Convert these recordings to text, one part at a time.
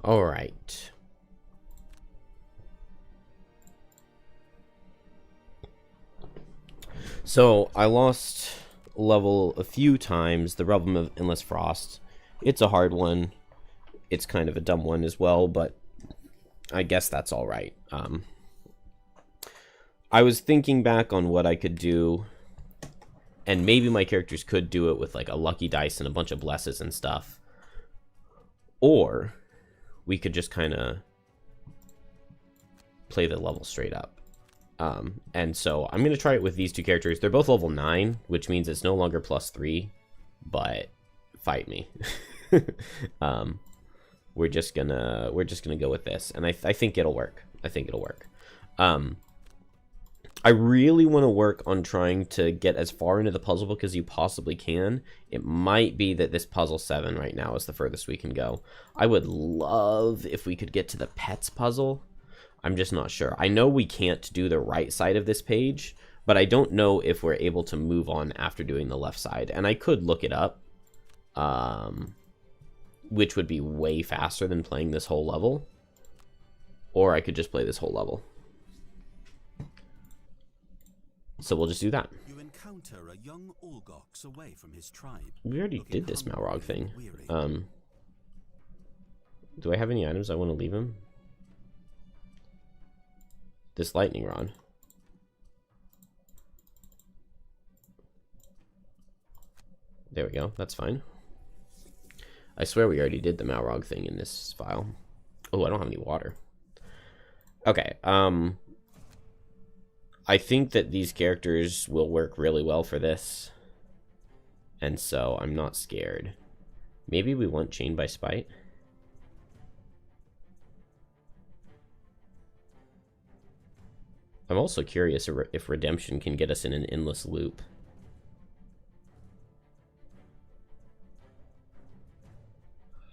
All right. So I lost level a few times. The Realm of Endless Frost. It's a hard one. It's kind of a dumb one as well, but I guess that's all right. I was thinking back on what I could do, and maybe my characters could do it with like a lucky dice and a bunch of blesses and stuff. Or we could just kind of play the level straight up. And so I'm going to try it with these two characters. They're both level 9, which means it's no longer +3, but fight me. We're just gonna go with this, and I think it'll work. I think it'll work. I really want to work on trying to get as far into the puzzle book as you possibly can. It might be that this puzzle 7 right now is the furthest we can go. I would love if we could get to the pets puzzle. I'm just not sure. I know we can't do the right side of this page, but I don't know if we're able to move on after doing the left side. And I could look it up, which would be way faster than playing this whole level. Or I could just play this whole level. So we'll just do that. You encounter a young Olgox away from his tribe. We already did this Malrog thing. Do I have any items I want to leave him? This lightning rod. There we go. That's fine. I swear we already did the Malrog thing in this file. Oh, I don't have any water. Okay. I think that these characters will work really well for this. And so I'm not scared. Maybe we want Chained by Spite. I'm also curious if Redemption can get us in an endless loop.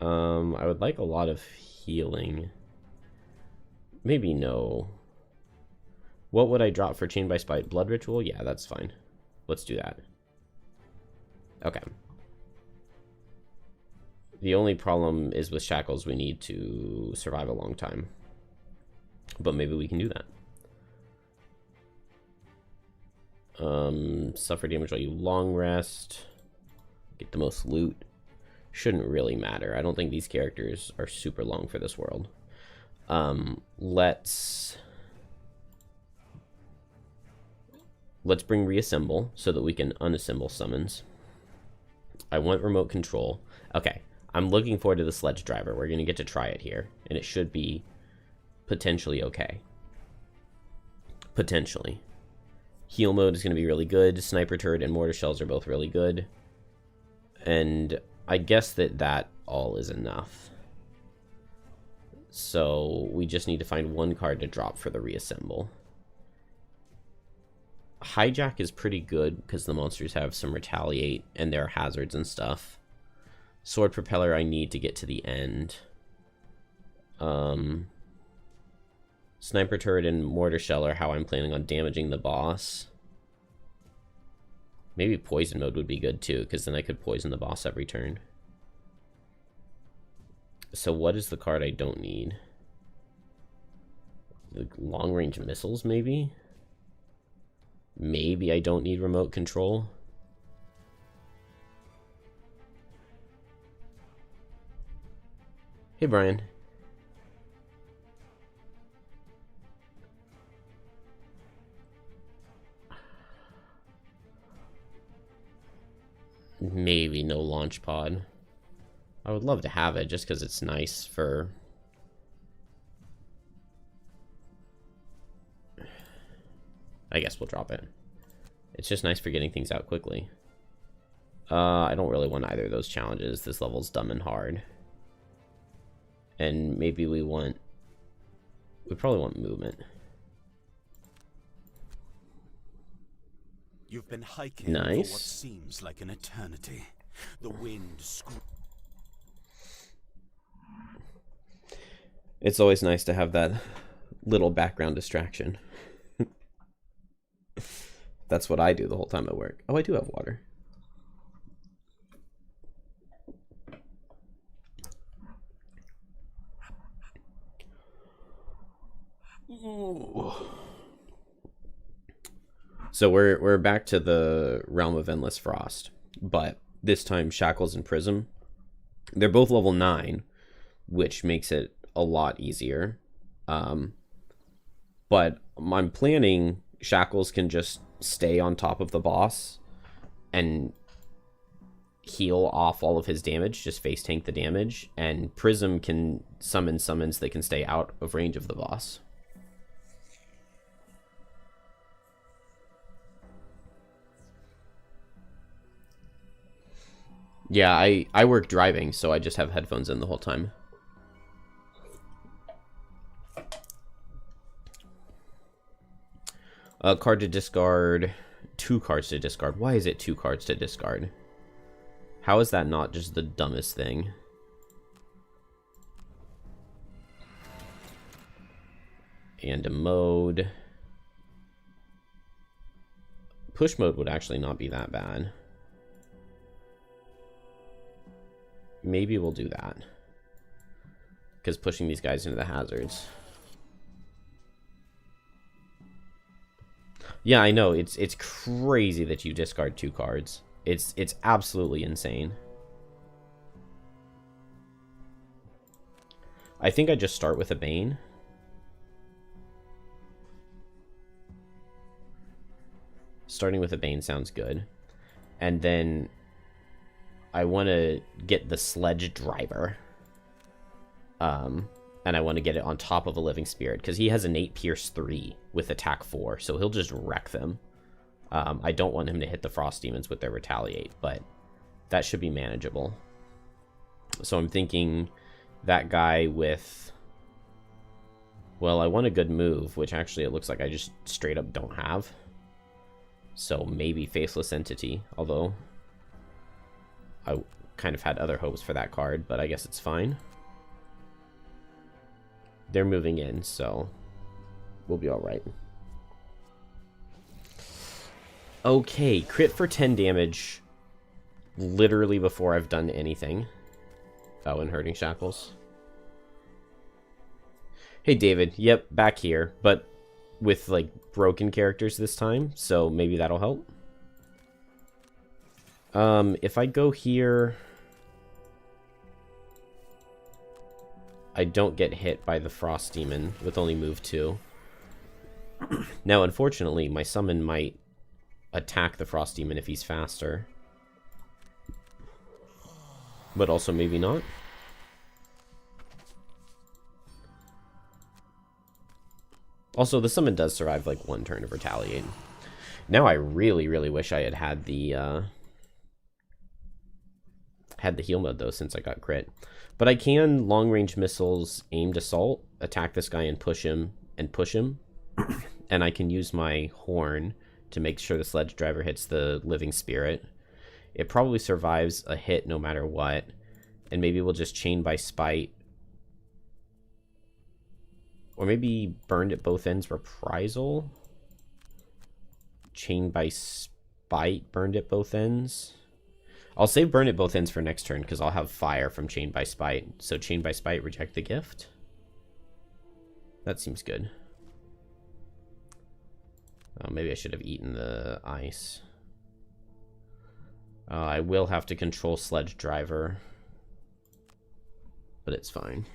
I would like a lot of healing. Maybe no. What would I drop for Chained by Spite? Blood Ritual? Yeah, that's fine. Let's do that. Okay. The only problem is with Shackles, we need to survive a long time. But maybe we can do that. Suffer damage while you long rest. Get the most loot. Shouldn't really matter. I don't think these characters are super long for this world. Let's bring Reassemble so that we can unassemble summons. I want remote control. Okay, I'm looking forward to the sledge driver. We're going to get to try it here, and it should be potentially okay. Potentially. Heal mode is going to be really good. Sniper turret and mortar shells are both really good. And I guess that all is enough. So we just need to find one card to drop for the Reassemble. Hijack is pretty good because the monsters have some retaliate and there are hazards and stuff. Sword Propeller I need to get to the end. Sniper turret and mortar shell are how I'm planning on damaging the boss. Maybe poison mode would be good too, because then I could poison the boss every turn. So what is the card I don't need? The long range missiles, maybe? Maybe I don't need remote control. Hey, Brian. Maybe no launch pod. I would love to have it just because it's nice for... I guess we'll drop it. It's just nice for getting things out quickly. I don't really want either of those challenges. This level's dumb and hard. And maybe we probably want movement. You've been hiking Nice. for what seems like an eternity. The wind It's always nice to have that little background distraction. That's what I do the whole time at work. Oh, I do have water. So we're back to the realm of Endless Frost, but this time Shackles and Prism. They're both level 9, which makes it a lot easier. But I'm planning Shackles can just stay on top of the boss and heal off all of his damage, just face tank the damage, and Prism can summon summons that can stay out of range of the boss. Yeah, I work driving, so I just have headphones in the whole time. A card to discard, 2 cards to discard. Why is it 2 cards to discard? How is that not just the dumbest thing? And a mode. Push mode would actually not be that bad. Maybe we'll do that. Because pushing these guys into the hazards. Yeah, I know. It's crazy that you discard 2 cards. It's absolutely insane. I think I just start with a Bane. Starting with a Bane sounds good. And then I want to get the Sledge Driver. And I want to get it on top of a Living Spirit, because he has an 8 Pierce 3 with attack 4, so he'll just wreck them. I don't want him to hit the Frost Demons with their Retaliate, but that should be manageable. So I'm thinking that guy with... Well, I want a good move, which actually it looks like I just straight up don't have. So maybe Faceless Entity, although I kind of had other hopes for that card, but I guess it's fine. They're moving in, so we'll be alright. Okay, crit for 10 damage literally before I've done anything. Oh, and hurting Shackles. Hey, David. Yep, back here, but with, like, broken characters this time, so maybe that'll help. If I go here... I don't get hit by the Frost Demon with only move 2. Now, unfortunately, my summon might attack the Frost Demon if he's faster. But also maybe not. Also, the summon does survive like 1 turn of Retaliate. Now I really, really wish I had the heal mode, though, since I got crit. But I can long-range missiles, aimed assault, attack this guy and push him, and I can use my horn to make sure the Sledge Driver hits the Living Spirit. It probably survives a hit no matter what, and maybe we'll just Chain by Spite. Or maybe Burned at Both Ends Reprisal? Chain by Spite, Burned at Both Ends? I'll save Burn at Both Ends for next turn, because I'll have Fire from Chain by Spite. So Chain by Spite, reject the gift? That seems good. Oh, maybe I should have eaten the ice. I will have to control Sledge Driver. But it's fine.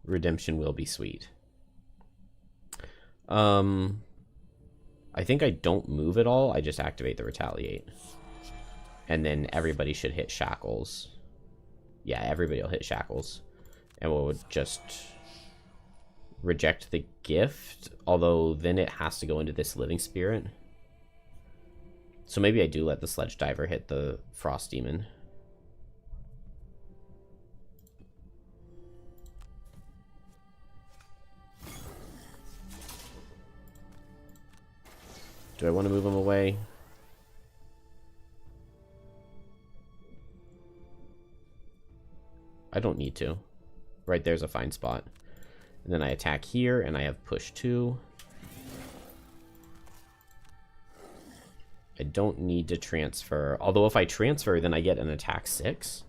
Redemption will be sweet. I think I don't move at all. I just activate the Retaliate. And then everybody should hit Shackles. Yeah, everybody will hit Shackles. And we'll just reject the gift. Although then it has to go into this Living Spirit. So maybe I do let the Sledge Diver hit the Frost Demon. Do I want to move him away? I don't need to. Right there's a fine spot. And then I attack here, and I have push 2. I don't need to transfer. Although if I transfer, then I get an attack 6.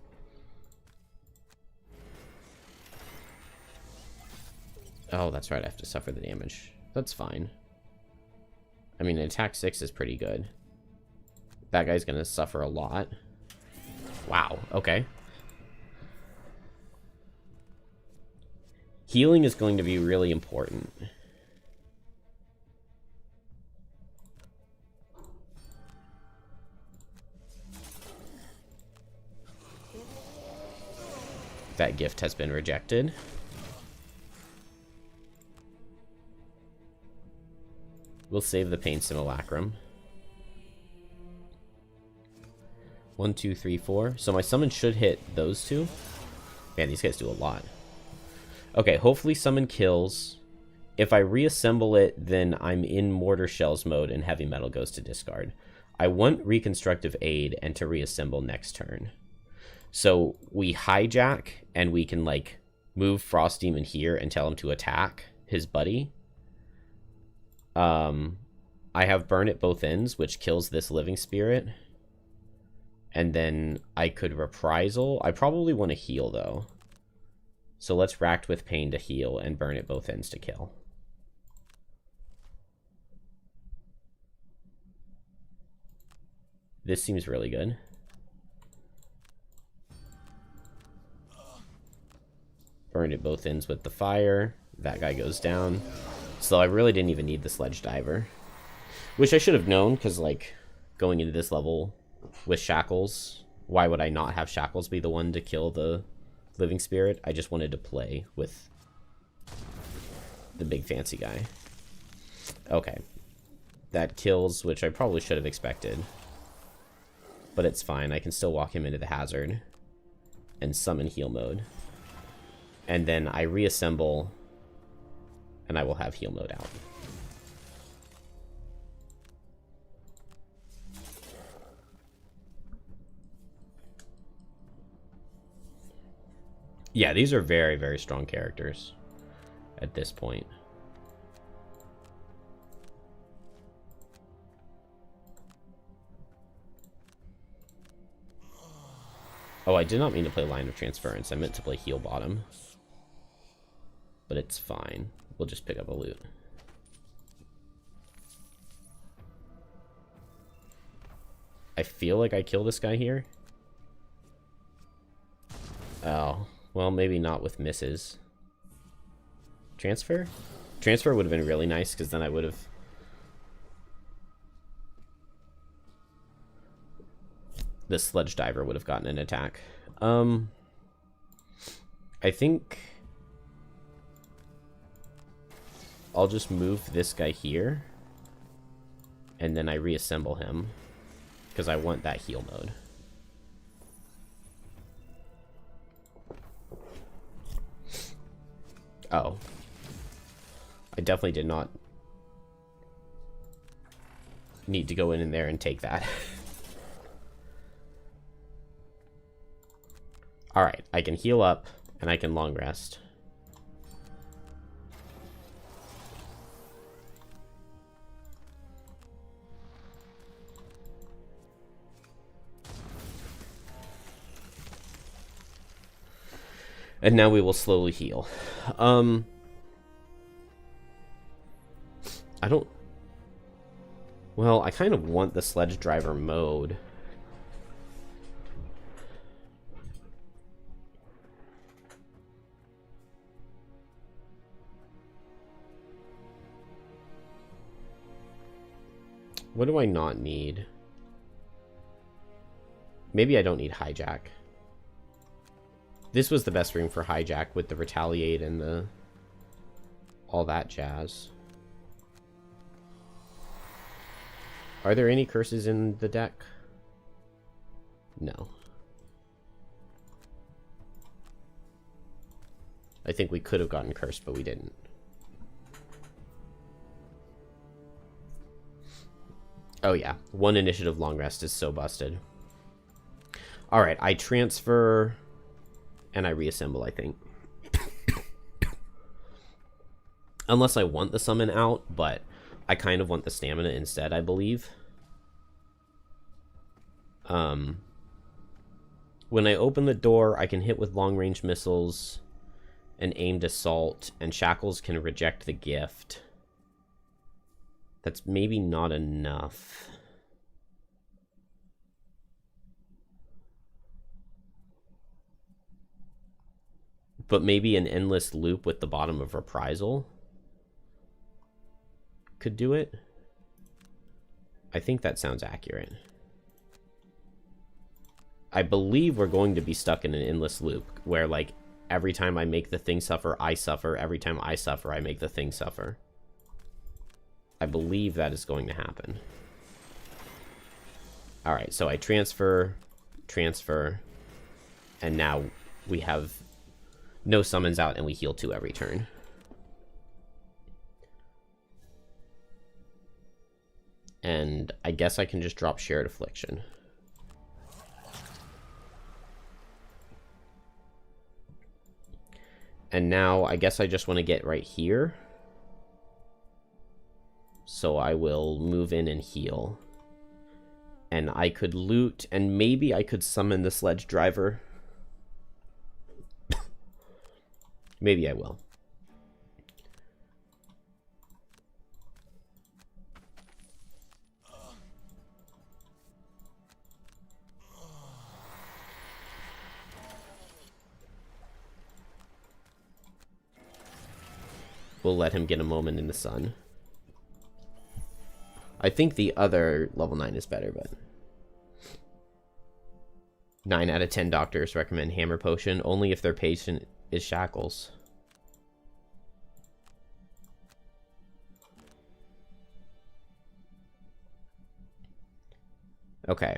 Oh, that's right. I have to suffer the damage. That's fine. I mean, attack 6 is pretty good. That guy's going to suffer a lot. Wow. Okay. Healing is going to be really important. That gift has been rejected. We'll save the pain simulacrum. 1, 2, 3, 4. So my summon should hit those two. Man, these guys do a lot. Okay, hopefully summon kills. If I reassemble it, then I'm in mortar shells mode and heavy metal goes to discard. I want reconstructive aid and to reassemble next turn. So we hijack and we can like move Frost Demon here and tell him to attack his buddy. I have burn at both ends, which kills this living spirit. And then I could reprisal. I probably want to heal though. So let's Racked with Pain to heal and burn at both ends to kill. This seems really good. Burn at both ends with the fire. That guy goes down. So I really didn't even need the Sledge Diver. Which I should have known, because like going into this level with Shackles, why would I not have Shackles be the one to kill the living spirit? I just wanted to play with the big fancy guy. Okay. That kills, which I probably should have expected. But it's fine. I can still walk him into the hazard and summon heal mode. And then I reassemble and I will have heal mode out. Yeah, these are very, very strong characters at this point. Oh, I did not mean to play Line of Transference. I meant to play Heal Bottom. But it's fine. We'll just pick up a loot. I feel like I kill this guy here. Oh, well, maybe not with misses. Transfer? Transfer would have been really nice, because then I would have... The Sledge Diver would have gotten an attack. I think... I'll just move this guy here. And then I reassemble him. Because I want that heal mode. Oh. I definitely did not need to go in there and take that. Alright, I can heal up, and I can long rest. And now we will slowly heal. I don't... Well, I kind of want the Sledge Driver mode. What do I not need? Maybe I don't need Hijack. This was the best room for Hijack with the Retaliate and the... all that jazz. Are there any curses in the deck? No. I think we could have gotten cursed, but we didn't. Oh yeah, one initiative long rest is so busted. Alright, I transfer and I reassemble, I think. Unless I want the summon out, but I kind of want the stamina instead, I believe. When I open the door, I can hit with long-range missiles, An aimed assault, and shackles can reject the gift. That's maybe not enough. But maybe an endless loop with the bottom of reprisal could do it. I think that sounds accurate. I believe we're going to be stuck in an endless loop where, like, every time I make the thing suffer, I suffer. Every time I suffer, I make the thing suffer. I believe that is going to happen. Alright, so I transfer, and now we have no summons out, and we heal 2 every turn. And I guess I can just drop Shared Affliction. And now I guess I just want to get right here. So I will move in and heal. And I could loot, and maybe I could summon the Sledge Driver. Maybe I will. We'll let him get a moment in the sun. I think the other level 9 is better, but 9 out of 10 doctors recommend Hammer Potion only if their patient is Shackles. Okay.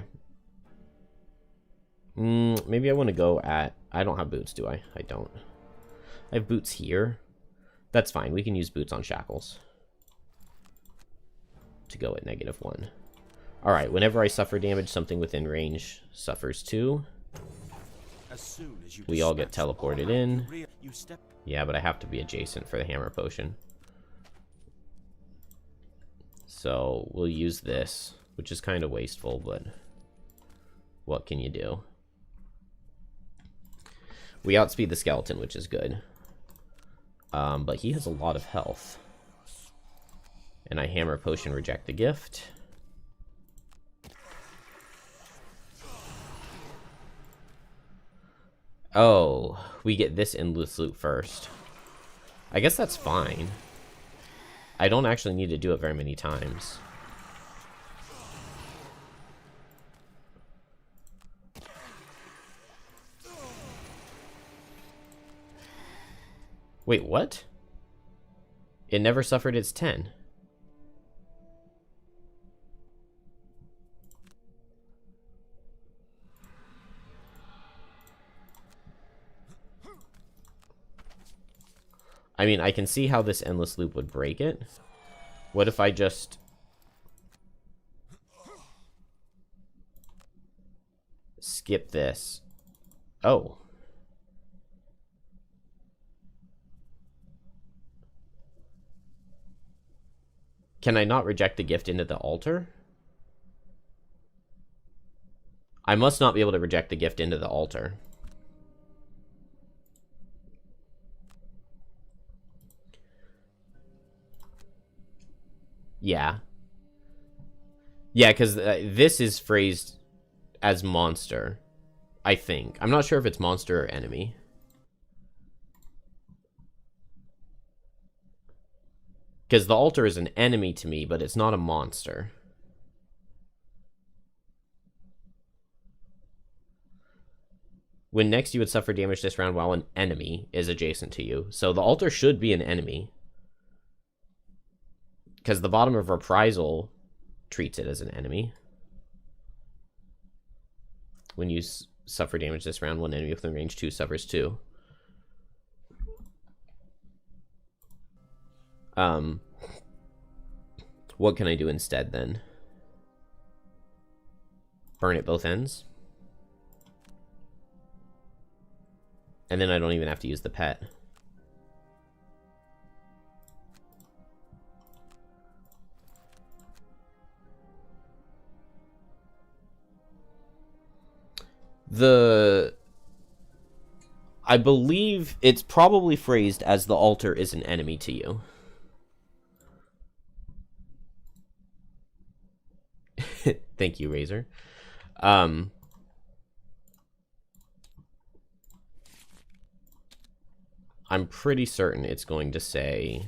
Maybe I want to go at... I don't have boots, do I? I don't. I have boots here. That's fine. We can use boots on Shackles to go at -1. Alright, whenever I suffer damage, something within range suffers too. We all get teleported in. Yeah, but I have to be adjacent for the Hammer Potion. So we'll use this, which is kind of wasteful, but what can you do? We outspeed the skeleton, which is good. But he has a lot of health. And I Hammer Potion reject the gift. Oh, we get this endless loop first. I guess that's fine. I don't actually need to do it very many times. Wait, what? It never suffered its 10. I mean, I can see how this endless loop would break it. What if I just... skip this? Oh. Can I not reject the gift into the altar? I must not be able to reject the gift into the altar. Yeah. Yeah, because this is phrased as monster, I think. I'm not sure if it's monster or enemy. Because the altar is an enemy to me, but it's not a monster. When next you would suffer damage this round while an enemy is adjacent to you. So the altar should be an enemy. Because the bottom of reprisal treats it as an enemy. When you suffer damage this round, one enemy within range 2 suffers 2. What can I do instead then? Burn at both ends? And then I don't even have to use the pet. I believe it's probably phrased as the altar is an enemy to you. Thank you, Razor. I'm pretty certain it's going to say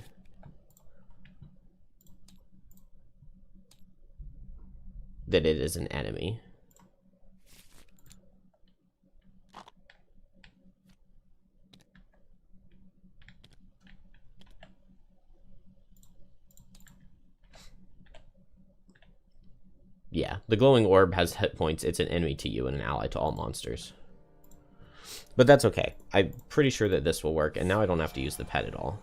that it is an enemy. Yeah, the glowing orb has hit points. It's an enemy to you and an ally to all monsters. But that's okay. I'm pretty sure that this will work, and now I don't have to use the pet at all.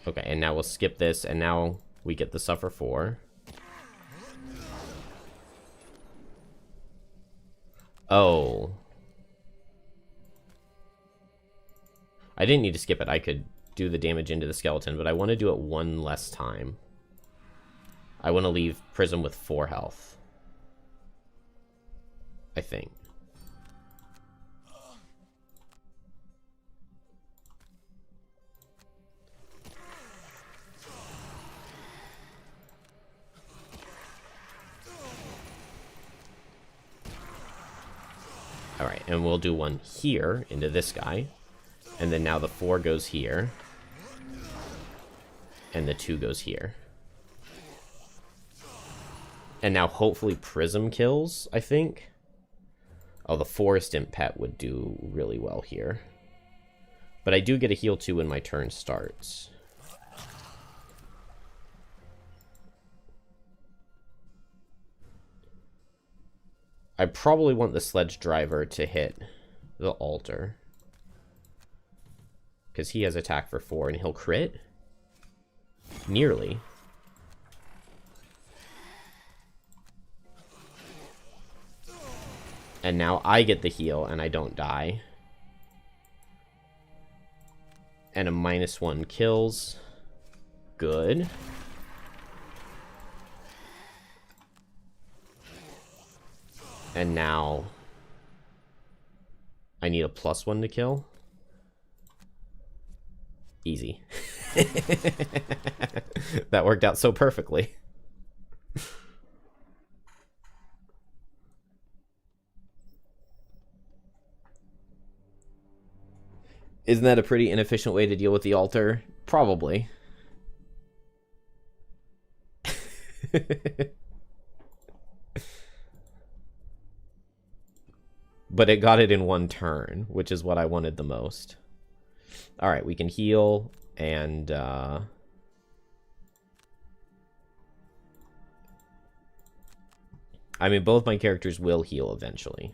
Okay, and now we'll skip this, and now we get the Suffer 4. Oh. I didn't need to skip it. I could do the damage into the skeleton, but I want to do it one less time. I want to leave Prism with 4 health. I think. Alright, and we'll do one here into this guy. And then now the 4 goes here. And the 2 goes here. And now hopefully Prism kills, I think. Oh, the Forest Imp pet would do really well here. But I do get a heal 2 when my turn starts. I probably want the Sledge Driver to hit the altar. Because he has attack for 4 and he'll crit? Nearly. And now I get the heal and I don't die. And a -1 kills. Good. And now I need a +1 to kill. Easy. That worked out so perfectly. Isn't that a pretty inefficient way to deal with the altar? Probably. But it got it in one turn, which is what I wanted the most. Alright, we can heal, and I mean, both my characters will heal eventually.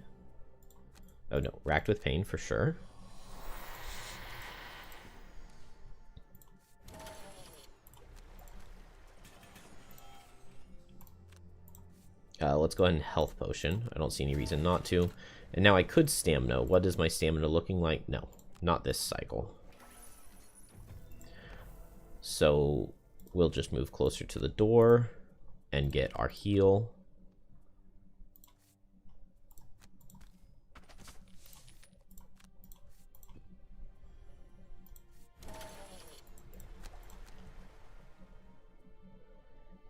Oh no, racked with pain for sure. Let's go ahead and health potion. I don't see any reason not to. And now I could stamina. What is my stamina looking like? No, not this cycle. So we'll just move closer to the door and get our heal.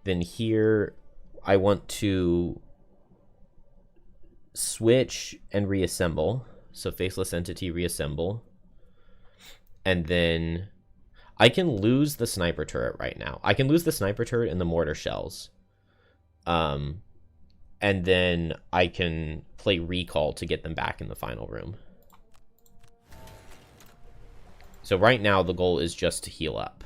Then here I want to switch and reassemble. So faceless entity reassemble. And then I can lose the sniper turret right now. I can lose the sniper turret and the mortar shells. And then I can play recall to get them back in the final room. So right now the goal is just to heal up.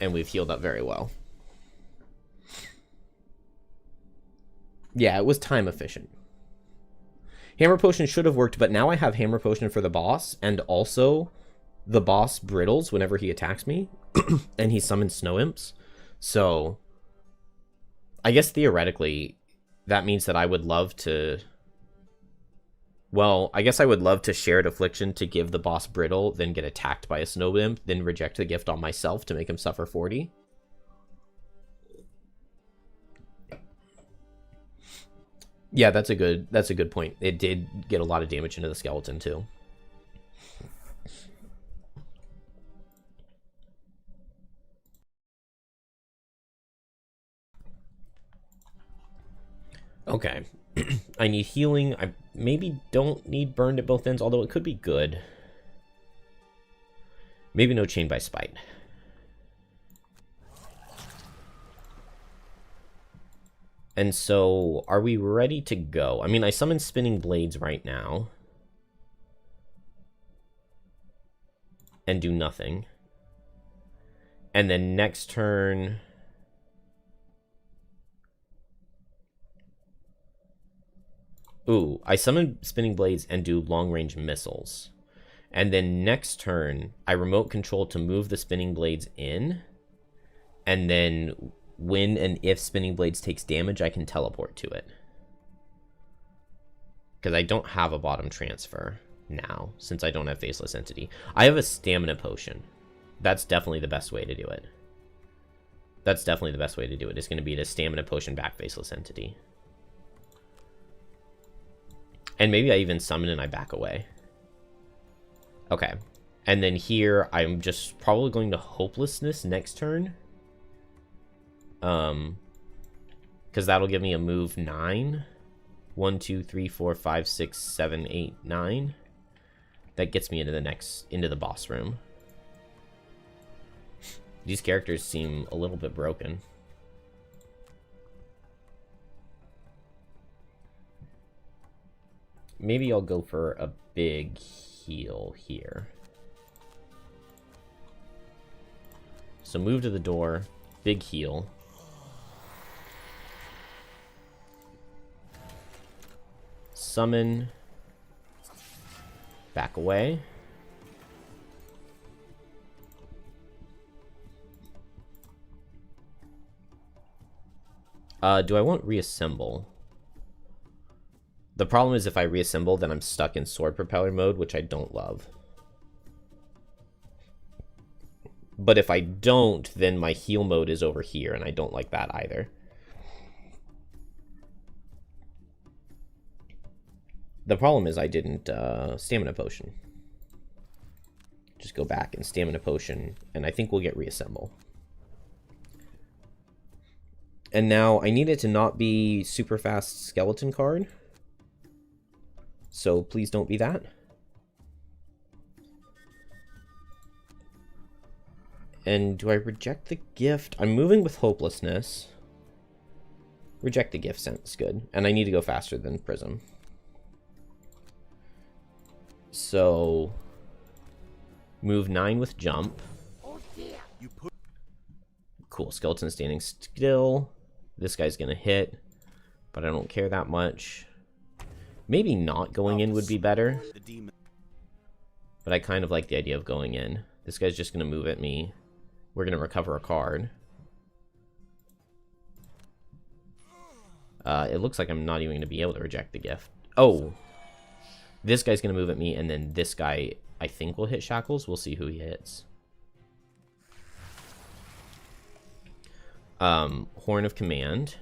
And we've healed up very well. Yeah, it was time efficient. Hammer Potion should have worked, but now I have Hammer Potion for the boss, and also the boss brittles whenever he attacks me, and he summons Snow Imps. So, I guess theoretically, that means that I would love to... Well, I guess I would love to Shared Affliction to give the boss brittle, then get attacked by a Snow Imp, then reject the gift on myself to make him suffer 40. Yeah, that's a good point. It did get a lot of damage into the skeleton too. Okay. I need healing. I maybe don't need burned at both ends, although it could be good. Maybe no chain by spite. And so, are we ready to go? I mean, I summon Spinning Blades right now. And do nothing. And then next turn... Ooh, I summon Spinning Blades and do long-range missiles. And then next turn, I remote control to move the Spinning Blades in. And then... when and if Spinning Blades takes damage, I can teleport to it. Because I don't have a bottom transfer now, since I don't have Faceless Entity. I have a Stamina Potion. That's definitely the best way to do it. That's definitely the best way to do it. It's going to be to Stamina Potion back Faceless Entity. And maybe I even summon and I back away. Okay. And then here, I'm just probably going to Hopelessness next turn. Because that'll give me a move 9. 1, 2, 3, 4, 5, 6, 7, 8, 9. That gets me into the boss room. These characters seem a little bit broken. Maybe I'll go for a big heal here. So move to the door, big heal. Summon, back away. Do I want reassemble? The problem is if I reassemble, then I'm stuck in sword propeller mode, which I don't love. But if I don't, then my heal mode is over here, and I don't like that either. The problem is I didn't Stamina Potion. Just go back and Stamina Potion, and I think we'll get Reassemble. And now I need it to not be super fast skeleton card. So please don't be that. And do I reject the gift? I'm moving with Hopelessness. Reject the gift sounds good. And I need to go faster than Prism. So move 9 with jump. Cool, skeleton standing still. This guy's gonna hit, but I don't care that much. Maybe not going in would be better, but I kind of like the idea of going in. This guy's just gonna move at me. We're gonna recover a card. It looks like I'm not even gonna be able to reject the gift. Oh, this guy's gonna move at me, and then this guy I think will hit shackles. We'll see who he hits. Horn of Command,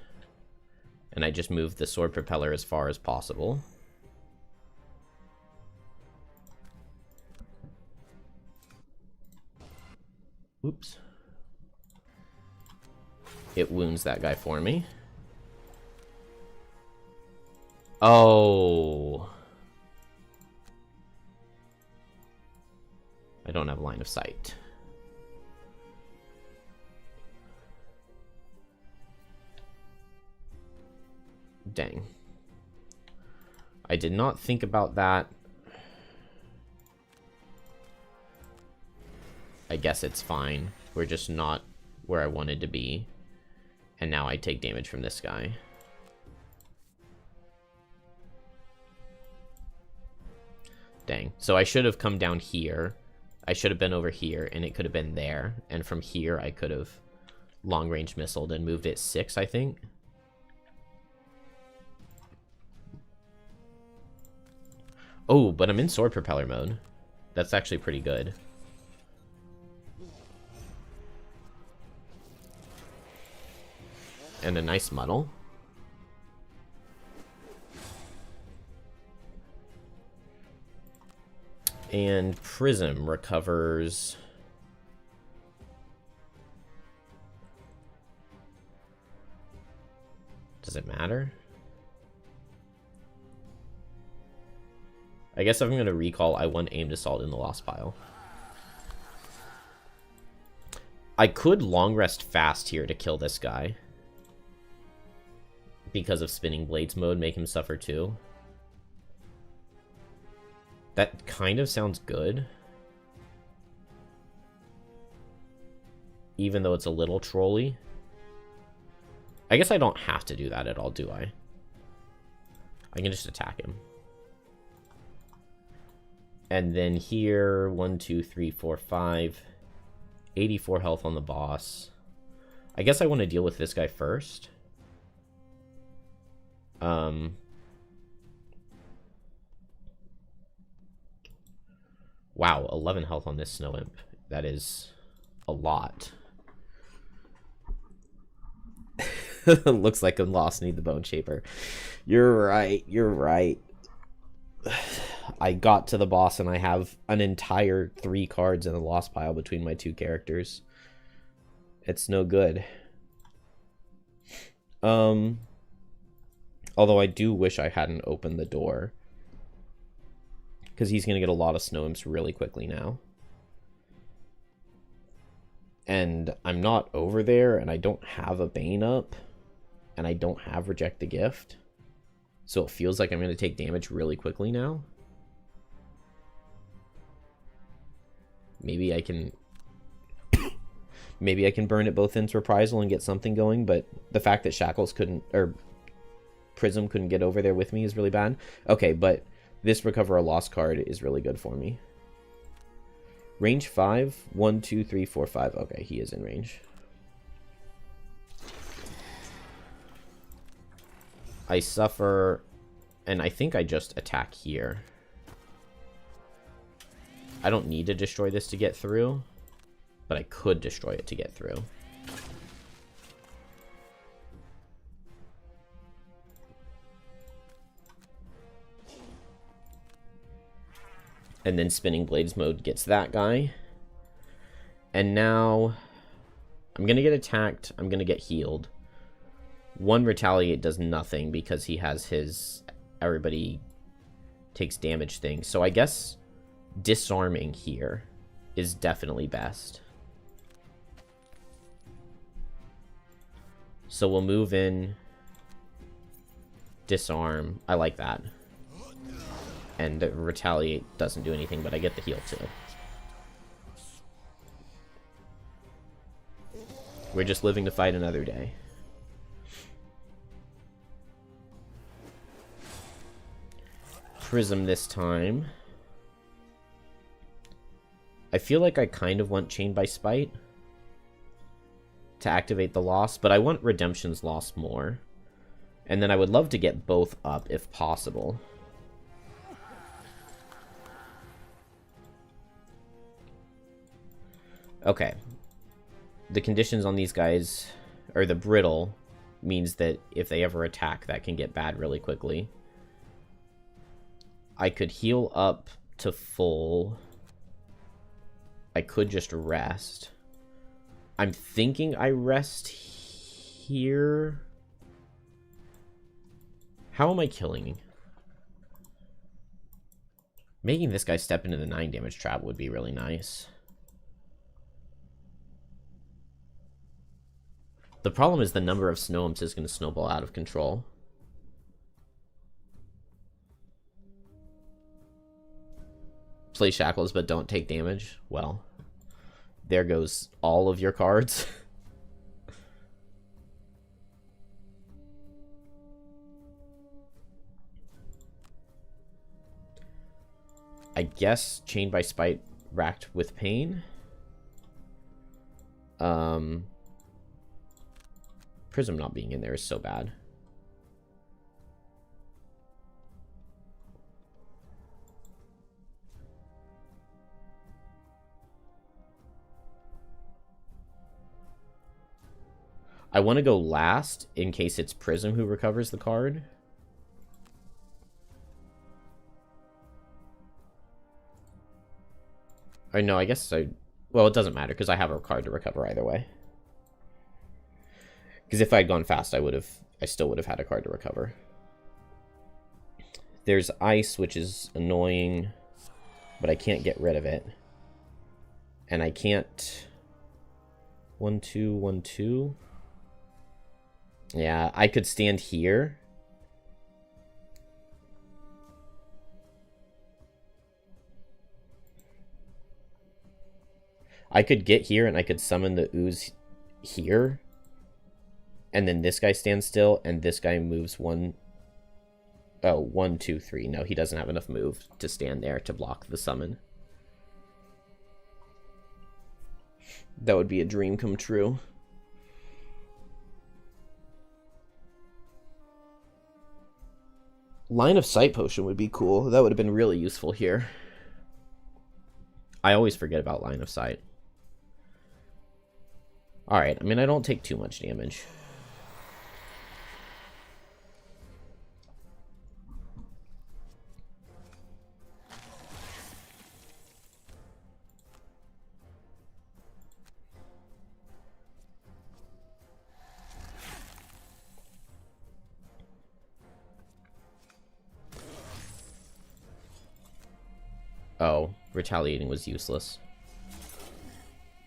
and I just moved the sword propeller as far as possible. Oops. It wounds that guy for me. Oh. I don't have line of sight. Dang. I did not think about that. I guess it's fine. We're just not where I wanted to be. And now I take damage from this guy. Dang. So I should have come down here. I should have been over here, and it could have been there. And from here, I could have long-range missiled and moved it 6, I think. Oh, but I'm in sword propeller mode. That's actually pretty good. And a nice muddle. And Prism recovers... Does it matter? I guess if I'm going to recall, I want aimed assault in the lost pile. I could long rest fast here to kill this guy. Because of spinning blades mode, make him suffer too. That kind of sounds good. Even though it's a little trolly. I guess I don't have to do that at all, do I? I can just attack him. And then here, 1, 2, 3, 4, 5. 84 health on the boss. I guess I want to deal with this guy first. Wow, 11 health on this snow imp. That is a lot. Looks like I'm lost, need the bone shaper. You're right, you're right. I got to the boss and I have an entire 3 cards in the lost pile between my 2 characters. It's no good. Although I do wish I hadn't opened the door. Because he's going to get a lot of snow imps really quickly now. And I'm not over there, and I don't have a Bane up. And I don't have Reject the Gift. So it feels like I'm going to take damage really quickly now. Maybe I can... Maybe I can burn at both ends Reprisal and get something going, but the fact that Shackles couldn't... Or Prism couldn't get over there with me is really bad. Okay, but this Recover a Lost card is really good for me. Range 5. 1, 2, 3, 4, 5. Okay, he is in range. I suffer, and I think I just attack here. I don't need to destroy this to get through, but I could destroy it to get through. And then Spinning Blades mode gets that guy. And now I'm going to get attacked. I'm going to get healed. 1 Retaliate does nothing because he has his everybody takes damage thing. So I guess disarming here is definitely best. So we'll move in. Disarm. I like that. And Retaliate doesn't do anything, but I get the heal too. We're just living to fight another day. Prism this time. I feel like I kind of want Chained by Spite to activate the Lost, but I want Redemption's Lost more. And then I would love to get both up if possible. Okay. The conditions on these guys, or the brittle, means that if they ever attack, that can get bad really quickly. I could heal up to full. I could just rest. I'm thinking I rest here. How am I killing? Making this guy step into the 9 damage trap would be really nice. The problem is the number of snow imps is going to snowball out of control. Play Shackles but don't take damage. Well, there goes all of your cards. I guess Chained by Spite, Racked with Pain. Prism not being in there is so bad. I want to go last in case it's Prism who recovers the card. Or no, I guess I... Well, it doesn't matter because I have a card to recover either way. Because if I had gone fast, I still would have had a card to recover. There's Ice, which is annoying, but I can't get rid of it. And I can't... 1-2, 1-2... Yeah, I could stand here. I could get here and I could summon the ooze here. And then this guy stands still and this guy moves 1, 2, 3. No, he doesn't have enough move to stand there to block the summon. That would be a dream come true. Line of Sight potion would be cool. That would have been really useful here. I always forget about Line of Sight. Alright, I mean, I don't take too much damage. Oh, retaliating was useless.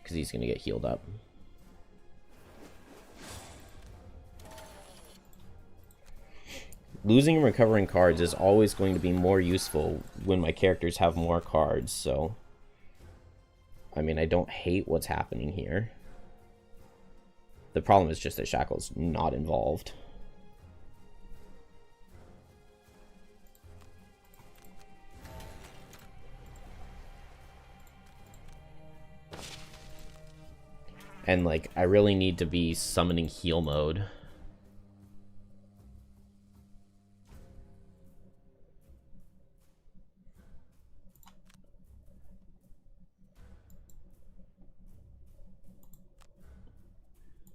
Because he's going to get healed up. Losing and recovering cards is always going to be more useful when my characters have more cards, so... I mean, I don't hate what's happening here. The problem is just that Shackle's not involved. And, like, I really need to be summoning heal mode.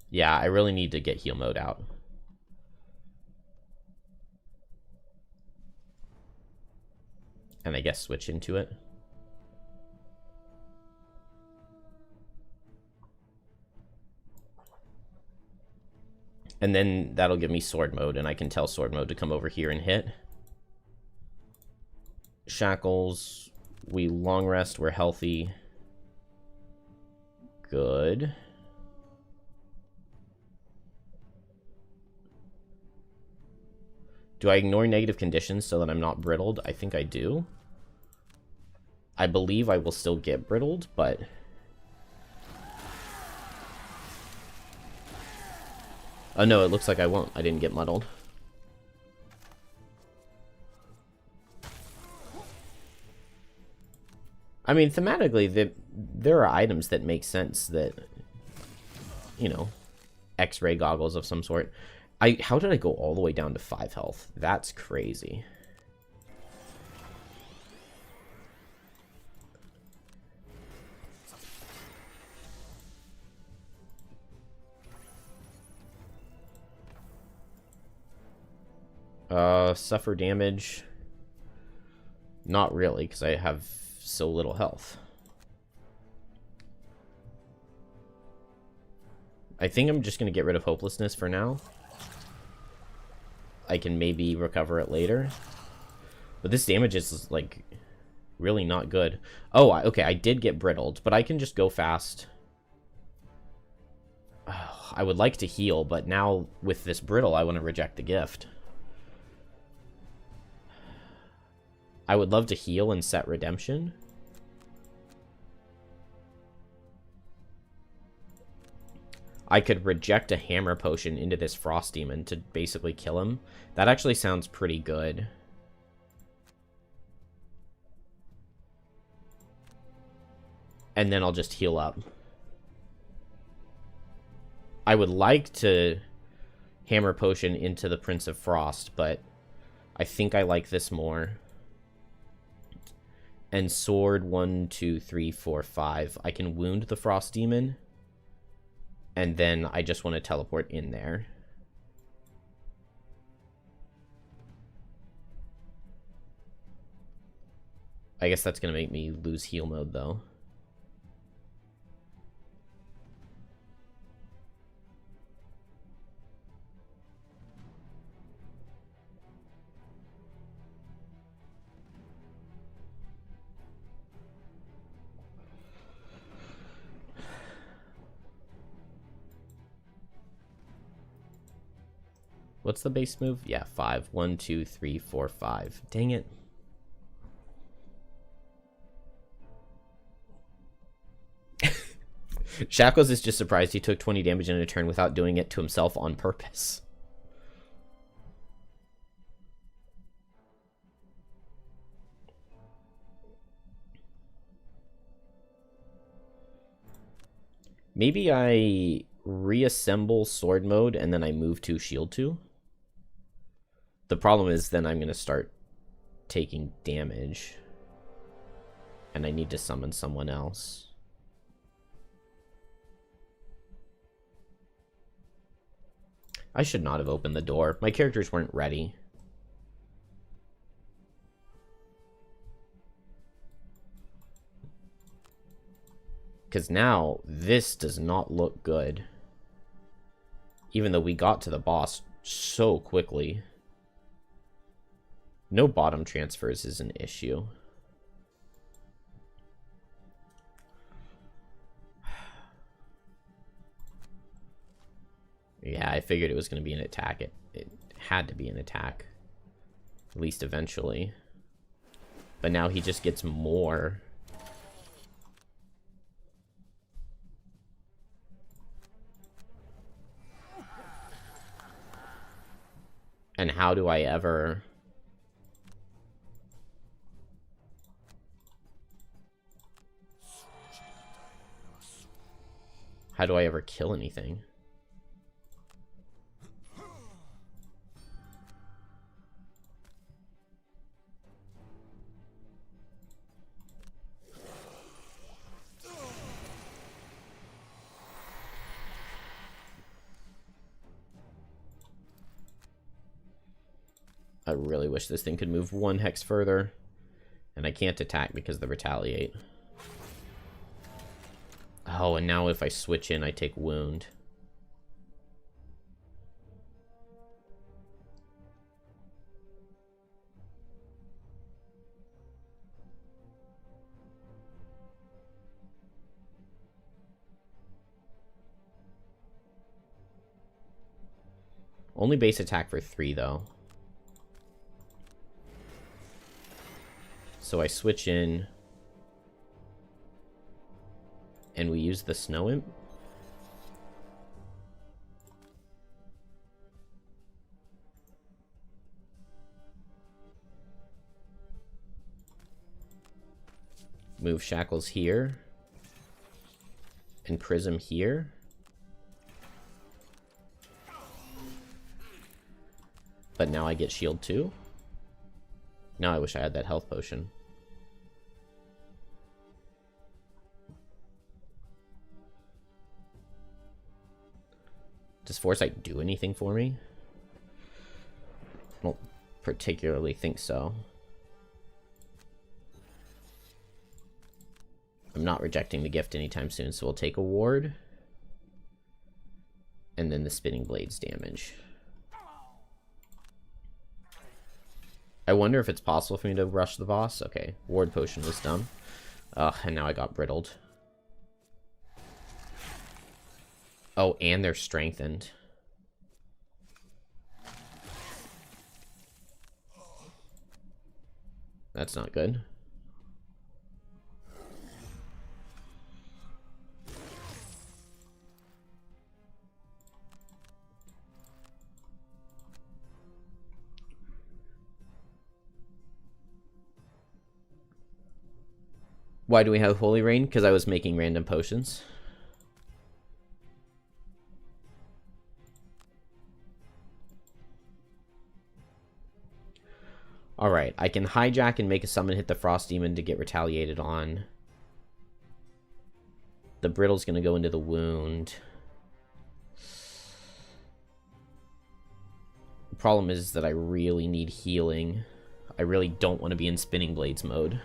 Yeah, I really need to get heal mode out. And I guess switch into it. And then that'll give me sword mode, and I can tell sword mode to come over here and hit. Shackles, we long rest, we're healthy. Good. Do I ignore negative conditions so that I'm not brittled? I think I do. I believe I will still get brittled, but... Oh no, it looks like I won't. I didn't get muddled. I mean, thematically, there are items that make sense that, you know, X-ray goggles of some sort. How did I go all the way down to 5 health? That's crazy. Suffer damage. Not really, because I have so little health. I think I'm just going to get rid of hopelessness for now. I can maybe recover it later. But this damage is, like, really not good. Oh, okay, I did get brittled, but I can just go fast. Oh, I would like to heal, but now with this brittle, I want to reject the gift. I would love to heal and set redemption. I could reject a hammer potion into this frost demon to basically kill him. That actually sounds pretty good. And then I'll just heal up. I would like to Hammer Potion into the Prince of Frost, but I think I like this more. And Sword, 1, 2, 3, 4, 5. I can wound the Frost Demon. And then I just want to teleport in there. I guess that's going to make me lose heal mode, though. What's the base move? Yeah, 5. 1, 2, 3, 4, 5. Dang it. Shackles is just surprised he took 20 damage in a turn without doing it to himself on purpose. Maybe I reassemble sword mode and then I move to shield 2. The problem is then I'm going to start taking damage. And I need to summon someone else. I should not have opened the door. My characters weren't ready. Because now, this does not look good. Even though we got to the boss so quickly. No bottom transfers is an issue. Yeah, I figured it was going to be an attack. It had to be an attack. At least eventually. But now he just gets more. And how do I ever... How do I ever kill anything? I really wish this thing could move 1 hex further. And I can't attack because of the retaliate. Oh, and now if I switch in, I take wound. Only base attack for 3, though. So I switch in. And we use the Snow Imp. Move Shackles here. And Prism here. But now I get shield too. Now I wish I had that health potion. Does Foresight do anything for me? I don't particularly think so. I'm not rejecting the gift anytime soon, so we'll take a ward. And then the Spinning Blades damage. I wonder if it's possible for me to rush the boss. Okay, ward potion was done. And now I got brittled. Oh, and they're strengthened. That's not good. Why do we have Holy Rain? Because I was making random potions. Alright, I can hijack and make a summon hit the Frost Demon to get retaliated on. The Brittle's gonna go into the wound. The problem is that I really need healing. I really don't want to be in Spinning Blades mode.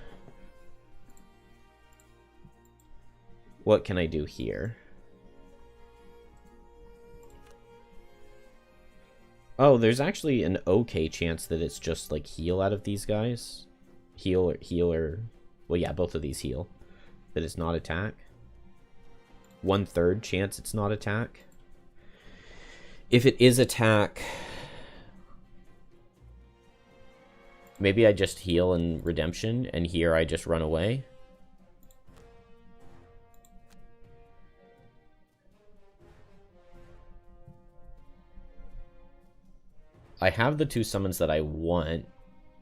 What can I do here? Oh, there's actually an okay chance that it's just like heal out of these guys. Healer. Well, yeah, both of these heal. That it's not attack. 1/3 chance it's not attack. If it is attack, maybe I just heal in Redemption, and here I just run away. I have the 2 summons that I want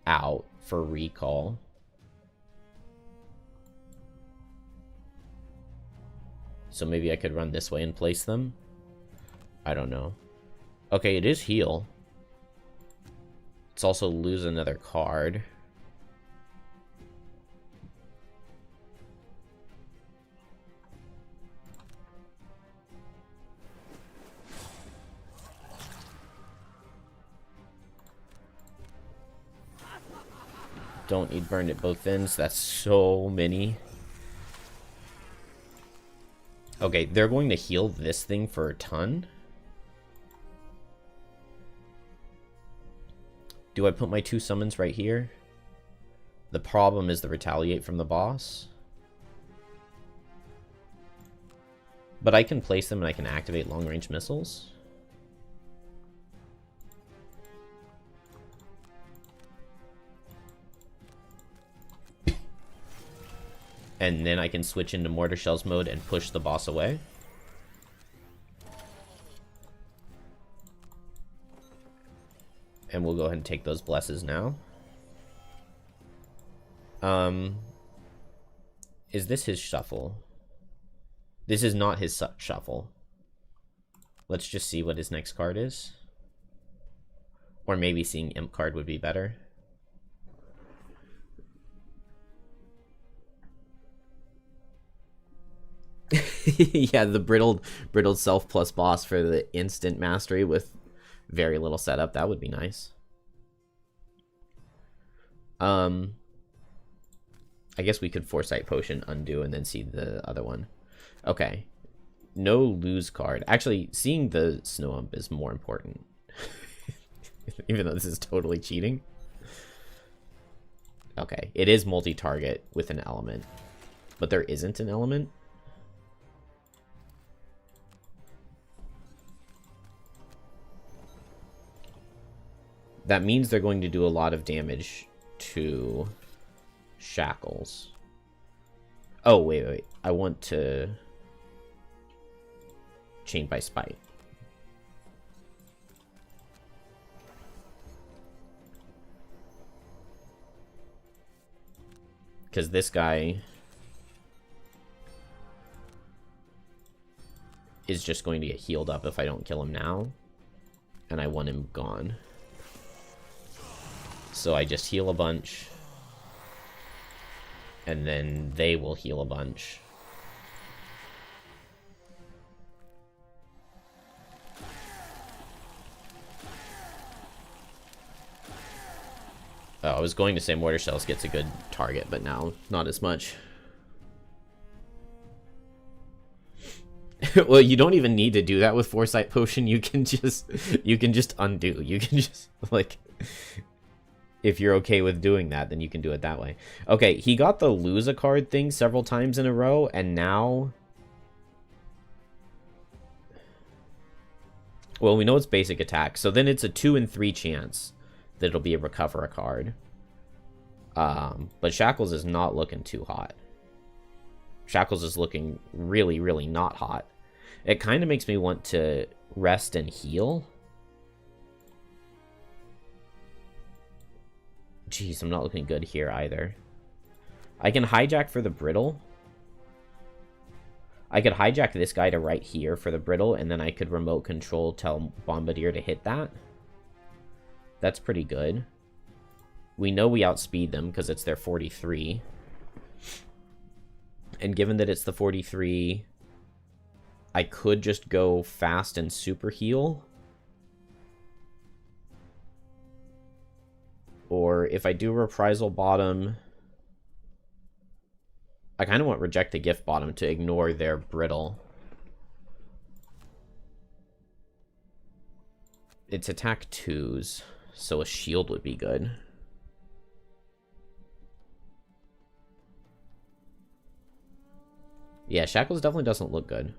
out for recall. So maybe I could run this way and place them. I don't know. Okay, it is heal. It's also lose another card. Don't need burned at both ends. That's so many. Okay, they're going to heal this thing for a ton. Do I put my 2 summons right here? The problem is the retaliate from the boss. But I can place them and I can activate long-range missiles. And then I can switch into Mortar Shells mode and push the boss away. And we'll go ahead and take those blesses now. Is this his shuffle? This is not his shuffle. Let's just see what his next card is. Or maybe seeing Imp card would be better. Yeah, the brittled self plus boss for the instant mastery with very little setup. That would be nice. I guess we could Foresight Potion undo and then see the other one. Okay. No lose card. Actually, seeing the Snow Ump is more important. Even though this is totally cheating. Okay, it is multi-target with an element. But there isn't an element. That means they're going to do a lot of damage to Shackles. Oh, wait. I want to Chain by Spite. Because this guy is just going to get healed up if I don't kill him now. And I want him gone. So I just heal a bunch. And then they will heal a bunch. Oh, I was going to say Mortar Shells gets a good target, but now not as much. Well, you don't even need to do that with Foresight Potion. You can just undo. You can just, like, if you're okay with doing that, then you can do it that way. Okay, he got the lose a card thing several times in a row, and now... Well, we know it's basic attack, so then it's a 2 in 3 chance that it'll be a recover a card. But Shackles is not looking too hot. Shackles is looking really, really not hot. It kind of makes me want to rest and heal. Jeez, I'm not looking good here either. I can hijack for the brittle. I could hijack this guy to right here for the brittle, and then I could remote control tell Bombardier to hit that. That's pretty good. We know we outspeed them because it's their 43. And given that it's the 43, I could just go fast and super heal. Or if I do reprisal bottom, I kind of want reject the gift bottom to ignore their brittle. It's attack 2s, so a shield would be good. Yeah, Shackles definitely doesn't look good.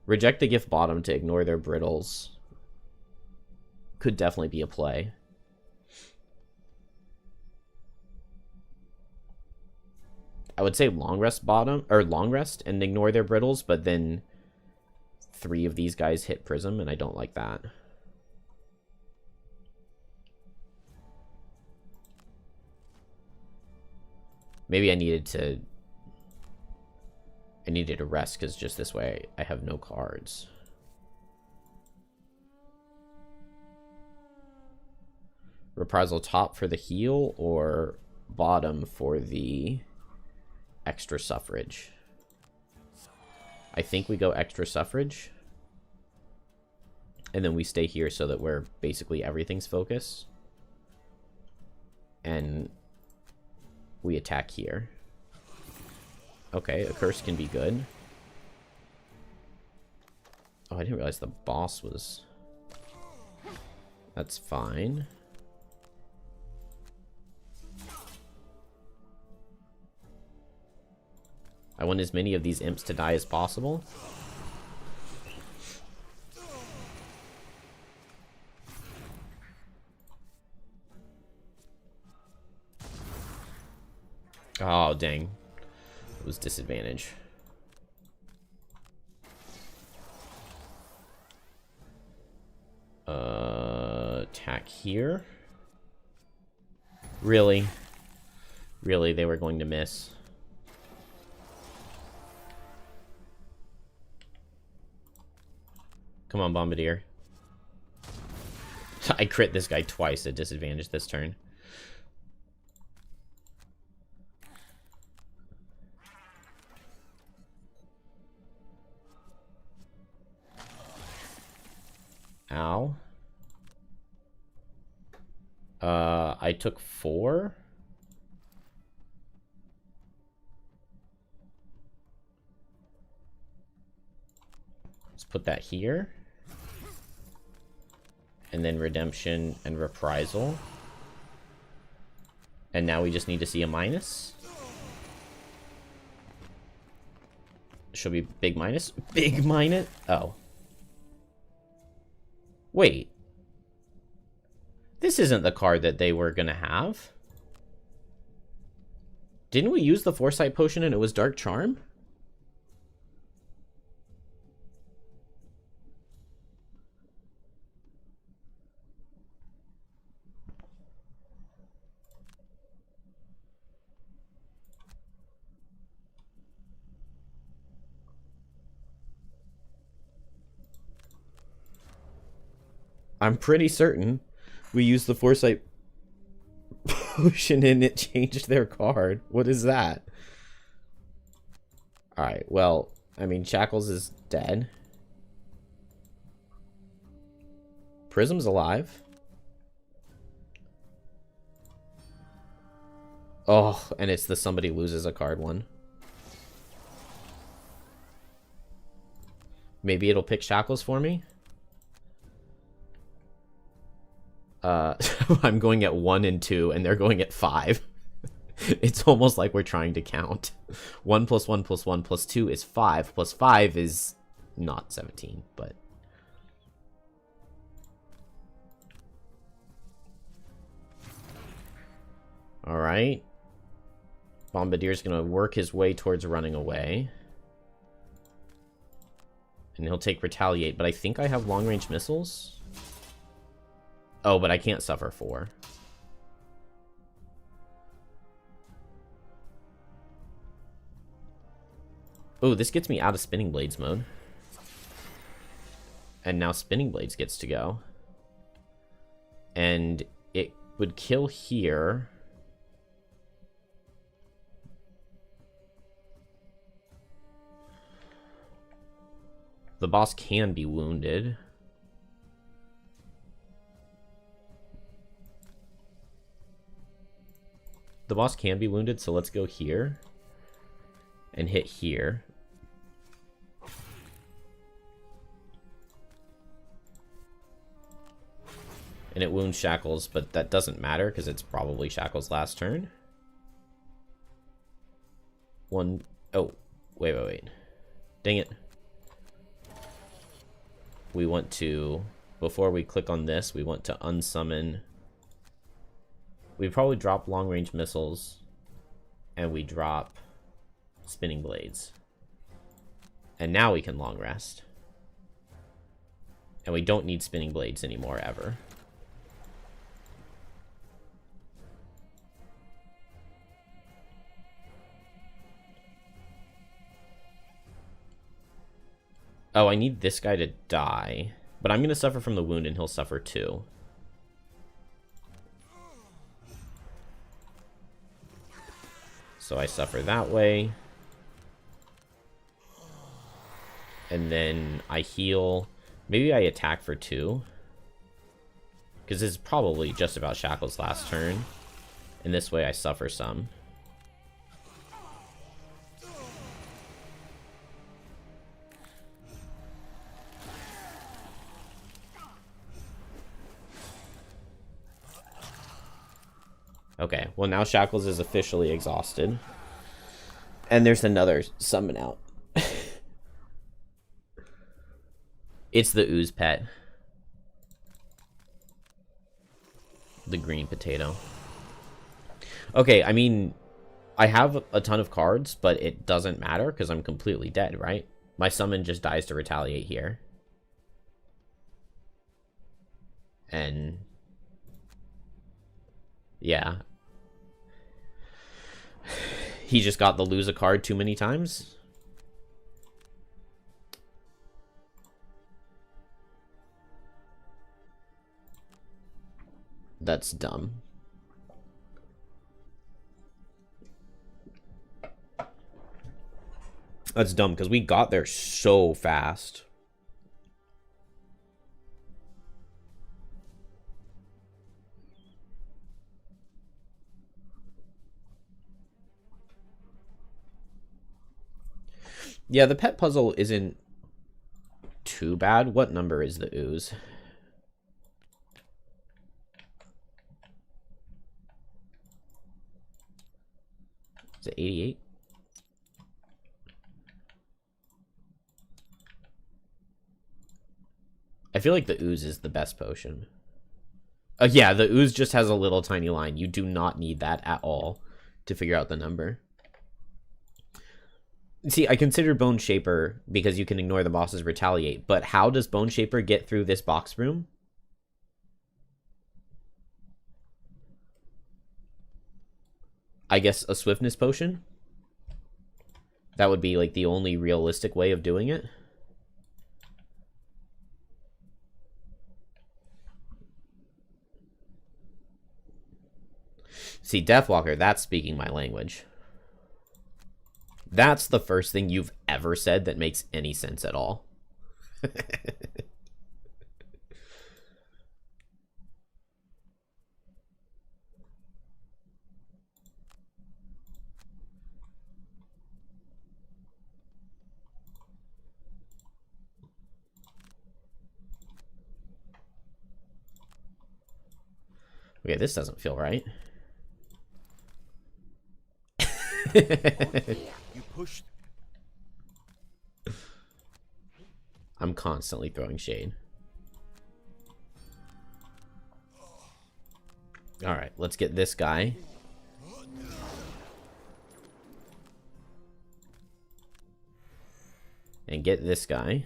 Reject the gift bottom to ignore their brittles could definitely be a play. I would say long rest bottom, or long rest and ignore their brittles, but then 3 of these guys hit Prism, and I don't like that. Maybe I needed to rest, because just this way I have no cards. Reprisal top for the heal, or bottom for the extra suffrage? I think we go extra suffrage. And then we stay here so that we're basically everything's focus. And we attack here. Okay, a curse can be good. Oh, I didn't realize the boss was... That's fine. I want as many of these imps to die as possible. Oh, dang. It was disadvantage. Attack here. Really? Really, they were going to miss. Come on, Bombardier. I crit this guy twice at disadvantage this turn. Ow. I took 4. Let's put that here. And then redemption and reprisal. And now we just need to see a minus. Should be big minus. Big minus? Oh. Wait. This isn't the card that they were gonna have. Didn't we use the Foresight Potion and it was Dark Charm? I'm pretty certain we used the Foresight Potion and it changed their card. What is that? Alright, well, I mean, Shackles is dead. Prism's alive. Oh, and it's the somebody loses a card one. Maybe it'll pick Shackles for me? I'm going at 1 and 2, and they're going at 5. It's almost like we're trying to count. 1 plus 1 plus 1 plus 2 is 5, plus 5 is not 17, but... Alright. Bombardier's gonna work his way towards running away. And he'll take Retaliate, but I think I have long-range missiles? Oh, but I can't suffer 4. Oh, this gets me out of Spinning Blades mode. And now Spinning Blades gets to go. And it would kill here. The boss can be wounded. The boss can be wounded, so let's go here. And hit here. And it wounds Shackles, but that doesn't matter because it's probably Shackles' last turn. Oh, wait. Dang it. We want to, before we click on this, we want to unsummon. We probably drop long-range missiles, and we drop Spinning Blades. And now we can long rest. And we don't need Spinning Blades anymore, ever. Oh, I need this guy to die. But I'm going to suffer from the wound, and he'll suffer too. So I suffer that way. And then I heal. Maybe I attack for 2. Because this is probably just about Shackles' last turn. And this way I suffer some. Okay, well now Shackles is officially exhausted. And there's another summon out. It's the ooze pet. The green potato. Okay, I mean, I have a ton of cards, but it doesn't matter because I'm completely dead, right? My summon just dies to retaliate here. And yeah. He just got the lose a card too many times. That's dumb. That's dumb because we got there so fast. Yeah, the pet puzzle isn't too bad. What number is the ooze? Is it 88? I feel like the ooze is the best potion. Yeah, the ooze just has a little tiny line. You do not need that at all to figure out the number. See, I consider Bone Shaper because you can ignore the boss's retaliate, but how does Bone Shaper get through this box room? I guess a swiftness potion? That would be like the only realistic way of doing it. See, Deathwalker, that's speaking my language. That's the first thing you've ever said that makes any sense at all. Okay, this doesn't feel right. You pushed. I'm constantly throwing shade. Alright, let's get this guy. And get this guy.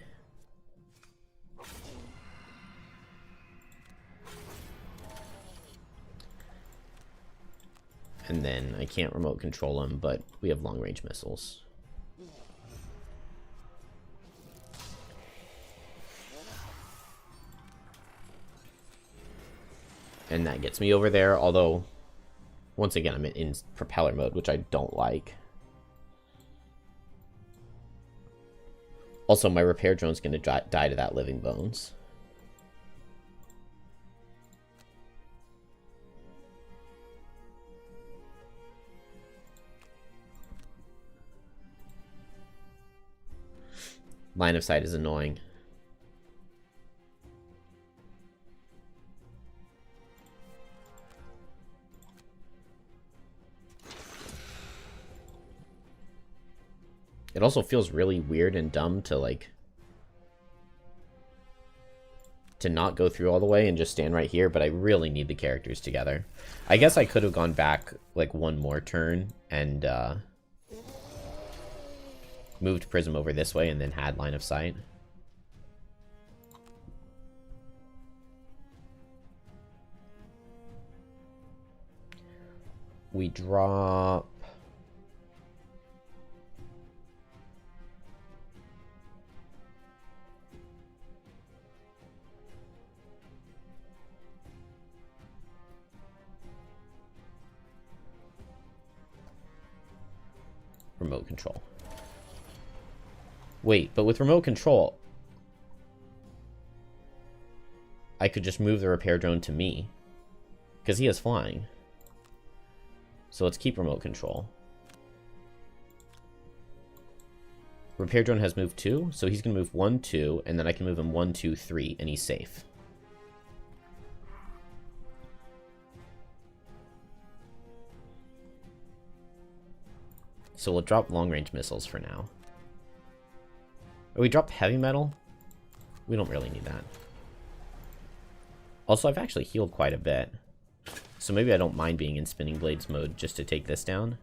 And then I can't remote control him, but we have long-range missiles. And that gets me over there, although, once again, I'm in propeller mode, which I don't like. Also, my repair drone's going to die to that living bones. Line of sight is annoying. It also feels really weird and dumb to, like, to not go through all the way and just stand right here, but I really need the characters together. I guess I could have gone back, like, one more turn and, moved Prism over this way and then had line of sight. We drop... remote control. Wait, but with remote control, I could just move the repair drone to me, because he is flying. So let's keep remote control. Repair drone has moved 2, so he's going to move 1, 2, and then I can move him 1, 2, 3, and he's safe. So we'll drop long-range missiles for now. Oh, we dropped heavy metal? We don't really need that. Also, I've actually healed quite a bit. So maybe I don't mind being in spinning blades mode just to take this down.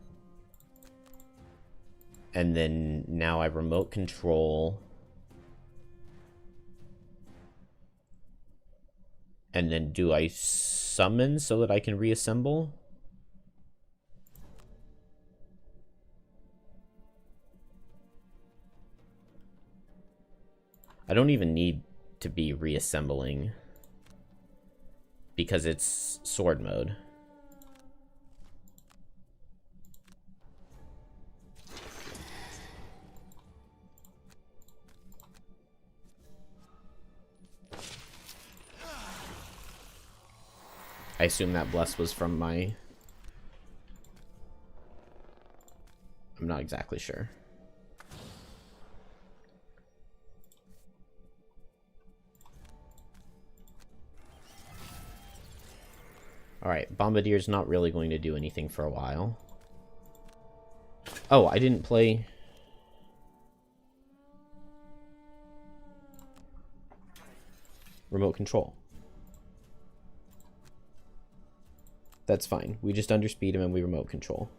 And then now I remote control. And then do I summon so that I can reassemble? I don't even need to be reassembling because it's sword mode. I assume that bless was from my... I'm not exactly sure. Alright, Bombardier's not really going to do anything for a while. Oh, I didn't play... remote control. That's fine. We just underspeed him and we remote control.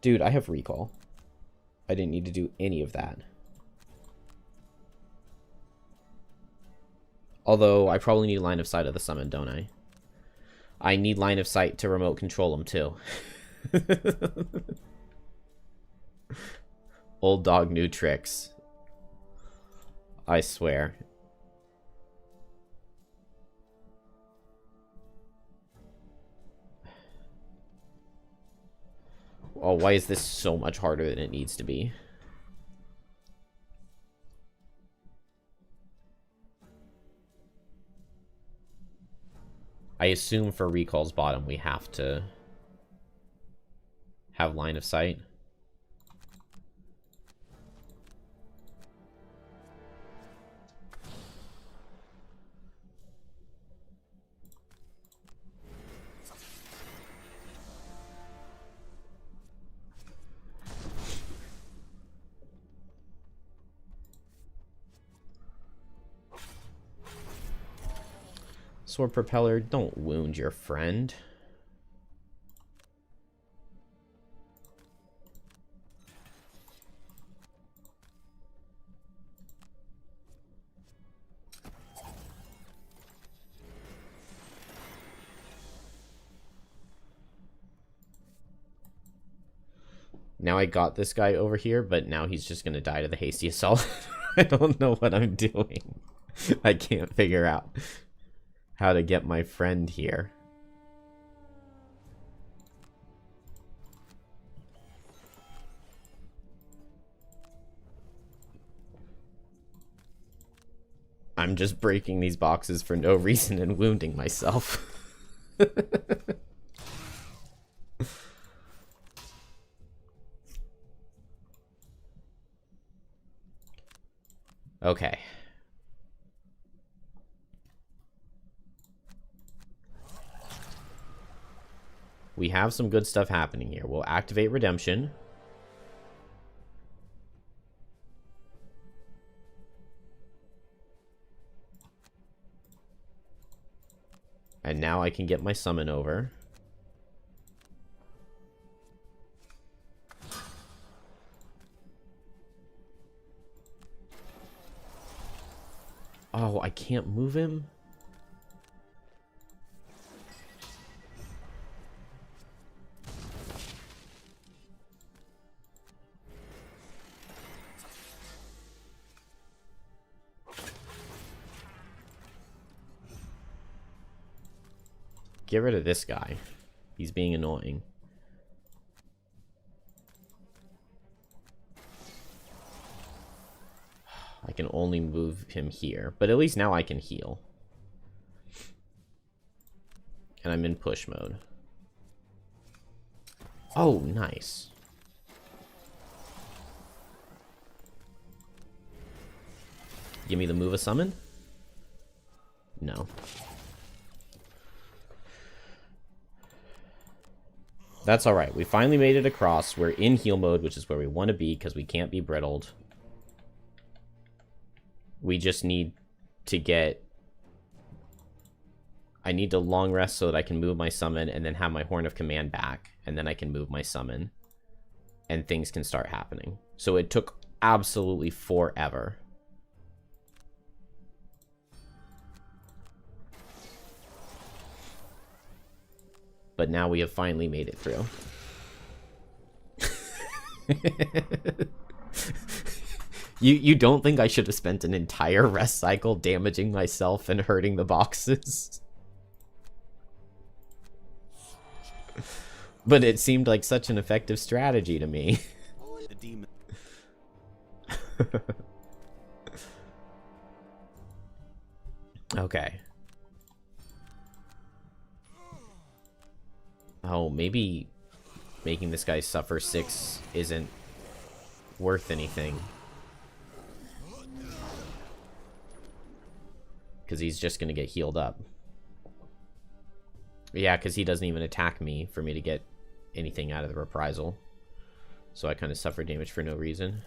Dude, I have recall. I didn't need to do any of that. Although, I probably need line of sight of the summon, don't I? I need line of sight to remote control him, too. Old dog, new tricks. I swear. Oh, why is this so much harder than it needs to be? I assume for recall's bottom we have to have line of sight. Sword propeller, don't wound your friend. Now I got this guy over here, but now he's just gonna die to the hasty assault. I don't know what I'm doing. I can't figure out how to get my friend here. I'm just breaking these boxes for no reason and wounding myself. Okay. We have some good stuff happening here. We'll activate Redemption. And now I can get my summon over. Oh, I can't move him? Get rid of this guy. He's being annoying. I can only move him here, but at least now I can heal. And I'm in push mode. Oh, nice. Give me the move a summon? No. That's alright. We finally made it across. We're in heal mode, which is where we want to be because we can't be brittled. We just need to get... I need to long rest so that I can move my summon and then have my Horn of Command back. And then I can move my summon. And things can start happening. So it took absolutely forever. But now we have finally made it through. You don't think I should have spent an entire rest cycle damaging myself and hurting the boxes? But it seemed like such an effective strategy to me. The demon. Okay. Oh, maybe making this guy suffer 6 isn't worth anything. Because he's just going to get healed up. Yeah, because he doesn't even attack me for me to get anything out of the reprisal. So I kind of suffer damage for no reason.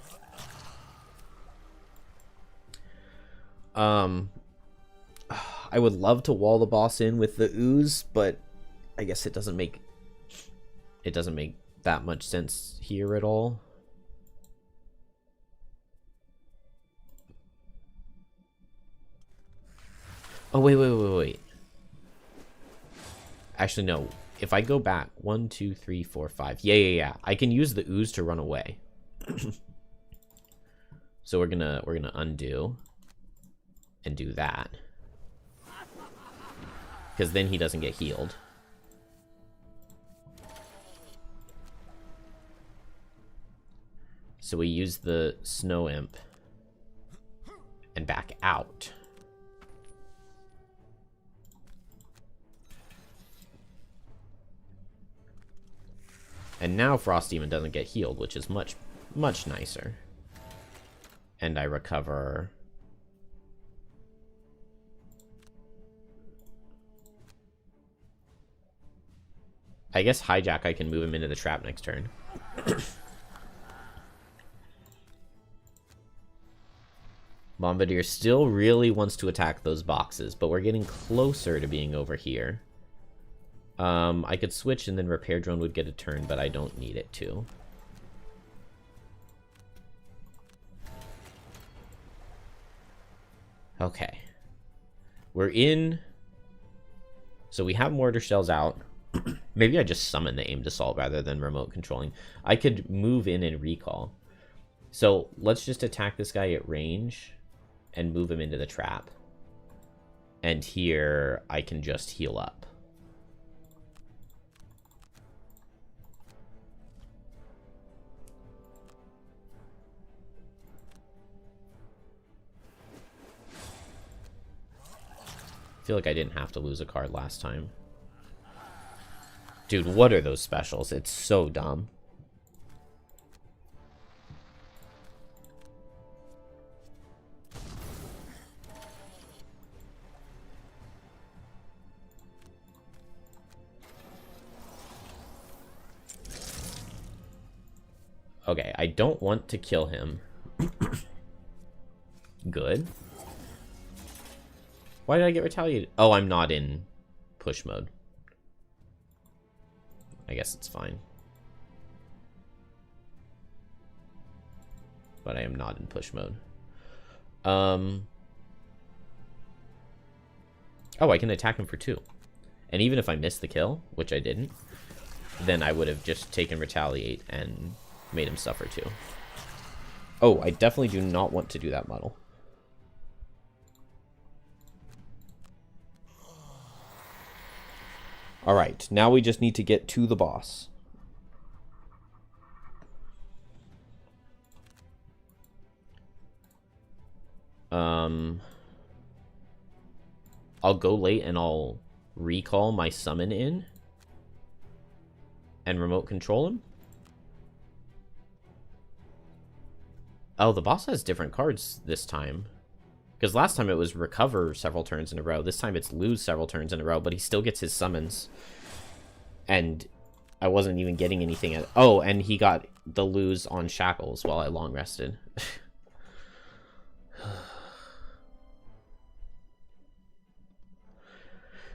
I would love to wall the boss in with the ooze, but I guess it doesn't make that much sense here at all. Oh, wait. Actually, no. If I go back, 1, 2, 3, 4, 5. Yeah. I can use the ooze to run away. So we're gonna undo and do that. Because then he doesn't get healed. So we use the Snow Imp and back out. And now Frost Demon doesn't get healed, which is much, much nicer. And I recover... I guess Hijack, I can move him into the trap next turn. Bombardier still really wants to attack those boxes, but we're getting closer to being over here. I could switch and then Repair Drone would get a turn, but I don't need it to. Okay. We're in... So we have Mortar Shells out. Maybe I just summon the Aimed Assault rather than remote controlling. I could move in and recall. So let's just attack this guy at range and move him into the trap. And here I can just heal up. I feel like I didn't have to lose a card last time. Dude, what are those specials? It's so dumb. Okay, I don't want to kill him. Good. Why did I get retaliated? Oh, I'm not in push mode. I guess it's fine. But I am not in push mode. Oh, I can attack him for 2. And even if I missed the kill, which I didn't, then I would have just taken retaliate and made him suffer 2. Oh, I definitely do not want to do that model. Alright, now we just need to get to the boss. I'll go late and I'll recall my summon in and remote control him. Oh, the boss has different cards this time. Because last time it was recover several turns in a row. This time it's lose several turns in a row, but he still gets his summons. And I wasn't even getting anything at... Oh, and he got the lose on shackles while I long rested.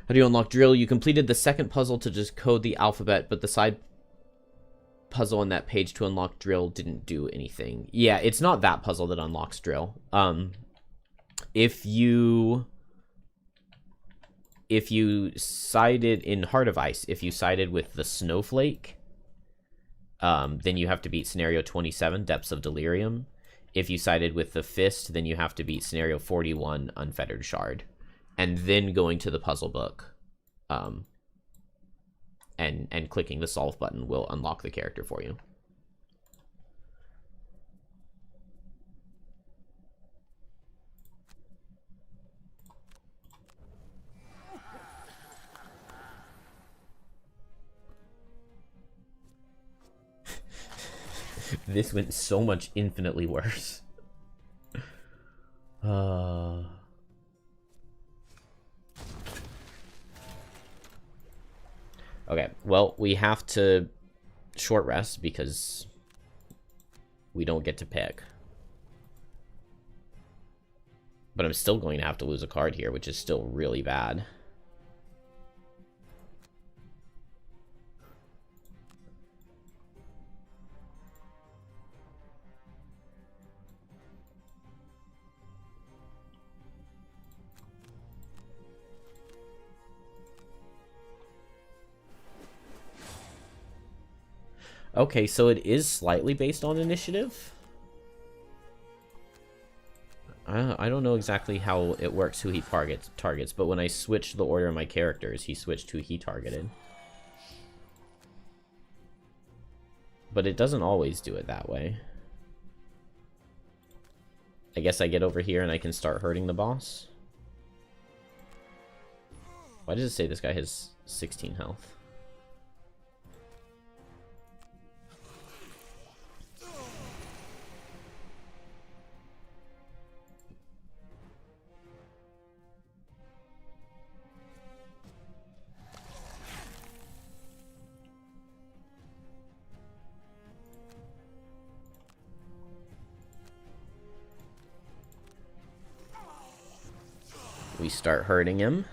How do you unlock drill? You completed the second puzzle to just code the alphabet, but the side puzzle on that page to unlock drill didn't do anything. Yeah, it's not that puzzle that unlocks drill. If you sided in Heart of Ice, if you sided with the Snowflake, then you have to beat scenario 27, Depths of Delirium. If you sided with the Fist, then you have to beat scenario 41, Unfettered Shard. And then going to the puzzle book, and clicking the solve button will unlock the character for you. This went so much infinitely worse. Okay, well, we have to short rest because we don't get to pick. But I'm still going to have to lose a card here, which is still really bad. Okay, so it is slightly based on initiative. I don't know exactly how it works, who he targets, but when I switched the order of my characters, he switched who he targeted. But it doesn't always do it that way. I guess I get over here and I can start hurting the boss. Why does it say this guy has 16 health? We start hurting him.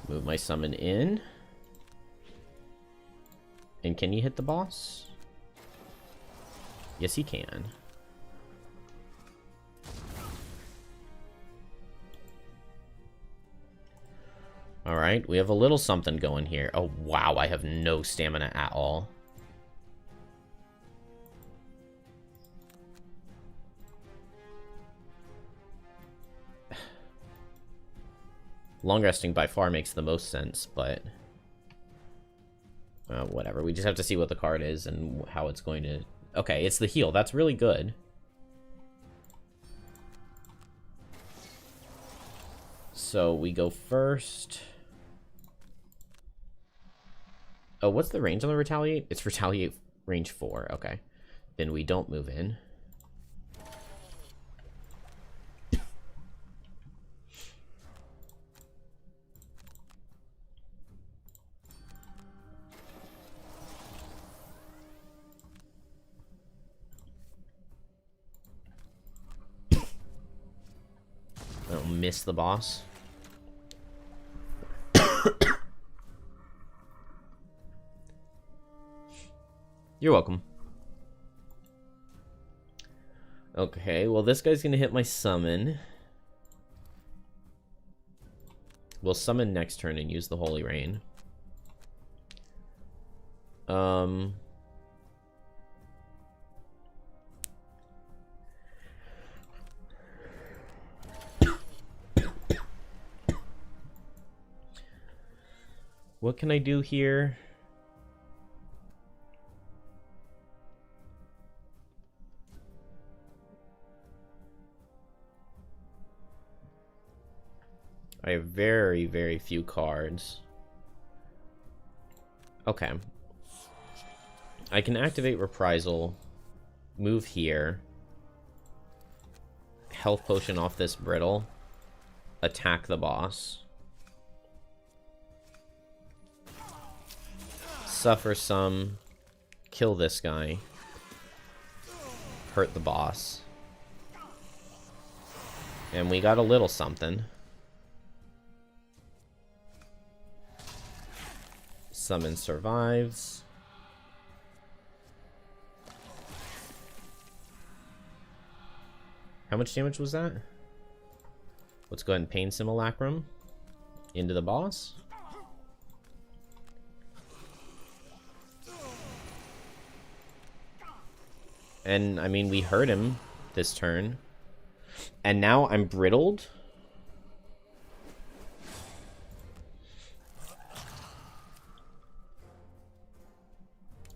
Move my summon in. And can he hit the boss? Yes, he can. Alright, we have a little something going here. Oh, wow, I have no stamina at all. Long resting by far makes the most sense, but... whatever. We just have to see what the card is and how it's going to... Okay, it's the heal. That's really good. So we go first. Oh, what's the range on the Retaliate? It's Retaliate range 4. Okay. Then we don't move in. I don't miss the boss. You're welcome. Okay, well this guy's gonna hit my summon. We'll summon next turn and use the Holy Rain. What can I do here? I have very, very few cards. Okay. I can activate Reprisal, move here, health potion off this brittle, attack the boss, suffer some, kill this guy, hurt the boss, and we got a little something. Summon survives. How much damage was that? Let's go ahead and Pain Simulacrum into the boss. And, I mean, we hurt him this turn. And now I'm brittled.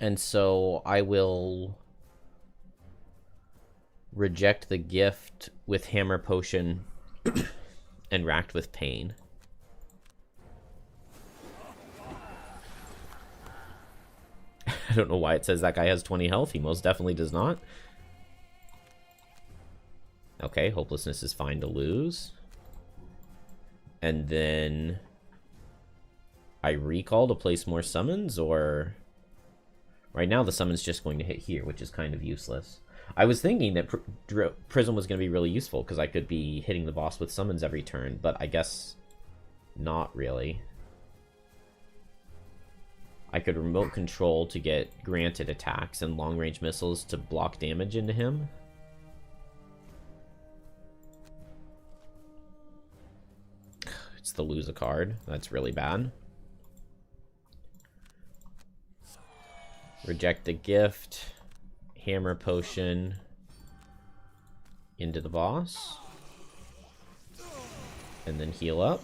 And so I will reject the gift with Hammer Potion and Racked with Pain. I don't know why it says that guy has 20 health. He most definitely does not. Okay, Hopelessness is fine to lose. And then I recall to place more summons, or... Right now the summon's just going to hit here, which is kind of useless. I was thinking that Prism was going to be really useful, because I could be hitting the boss with summons every turn, but I guess not really. I could remote control to get granted attacks and long-range missiles to block damage into him. It's the lose a card. That's really bad. Reject the gift. Hammer Potion into the boss. And then heal up.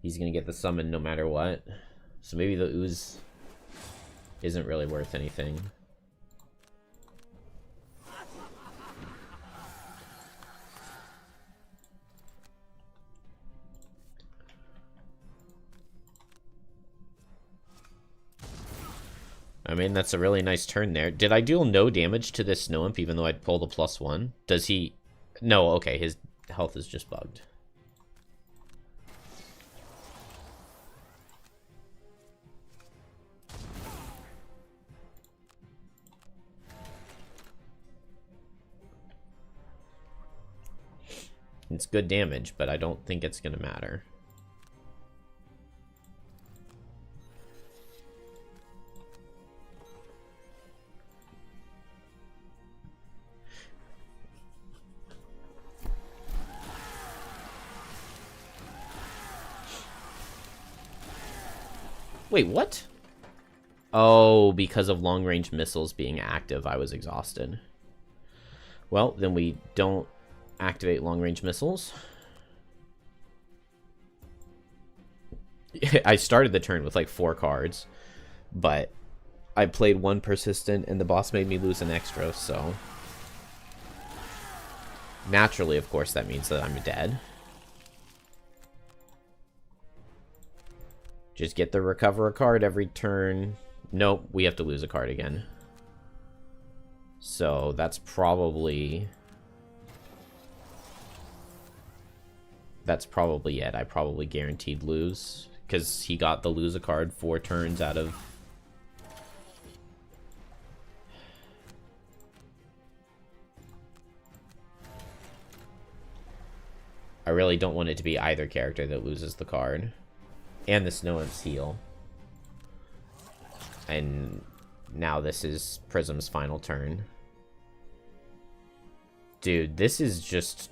He's gonna get the summon no matter what. So maybe the ooze isn't really worth anything. I mean, that's a really nice turn there. Did I deal no damage to this Snow Imp even though I'd pull the +1? Does he... No, okay, his health is just bugged. It's good damage, but I don't think it's gonna matter. Wait, what? Oh, because of long-range missiles being active, I was exhausted. Well, then we don't activate long-range missiles. I started the turn with like 4 cards, but I played 1 persistent and the boss made me lose an extra, so... Naturally, of course, that means that I'm dead. Just get to recover a card every turn. Nope, we have to lose a card again. So that's probably... That's probably it. I probably guaranteed lose. Because he got the lose a card 4 turns out of... I really don't want it to be either character that loses the card. And the Snow Imp's heal. And now this is Prism's final turn. Dude, this is just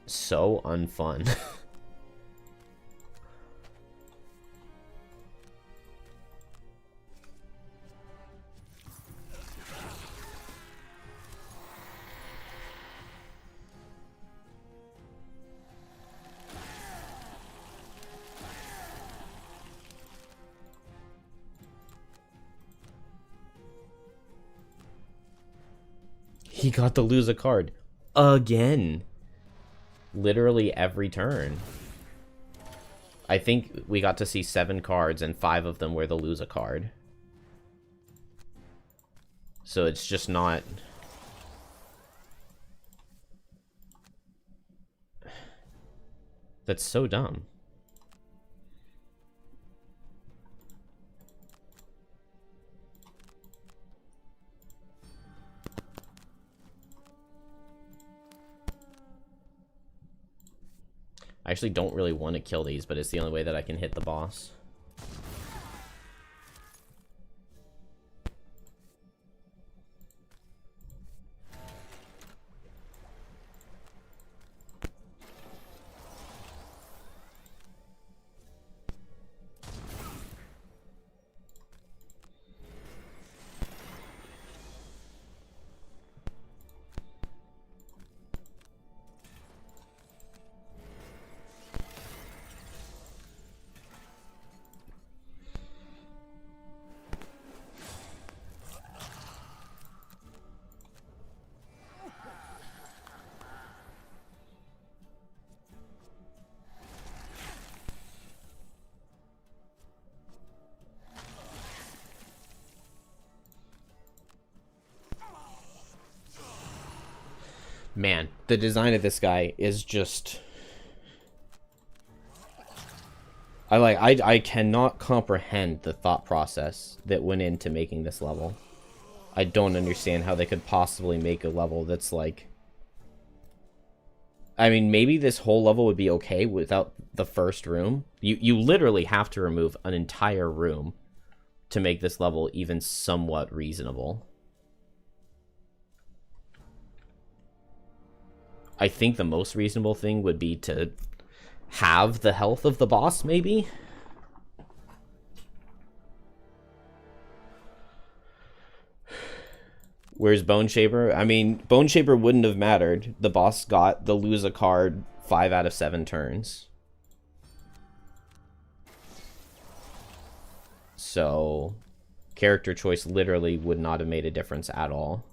so unfun. He got to lose a card. Again. Literally every turn. I think we got to see 7 cards, and 5 of them were the lose a card. So it's just not... That's so dumb. I actually don't really want to kill these, but it's the only way that I can hit the boss. Man, the design of this guy is just... I cannot comprehend the thought process that went into making this level. I don't understand how they could possibly make a level that's like... I mean, maybe this whole level would be okay without the first room. You literally have to remove an entire room to make this level even somewhat reasonable. I think the most reasonable thing would be to have the health of the boss, maybe? Where's Bone Shaper? I mean, Bone Shaper wouldn't have mattered. The boss got the lose a card 5 out of 7 turns. So, character choice literally would not have made a difference at all.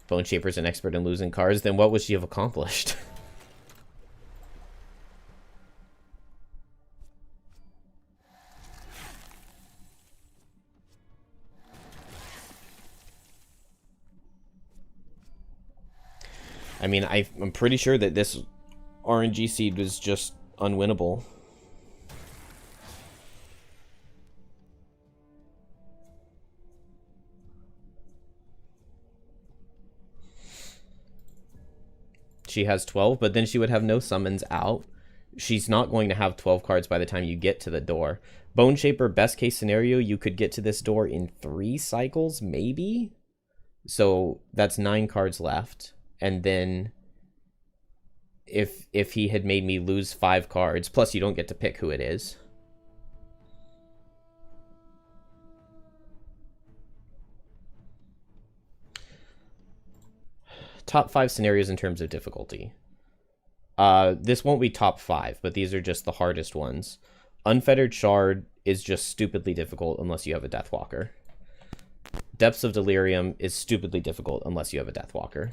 Bone Shaper's an expert in losing cards, then what would she have accomplished? I mean, I'm pretty sure that this RNG seed was just unwinnable. She has 12, but then she would have no summons out. she's not going to have 12 cards by the time you get to the door. Bone Shaper, best case scenario, you could get to this door in 3 cycles, maybe? So that's 9 cards left. And then if he had made me lose 5 cards, plus you don't get to pick who it is. Top 5 scenarios in terms of difficulty. This won't be top 5, but these are just the hardest ones. Unfettered Shard is just stupidly difficult unless you have a Deathwalker. Depths of Delirium is stupidly difficult unless you have a Deathwalker.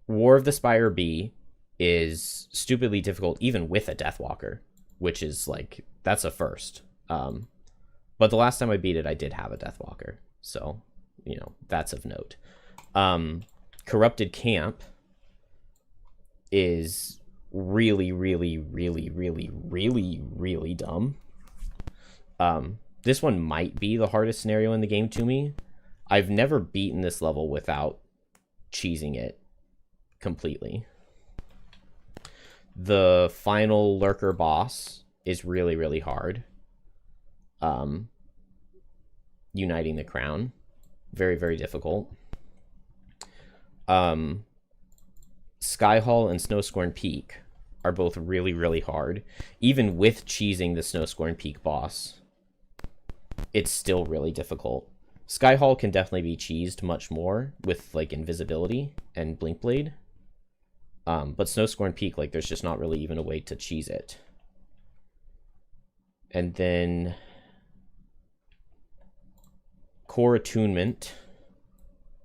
War of the Spire B is stupidly difficult even with a Deathwalker, which is like, that's a first. But the last time I beat it, I did have a Deathwalker, so, you know, that's of note. Corrupted Camp is really, really, really, really, really, really dumb. This one might be the hardest scenario in the game to me. I've never beaten this level without cheesing it completely. The final Lurker boss is really, really hard. Uniting the Crown. Very, very difficult. Skyhall and Snowscorn Peak are both really, really hard. Even with cheesing the Snowscorn Peak boss, it's still really difficult. Skyhall can definitely be cheesed much more with, like, invisibility and Blink Blade. But Snowscorn Peak, like, there's just not really even a way to cheese it. And then Core Attunement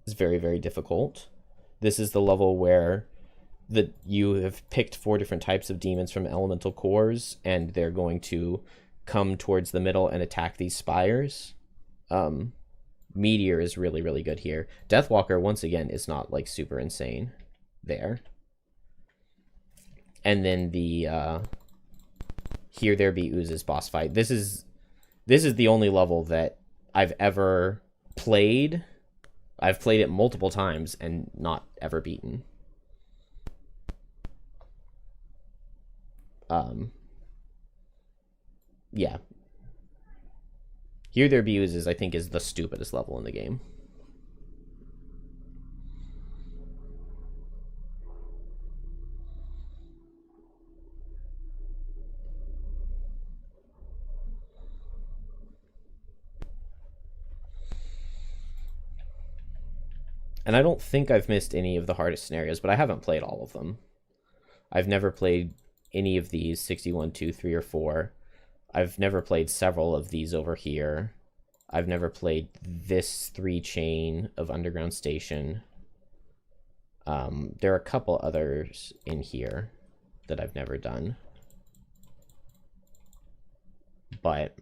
is very, very difficult. This is the level where you have picked 4 different types of demons from elemental cores, and they're going to come towards the middle and attack these spires. Meteor is really, really good here. Deathwalker, once again, is not, like, super insane there. And then the Here There Be Oozes boss fight. This is the only level that I've ever played. I've played it multiple times and not ever beaten. Yeah. Here There Be Oozes, I think, is the stupidest level in the game. And I don't think I've missed any of the hardest scenarios, but I haven't played all of them. I've never played any of these, 61, 2, 3, or 4. I've never played several of these over here. I've never played this 3-chain of Underground Station. There are a couple others in here that I've never done. But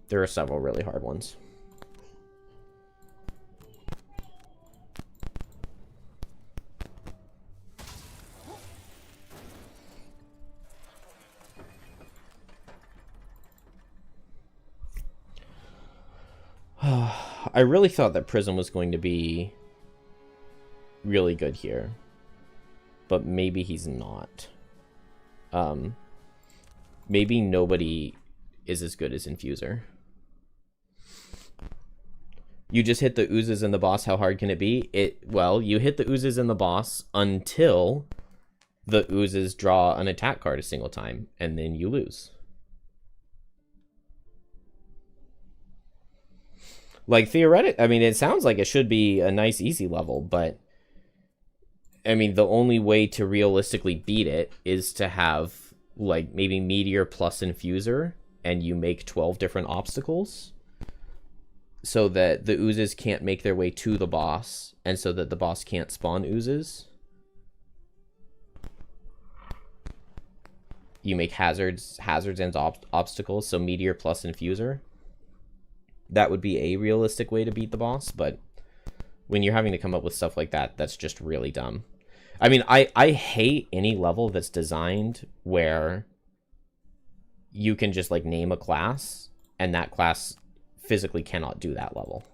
there are several really hard ones. I really thought that Prism was going to be really good here, but maybe he's not. Maybe nobody is as good as Infuser. You just hit the oozes in the boss. How hard can it be? Well, you hit the oozes in the boss until the oozes draw an attack card a single time, and then you lose. Like, theoretically, I mean, it sounds like it should be a nice, easy level, but I mean, the only way to realistically beat it is to have, like, maybe Meteor plus Infuser, and you make 12 different obstacles so that the oozes can't make their way to the boss, and so that the boss can't spawn oozes. You make hazards and obstacles, so Meteor plus Infuser. That would be a realistic way to beat the boss, but when you're having to come up with stuff like that, that's just really dumb. I mean, I hate any level that's designed where you can just, like, name a class, and that class physically cannot do that level.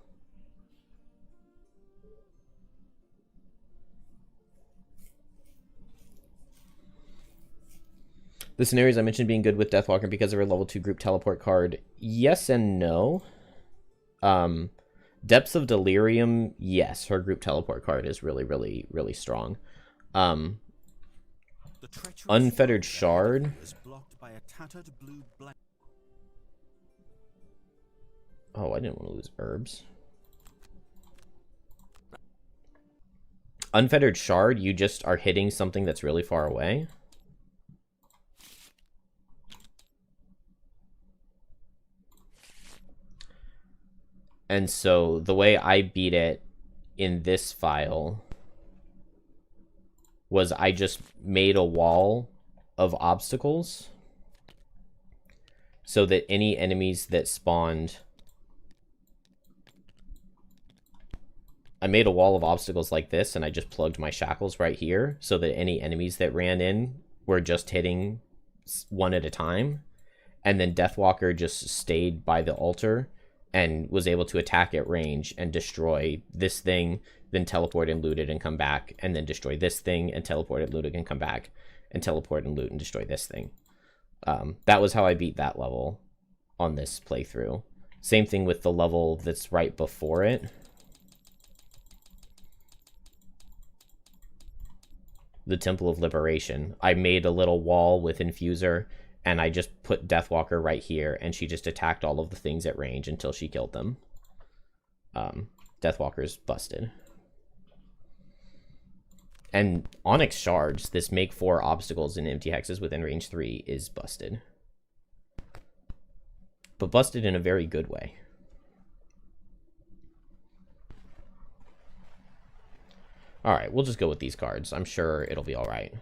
The scenarios I mentioned being good with Deathwalker because of her level 2 group teleport card. Yes and no. Depths of Delirium, yes, her group teleport card is really, really, really strong. Unfettered Shard. Oh, I didn't want to lose herbs. Unfettered Shard, you just are hitting something that's really far away. And so the way I beat it in this file was I just made a wall of obstacles so that any enemies that spawned... I made a wall of obstacles like this, and I just plugged my shackles right here so that any enemies that ran in were just hitting one at a time. And then Deathwalker just stayed by the altar and was able to attack at range and destroy this thing, then teleport and loot it and come back, and then destroy this thing and teleport and loot it and come back, and teleport and loot and destroy this thing. That was how I beat that level on this playthrough. Same thing with the level that's right before it. The Temple of Liberation. I made a little wall with Infuser, and I just put Deathwalker right here, and she just attacked all of the things at range until she killed them. Deathwalker's busted. And Onyx Shards, this make 4 obstacles and empty hexes within range 3, is busted. But busted in a very good way. Alright, we'll just go with these cards. I'm sure it'll be alright.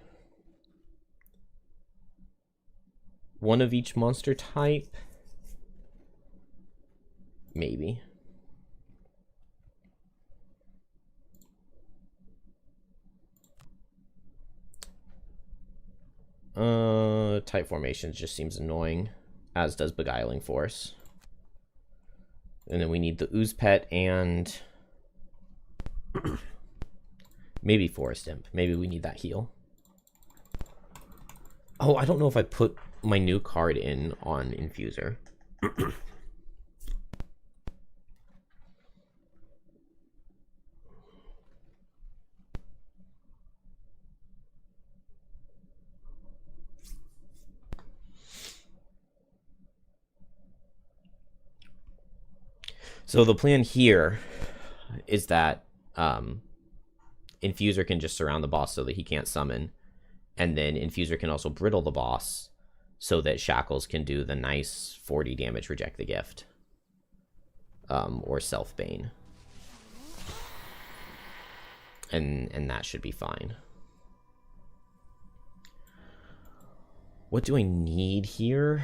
One of each monster type? Maybe. Type formations just seems annoying, as does Beguiling Force. And then we need the Ooze Pet and... maybe Forest Imp. Maybe we need that heal. Oh, I don't know if I put my new card in on Infuser. So the plan here is that Infuser can just surround the boss so that he can't summon. And then Infuser can also brittle the boss so that Shackles can do the nice 40 damage Reject the Gift. Or Self-Bane. And that should be fine. What do I need here?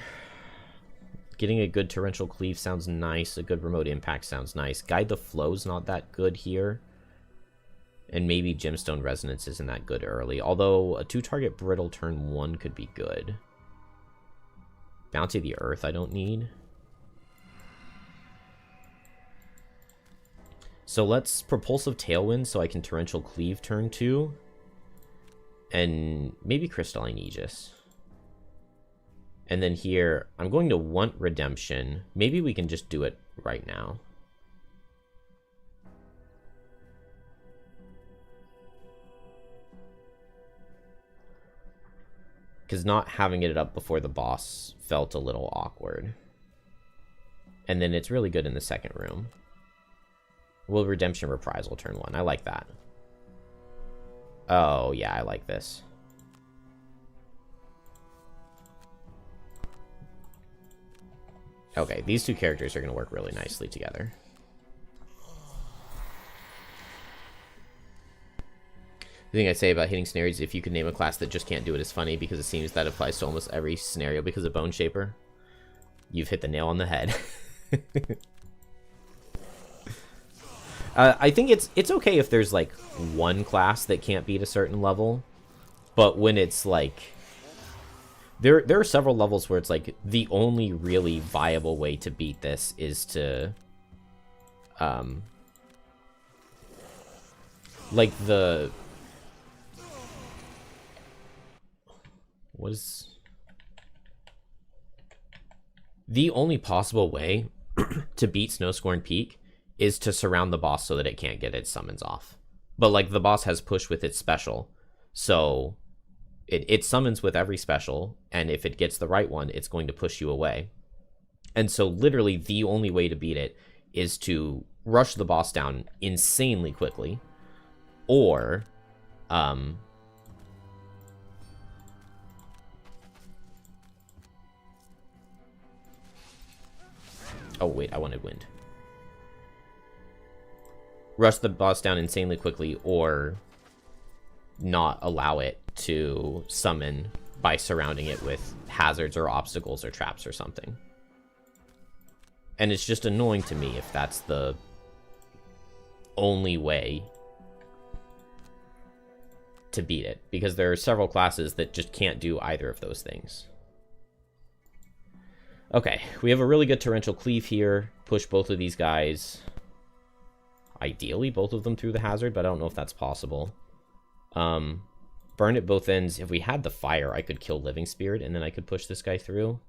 Getting a good Torrential Cleave sounds nice. A good Remote Impact sounds nice. Guide the Flow's not that good here. And maybe Gemstone Resonance isn't that good early. Although a 2-target Brittle turn 1 could be good. Bounty of the Earth I don't need. So let's Propulsive Tailwind so I can Torrential Cleave turn 2. And maybe Crystalline Aegis. And then here, I'm going to want Redemption. Maybe we can just do it right now. Because not having it up before the boss felt a little awkward. And then it's really good in the second room. Will Redemption Reprisal turn 1. I like that. Oh, yeah, I like this. Okay, these two characters are going to work really nicely together. The thing I'd say about hitting scenarios, if you could name a class that just can't do it, is funny, because it seems that applies to almost every scenario because of Bone Shaper. You've hit the nail on the head. I think it's okay if there's, like, one class that can't beat a certain level, but when it's, like... There are several levels where it's, like, the only really viable way to beat this is to... like, the... What is... The only possible way to beat Snowscorn Peak is to surround the boss so that it can't get its summons off. But, like, the boss has push with its special, so it summons with every special, and if it gets the right one, it's going to push you away. And so, literally, the only way to beat it is to rush the boss down insanely quickly, or, oh, wait, I wanted wind. Rush the boss down insanely quickly, or not allow it to summon by surrounding it with hazards or obstacles or traps or something. And it's just annoying to me if that's the only way to beat it, because there are several classes that just can't do either of those things. Okay, we have a really good torrential cleave here. Push both of these guys. Ideally, both of them through the hazard, but I don't know if that's possible. Burn at both ends. If we had the fire, I could kill Living Spirit, and then I could push this guy through.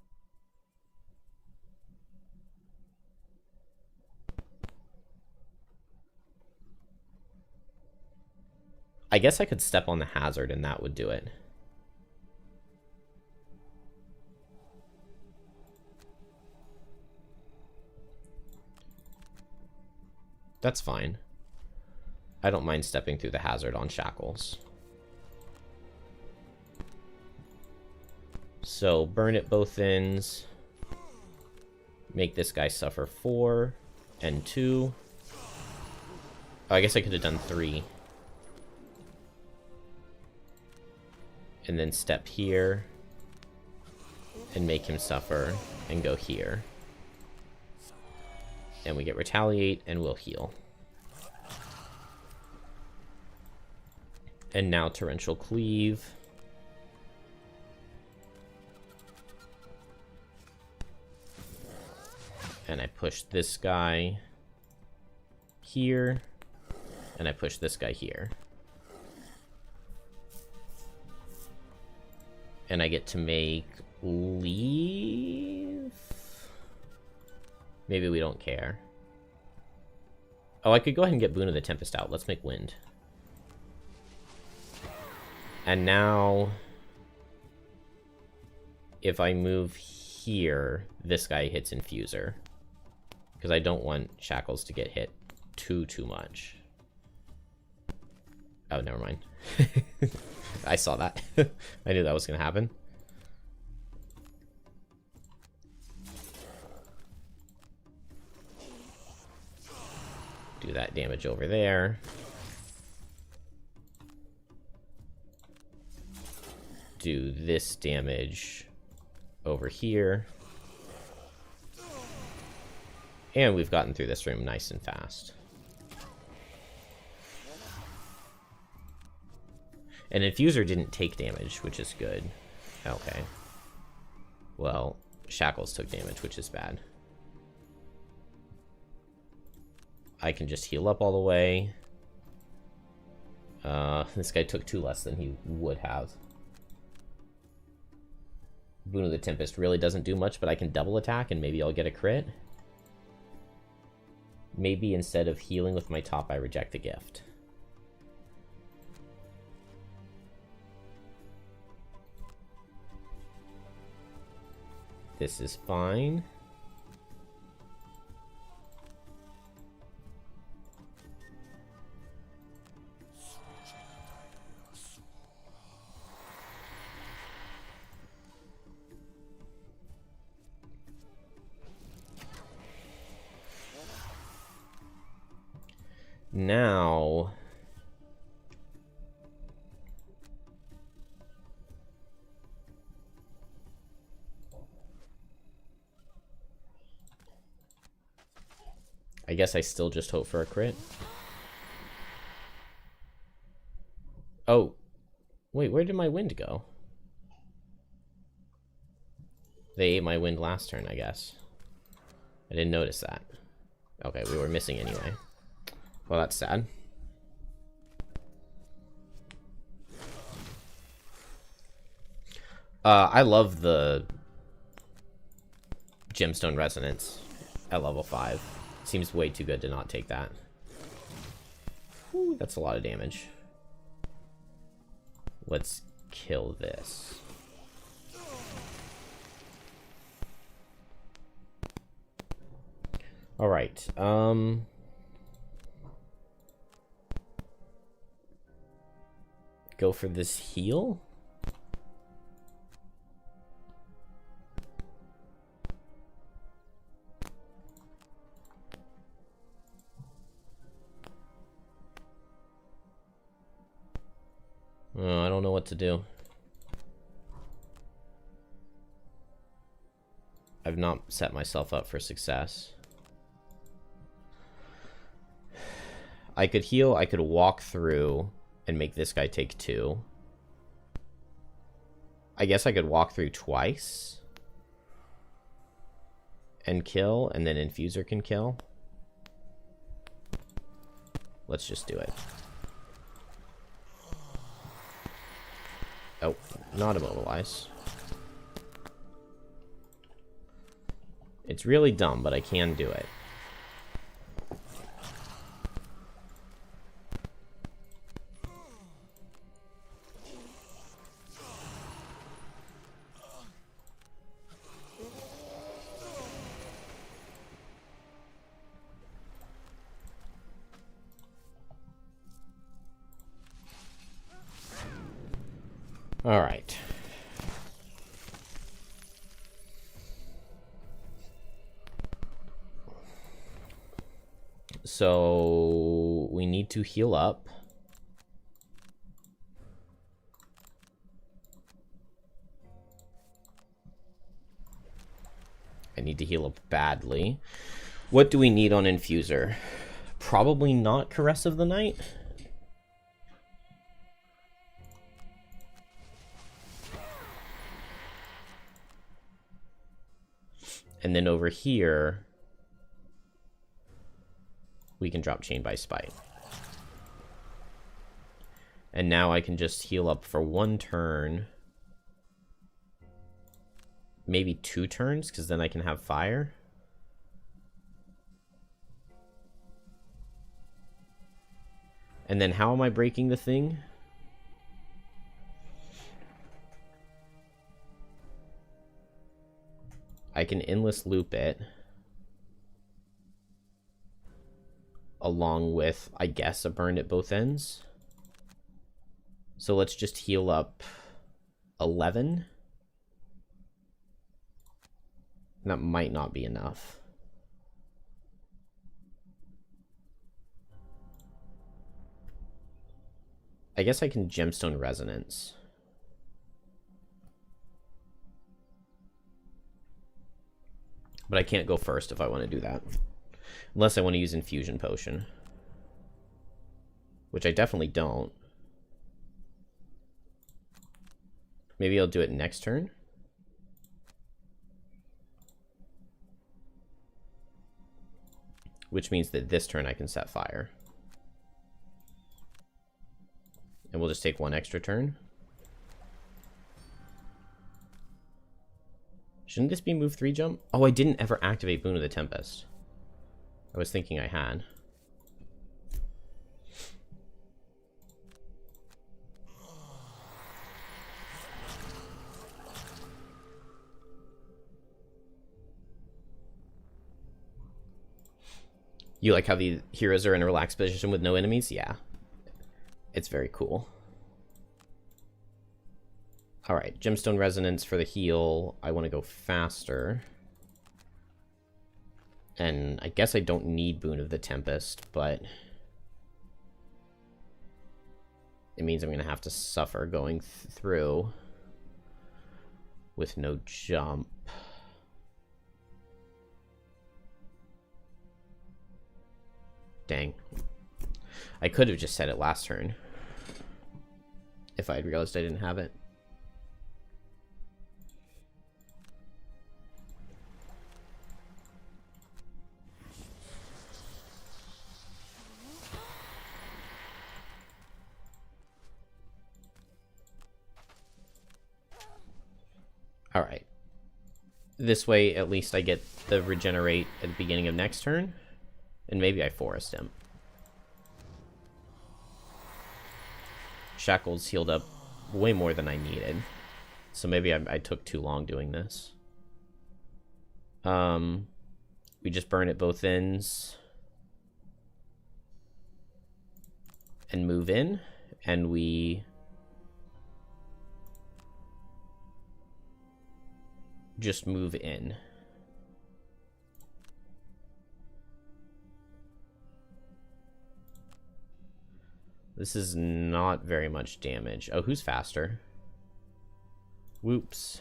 I guess I could step on the hazard, and that would do it. That's fine. I don't mind stepping through the hazard on Shackles. So, burn at both ends. Make this guy suffer 4 and 2. Oh, I guess I could have done 3. And then step here. And make him suffer. And go here. And we get Retaliate, and we'll heal. And now Torrential Cleave. And I push this guy here. And I push this guy here. And I get to make leave. Maybe we don't care. Oh, I could go ahead and get Boon of the Tempest out. Let's make wind. And now, if I move here, this guy hits Infuser. Because I don't want Shackles to get hit too much. Oh, never mind. I saw that. I knew that was going to happen. Do that damage over there. Do this damage over here. And we've gotten through this room nice and fast. And Infuser didn't take damage, which is good. Okay. Well, Shackles took damage, which is bad. I can just heal up all the way. This guy took 2 less than he would have. Boon of the Tempest really doesn't do much, but I can double attack and maybe I'll get a crit. Maybe instead of healing with my top, I reject the gift. This is fine. Now, I guess I still just hope for a crit. Oh, wait, where did my wind go? They ate my wind last turn, I guess. I didn't notice that. Okay, we were missing anyway. Well, that's sad. I love the Gemstone Resonance at level 5. Seems way too good to not take that. Whew, that's a lot of damage. Let's kill this. Alright, go for this heal. I don't know what to do. I've not set myself up for success. I could heal, I could walk through and make this guy take 2. I guess I could walk through twice and kill, and then Infuser can kill. Let's just do it. Oh, not immobilize. It's really dumb, but I can do it. All right. So we need to heal up. I need to heal up badly. What do we need on Infuser? Probably not Caress of the Night. And then over here, we can drop Chain by Spite. And now I can just heal up for 1 turn. Maybe 2 turns, because then I can have fire. And then how am I breaking the thing? I can endless loop it. Along with, I guess, a burn at both ends. So let's just heal up 11. That might not be enough. I guess I can Gemstone Resonance. But I can't go first if I want to do that. Unless I want to use Infusion Potion. Which I definitely don't. Maybe I'll do it next turn. Which means that this turn I can set fire. And we'll just take 1 extra turn. Shouldn't this be move 3 jump? Oh, I didn't ever activate Boon of the Tempest. I was thinking I had. You like how the heroes are in a relaxed position with no enemies? Yeah. It's very cool. Alright, Gemstone Resonance for the heal. I want to go faster. And I guess I don't need Boon of the Tempest, but it means I'm going to have to suffer going through with no jump. Dang. I could have just said it last turn if I had realized I didn't have it. All right. This way, at least I get the regenerate at the beginning of next turn. And maybe I forest him. Shackles healed up way more than I needed. So maybe I took too long doing this. We just burn at both ends. And move in. And we... just move in. This is not very much damage. Oh, who's faster? Whoops.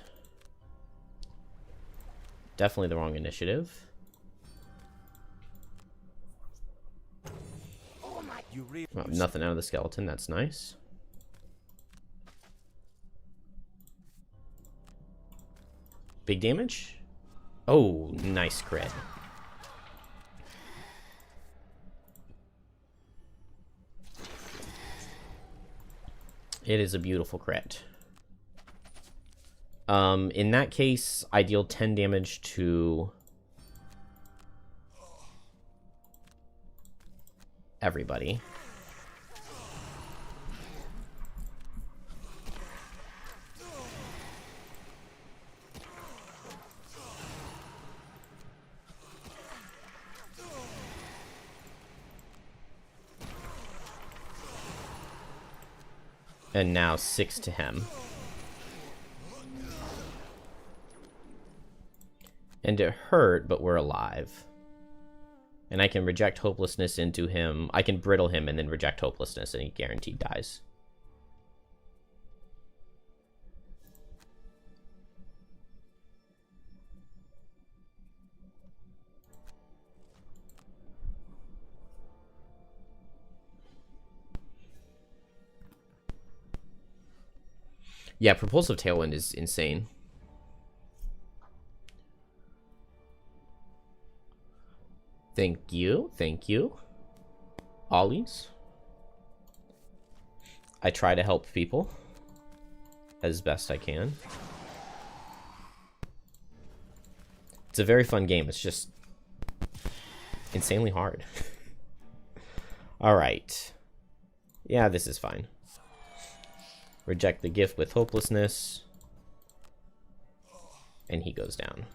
Definitely the wrong initiative. Oh, nothing out of the skeleton. That's nice. Big damage? Oh, nice crit. It is a beautiful crit. In that case, I deal 10 damage to everybody. And now 6 to him. And it hurt, but we're alive. And I can reject hopelessness into him. I can brittle him and then reject hopelessness, and he guaranteed dies. Yeah, Propulsive Tailwind is insane. Thank you. Thank you. Ollies. I try to help people as best I can. It's a very fun game. It's just insanely hard. All right. Yeah, this is fine. Reject the gift with hopelessness. And he goes down.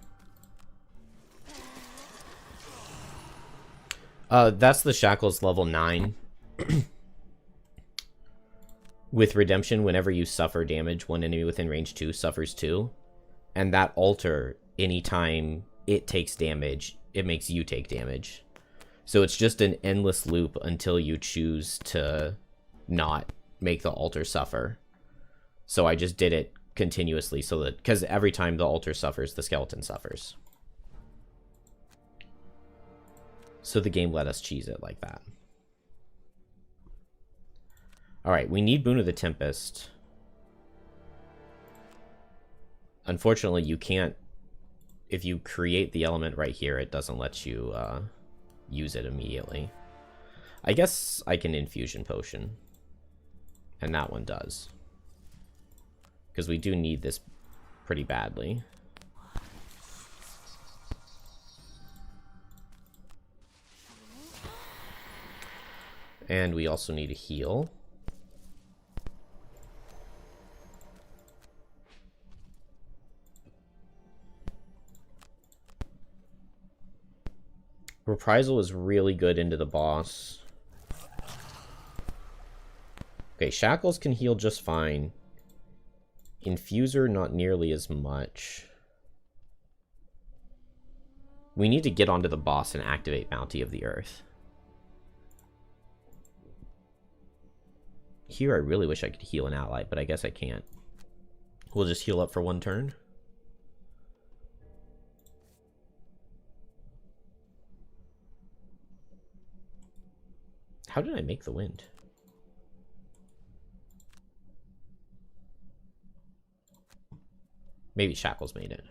That's the Shackles level 9. With Redemption, whenever you suffer damage, one enemy within range 2 suffers 2. And that altar, anytime it takes damage, it makes you take damage. So it's just an endless loop until you choose to not make the altar suffer. So I just did it continuously so that, because every time the altar suffers, the skeleton suffers. So the game let us cheese it like that. Alright, we need Boon of the Tempest. Unfortunately, you can't... If you create the element right here, it doesn't let you use it immediately. I guess I can Infusion Potion. And that one does. Because we do need this pretty badly. And we also need a heal. Reprisal is really good into the boss. Okay, Shackles can heal just fine. Infuser, not nearly as much. We need to get onto the boss and activate Bounty of the Earth. Here, I really wish I could heal an ally, but I guess I can't. We'll just heal up for one turn. How did I make the wind? Maybe Shackles made it.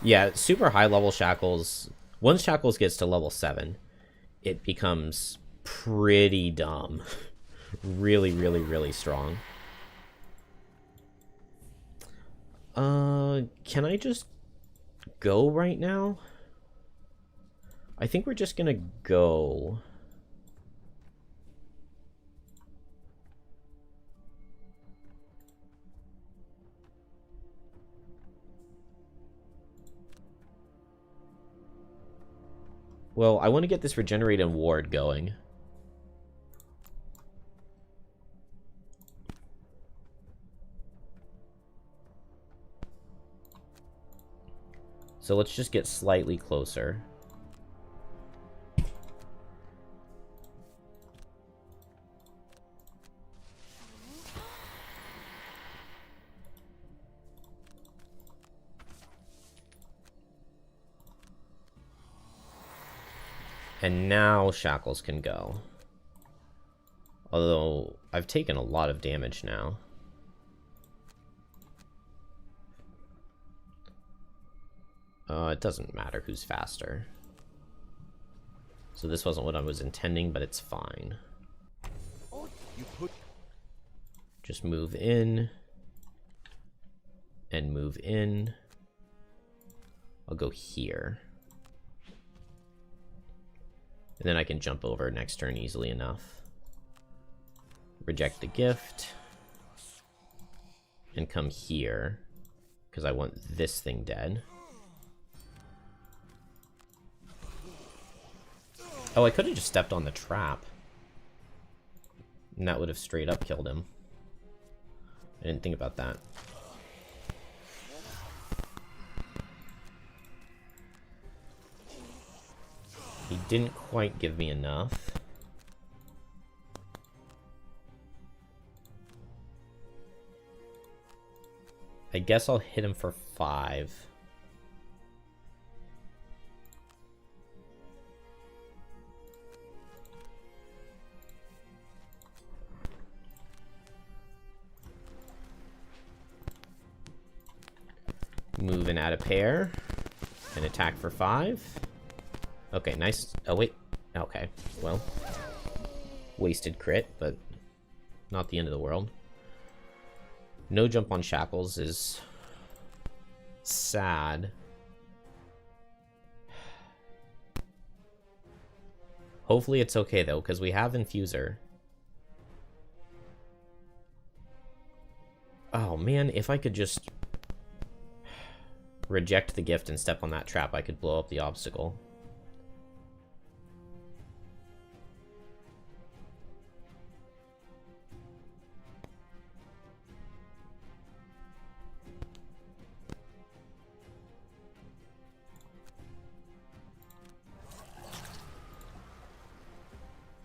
Yeah, super high level Shackles. Once Shackles gets to level 7, it becomes pretty dumb. Really, really, really strong. Can I just go right now? I think we're just gonna go. Well, I want to get this regenerate and ward going. So let's just get slightly closer. And now Shackles can go. Although, I've taken a lot of damage now. It doesn't matter who's faster. So this wasn't what I was intending, but it's fine. Just move in. And move in. I'll go here. And then I can jump over next turn easily enough. Reject the gift. And come here. Because I want this thing dead. Oh, I could have just stepped on the trap. And that would have straight up killed him. I didn't think about that. He didn't quite give me enough. I guess I'll hit him for 5. Move and add a pair. And attack for 5. Okay, nice. Oh, wait. Okay, well. Wasted crit, but not the end of the world. No jump on Shackles is sad. Hopefully it's okay, though, because we have Infuser. Oh, man, if I could just reject the gift and step on that trap, I could blow up the obstacle.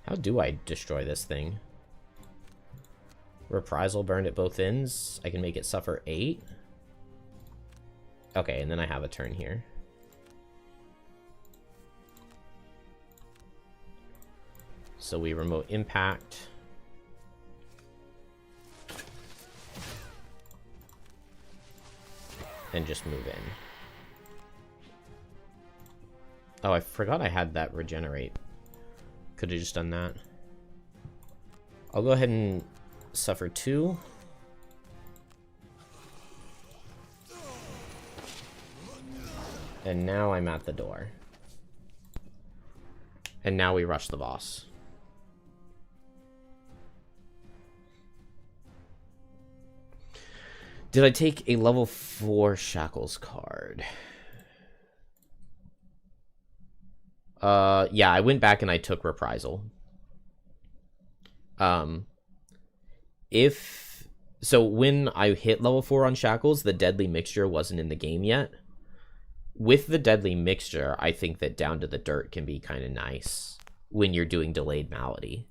How do I destroy this thing? Reprisal burned at both ends. I can make it suffer 8. Okay, and then I have a turn here. So we remote impact. And just move in. Oh, I forgot I had that regenerate. Could have just done that. I'll go ahead and suffer 2. And now I'm at the door. And now we rush the boss. Did I take a level 4 Shackles card? Yeah, I went back and I took Reprisal. So when I hit level 4 on Shackles, the Deadly Mixture wasn't in the game yet. With the Deadly Mixture, I think that Down to the Dirt can be kind of nice when you're doing Delayed Malady.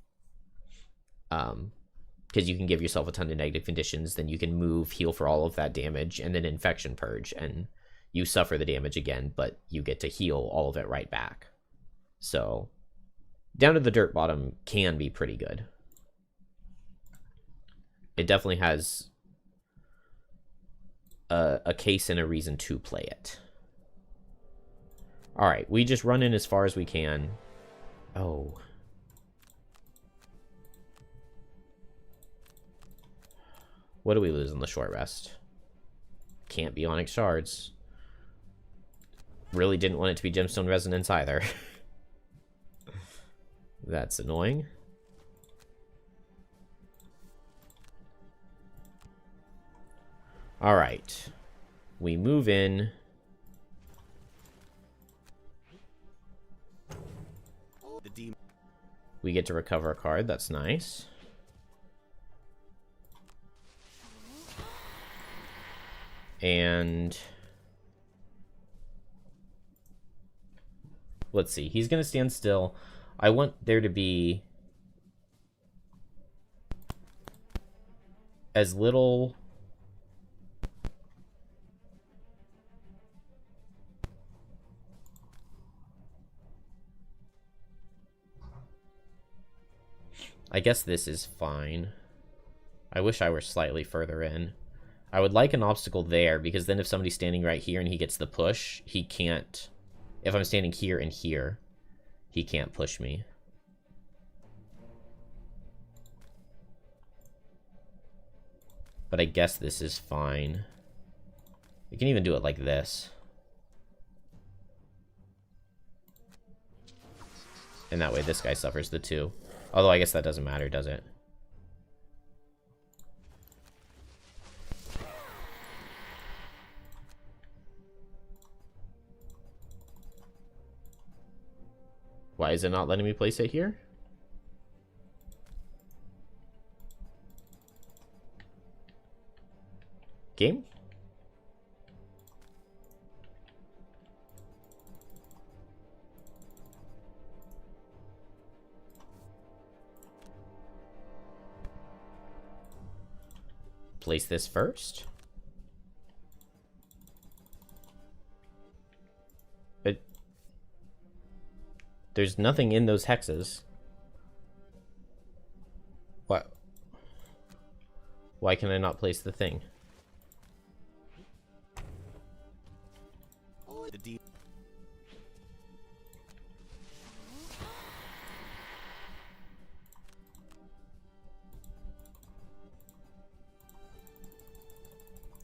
Because you can give yourself a ton of negative conditions, then you can move, heal for all of that damage, and then Infection Purge, and you suffer the damage again, but you get to heal all of it right back. So, Down to the Dirt Bottom can be pretty good. It definitely has a case and a reason to play it. Alright, we just run in as far as we can. Oh. What do we lose on the short rest? Can't be Onyx Shards. Really didn't want it to be Gemstone Resonance either. That's annoying. Alright. We move in. We get to recover a card. That's nice. And let's see. He's going to stand still. I want there to be as little... I guess this is fine. I wish I were slightly further in. I would like an obstacle there, because then if somebody's standing right here and he gets the push, he can't... If I'm standing here and here, he can't push me. But I guess this is fine. We can even do it like this. And that way this guy suffers the 2. Although I guess that doesn't matter, does it? Why is it not letting me place it here? Game? Place this first. But there's nothing in those hexes. What? Why can I not place the thing?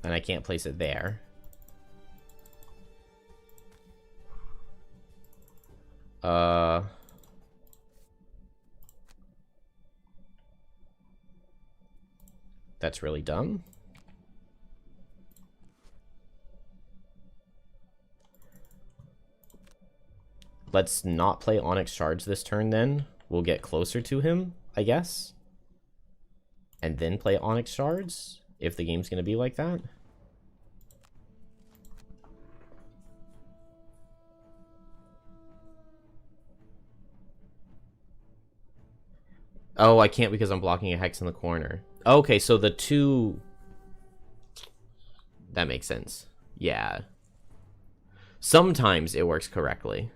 And I can't place it there. That's really dumb. Let's not play Onyx Shards this turn then. We'll get closer to him, I guess. And then play Onyx Shards, if the game's going to be like that. Oh, I can't because I'm blocking a hex in the corner. Okay, so the 2... That makes sense. Yeah. Sometimes it works correctly.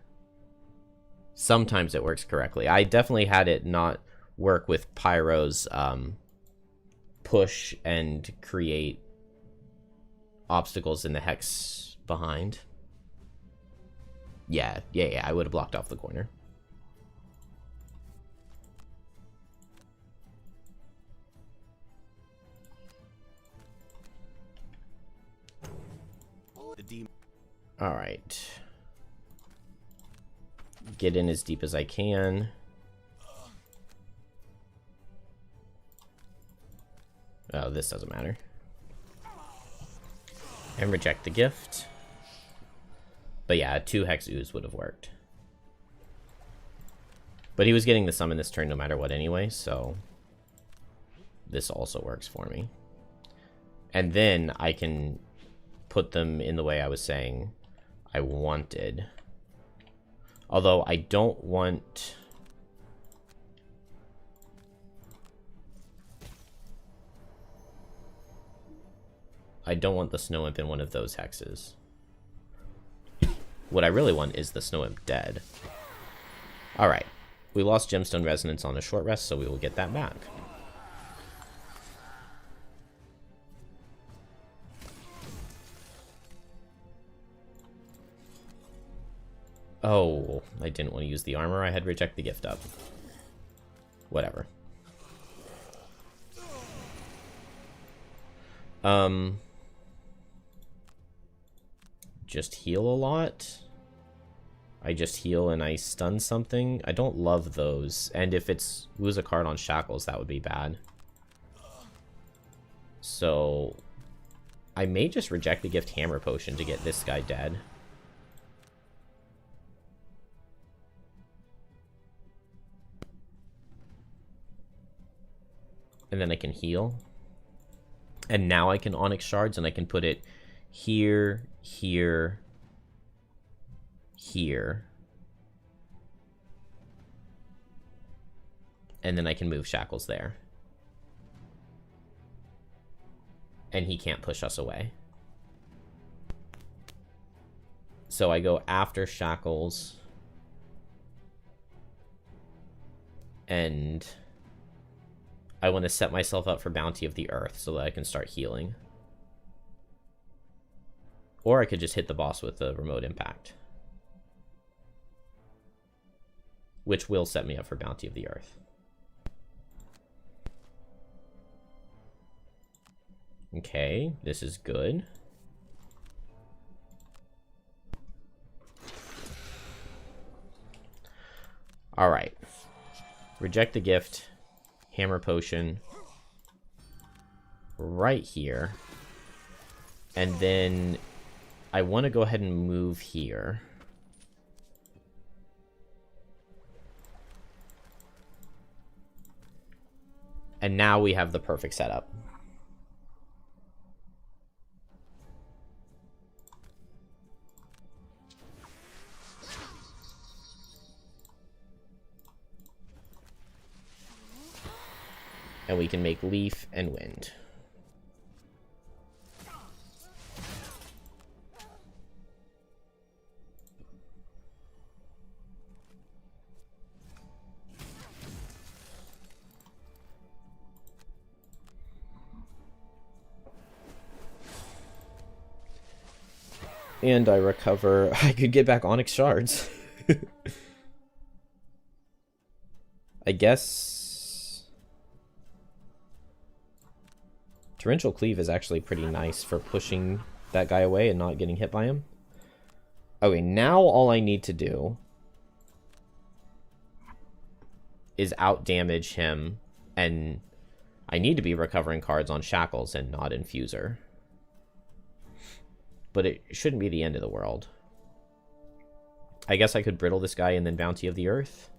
Sometimes it works correctly. I definitely had it not work with Pyro's push and create obstacles in the hex behind. Yeah, I would have blocked off the corner. All right. Get in as deep as I can. Oh, this doesn't matter. And reject the gift. But yeah, 2 Hex Ooze would have worked. But he was getting the summon this turn no matter what anyway, so this also works for me. And then I can put them in the way I was saying I wanted. Although I don't want... I don't want the Snow Imp in one of those hexes. What I really want is the Snow Imp dead. Alright. We lost Gemstone Resonance on a short rest, so we will get that back. Oh, I didn't want to use the armor. I had reject the gift up. Whatever. Just heal a lot. I just heal and I stun something. I don't love those. And if it's lose a card on shackles, that would be bad. So I may just reject the gift hammer potion to get this guy dead. And then I can heal. And now I can Onyx Shards and I can put it here, here, here. And then I can move Shackles there. And he can't push us away. So I go after Shackles. And I want to set myself up for Bounty of the Earth so that I can start healing. Or I could just hit the boss with the Remote Impact. Which will set me up for Bounty of the Earth. Okay, this is good. Alright. Reject the gift. Hammer potion. Right here. And then I want to go ahead and move here. And now we have the perfect setup. And we can make Leaf and Wind. And I recover. I could get back Onyx Shards. I guess Torrential Cleave is actually pretty nice for pushing that guy away and not getting hit by him. Okay, now all I need to do is out-damage him, and I need to be recovering cards on Shackles and not Infuser. But it shouldn't be the end of the world. I guess I could Brittle this guy and then Bounty of the Earth.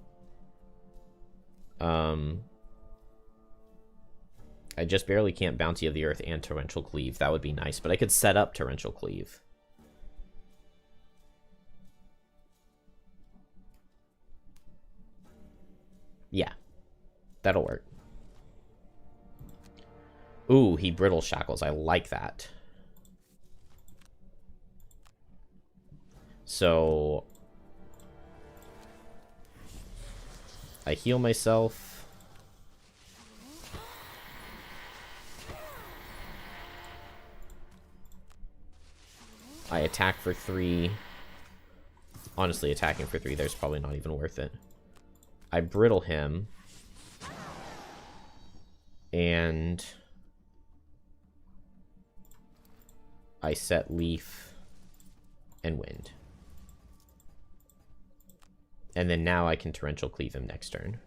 I just barely can't Bounty of the Earth and Torrential Cleave. That would be nice, but I could set up Torrential Cleave. Yeah, that'll work. Ooh, he Brittle Shackles. I like that. So I heal myself. I attack for 3. Honestly, attacking for 3, there's probably not even worth it. I Brittle him. And I set Leaf and Wind. And then now I can Torrential Cleave him next turn.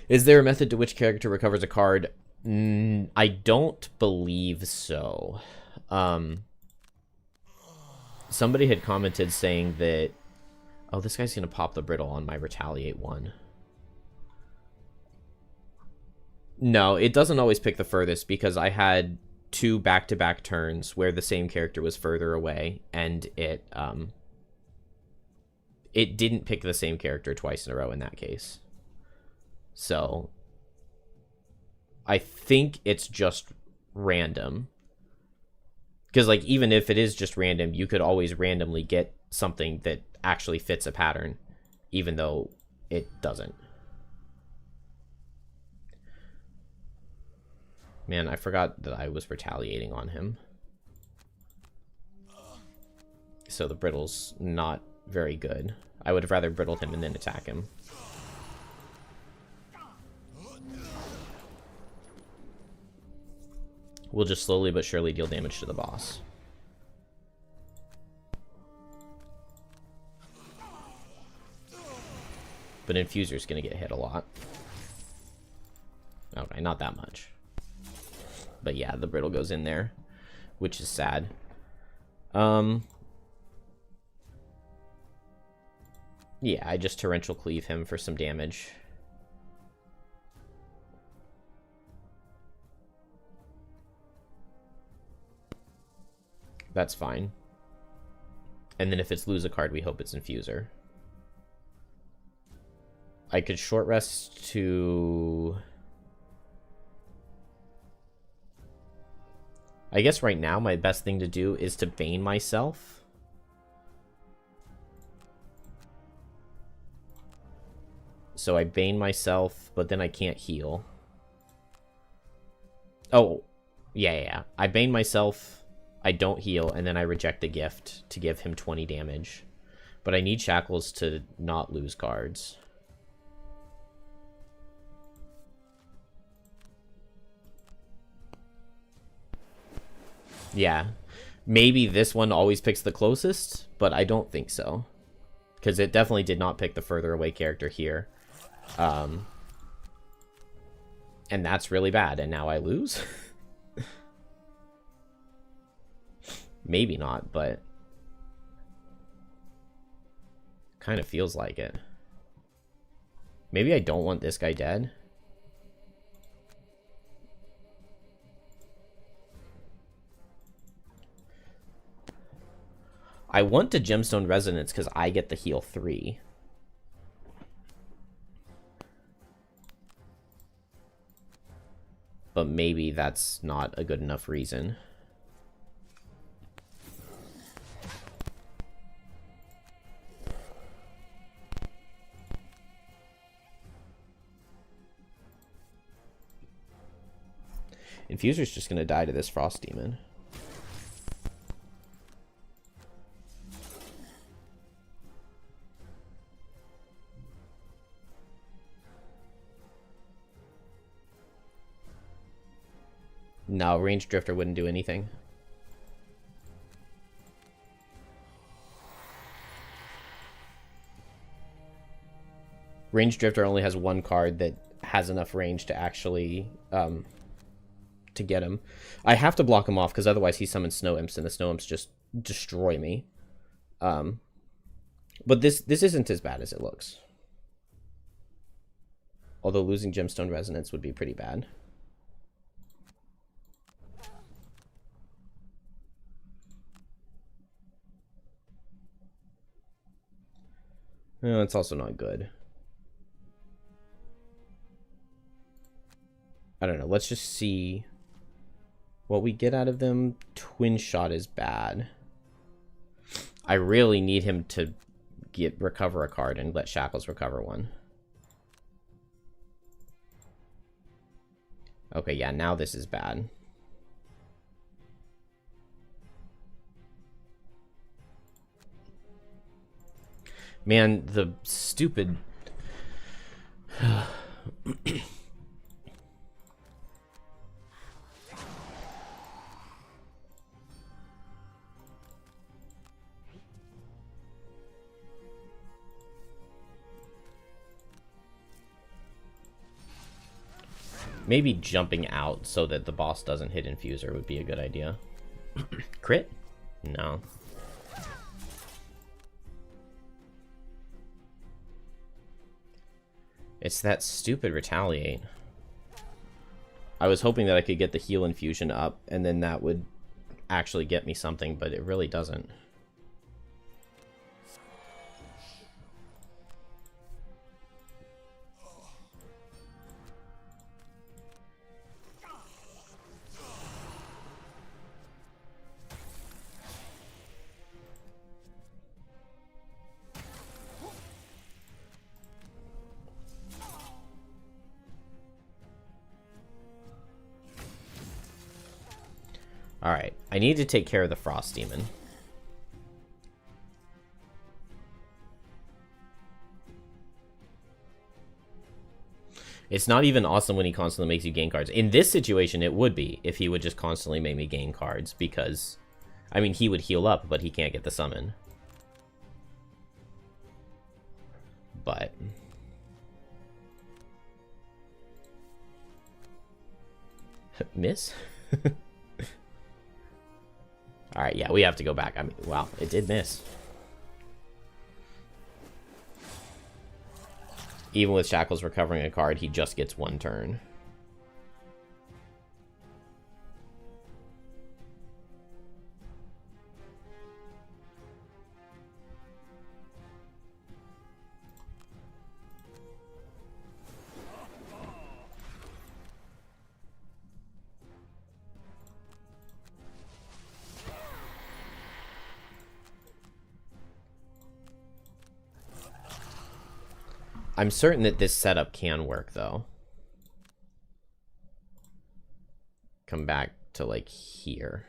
Is there a method to which character recovers a card? I don't believe so. Somebody had commented saying that, oh, this guy's going to pop the Brittle on my Retaliate one. No, it doesn't always pick the furthest because I had 2 back-to-back turns where the same character was further away, and it didn't pick the same character twice in a row in that case. So I think it's just random. Because, like, even if it is just random, you could always randomly get something that actually fits a pattern, even though it doesn't. Man, I forgot that I was retaliating on him. So the Brittle's not very good. I would have rather Brittled him and then attack him. will just slowly but surely deal damage to the boss. But Infuser's gonna get hit a lot. Okay, not that much. But yeah, the brittle goes in there, which is sad. Yeah, I just torrential cleave him for some damage. That's fine. And then if it's lose a card, we hope it's Infuser. I could short rest to... I guess right now my best thing to do is to Bane myself. So I Bane myself, but then I can't heal. Oh, yeah. I Bane myself, I don't heal, and then I reject a gift to give him 20 damage. But I need Shackles to not lose cards. Yeah. Maybe this one always picks the closest, but I don't think so. Because it definitely did not pick the further away character here. And that's really bad, and now I lose? Maybe not, but... kind of feels like it. Maybe I don't want this guy dead. I want to Gemstone Resonance because I get the heal 3. But maybe that's not a good enough reason. Infuser's just going to die to this Frost Demon. No, Range Drifter wouldn't do anything. Range Drifter only has one card that has enough range to actually to get him. I have to block him off because otherwise he summons Snow Imps and the Snow Imps just destroy me. But this isn't as bad as it looks. Although losing Gemstone Resonance would be pretty bad. No, it's also not good. I don't know. Let's just see what we get out of them. Twin Shot is bad. I really need him to recover a card and let Shackles recover one. Okay, yeah, now this is bad. Man, the stupid... Maybe jumping out so that the boss doesn't hit Infuser would be a good idea. Crit? No. It's that stupid Retaliate. I was hoping that I could get the heal infusion up, and then that would actually get me something, but it really doesn't. Alright, I need to take care of the Frost Demon. It's not even awesome when he constantly makes you gain cards. In this situation, it would be if he would just constantly make me gain cards because, I mean, he would heal up, but he can't get the summon. But miss? Alright, yeah, we have to go back. I mean, wow, it did miss. Even with Shackles recovering a card, he just gets one turn. I'm certain that this setup can work, though. Come back to, like, here.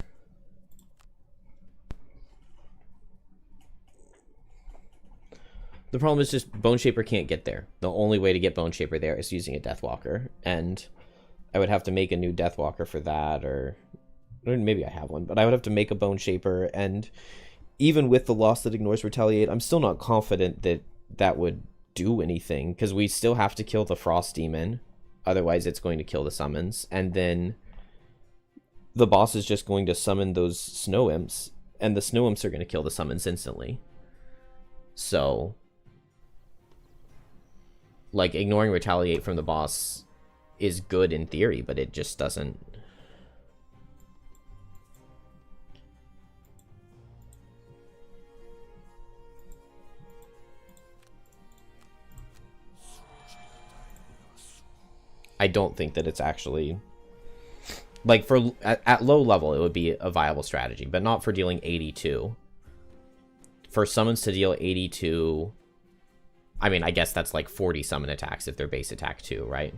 The problem is just Bone Shaper can't get there. The only way to get Bone Shaper there is using a Deathwalker. And I would have to make a new Deathwalker for that, or maybe I have one, but I would have to make a Bone Shaper, and even with the loss that ignores Retaliate, I'm still not confident that that would do anything, because we still have to kill the Frost Demon, otherwise it's going to kill the summons, and then the boss is just going to summon those Snow Imps, and the Snow Imps are going to kill the summons instantly. So, like, ignoring Retaliate from the boss is good in theory, but it just doesn't. I don't think that it's actually, like, for at low level it would be a viable strategy, but not for dealing 82. For summons to deal 82, I mean, I guess that's like 40 summon attacks if they're base attack 2, right?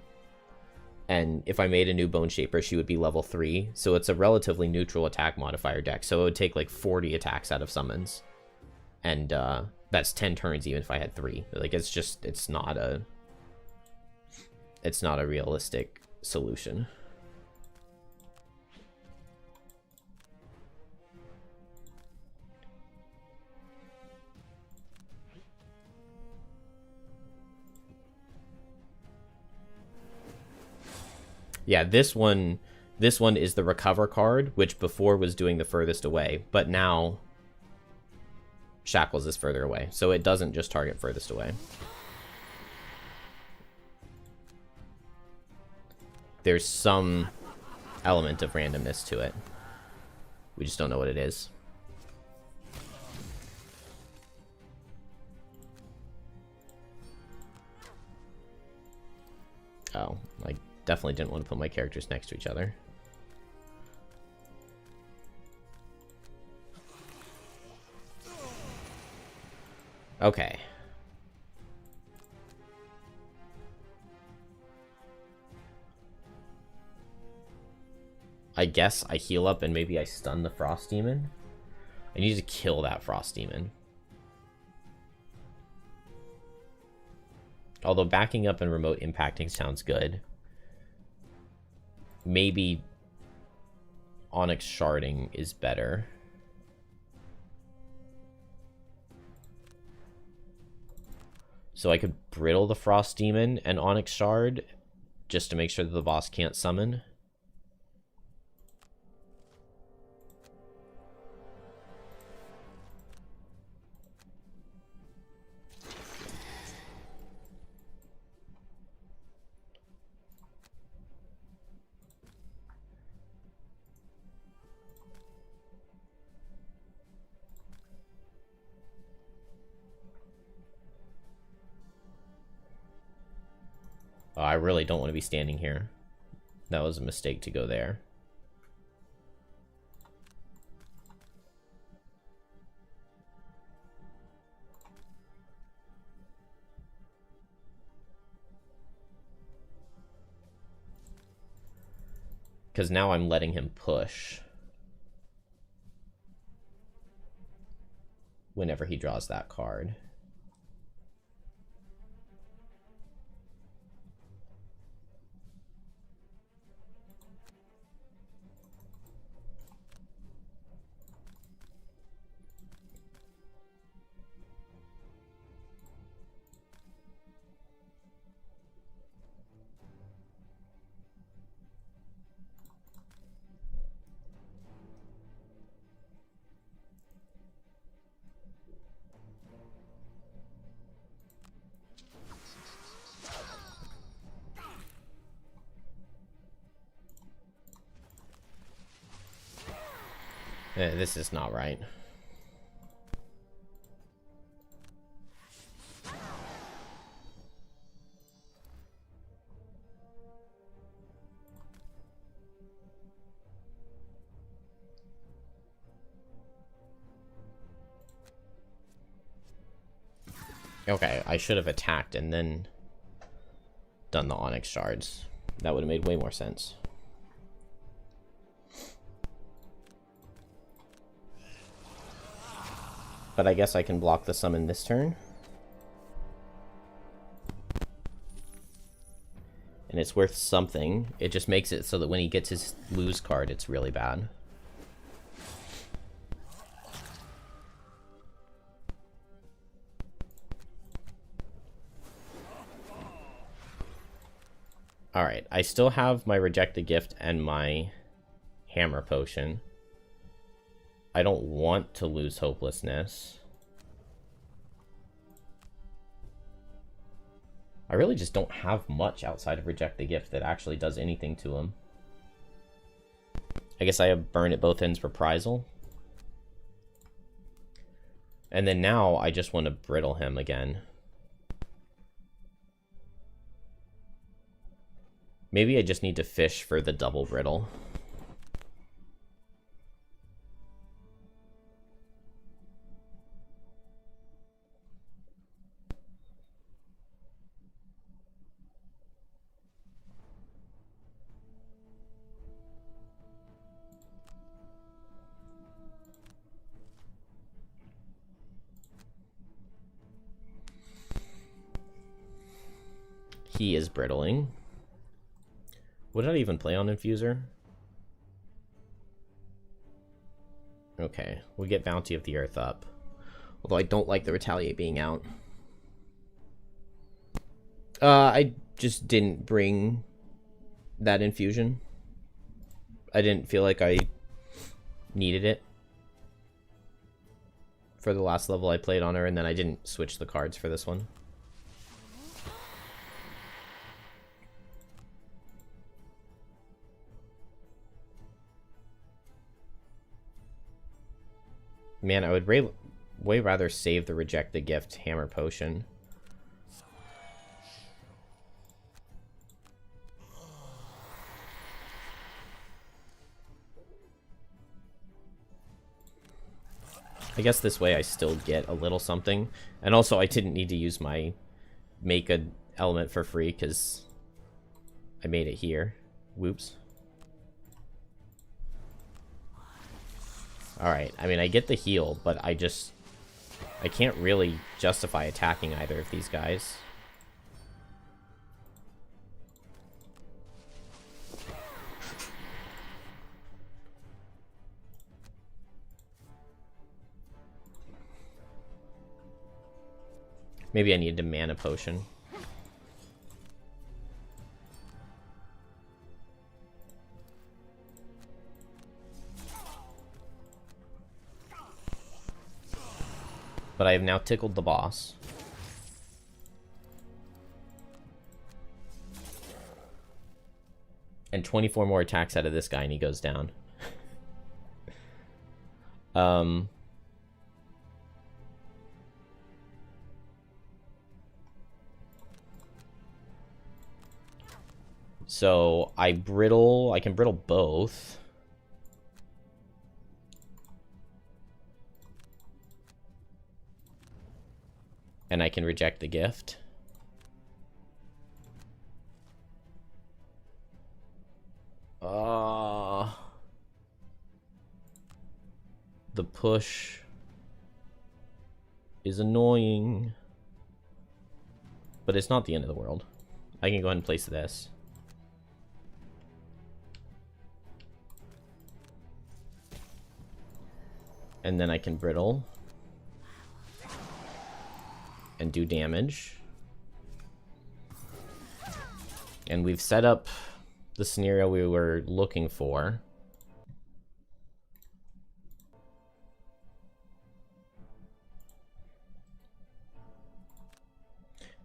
And if I made a new Bone Shaper, she would be level 3, so it's a relatively neutral attack modifier deck, so it would take like 40 attacks out of summons. And that's 10 turns even if I had 3. Like, it's just, it's not a realistic solution. Yeah, this one is the recover card, which before was doing the furthest away, but now Shackles is further away, so it doesn't just target furthest away. There's some element of randomness to it. We just don't know what it is. Oh, I definitely didn't want to put my characters next to each other. Okay. I guess I heal up and maybe I stun the Frost Demon. I need to kill that Frost Demon. Although backing up and remote impacting sounds good. Maybe Onyx Sharding is better. So I could Brittle the Frost Demon and Onyx Shard just to make sure that the boss can't summon. Oh, I really don't want to be standing here. That was a mistake to go there. Because now I'm letting him push whenever he draws that card. This is not right. Okay, I should have attacked and then done the Onyx Shards. That would have made way more sense. But I guess I can block the summon this turn. And it's worth something. It just makes it so that when he gets his lose card, it's really bad. Alright, I still have my Reject the Gift and my Hammer Potion. I don't want to lose Hopelessness. I really just don't have much outside of Reject the Gift that actually does anything to him. I guess I have Burn at both ends Reprisal. And then now I just want to Brittle him again. Maybe I just need to fish for the double Brittle. He is brittling. What did I even play on Infuser? Okay, we get Bounty of the Earth up. Although I don't like the Retaliate being out. I just didn't bring that infusion. I didn't feel like I needed it for the last level I played on her, and then I didn't switch the cards for this one. Man, I would way rather save the Reject the Gift Hammer Potion. I guess this way I still get a little something. And also I didn't need to use my make a element for free because I made it here. Whoops. Alright, I mean, I get the heal, but I can't really justify attacking either of these guys. Maybe I need to mana potion. But I have now tickled the boss. And 24 more attacks out of this guy and he goes down. So I can brittle both. And I can reject the gift. The push is annoying. But it's not the end of the world. I can go ahead and place this. And then I can brittle. And do damage. And we've set up the scenario we were looking for.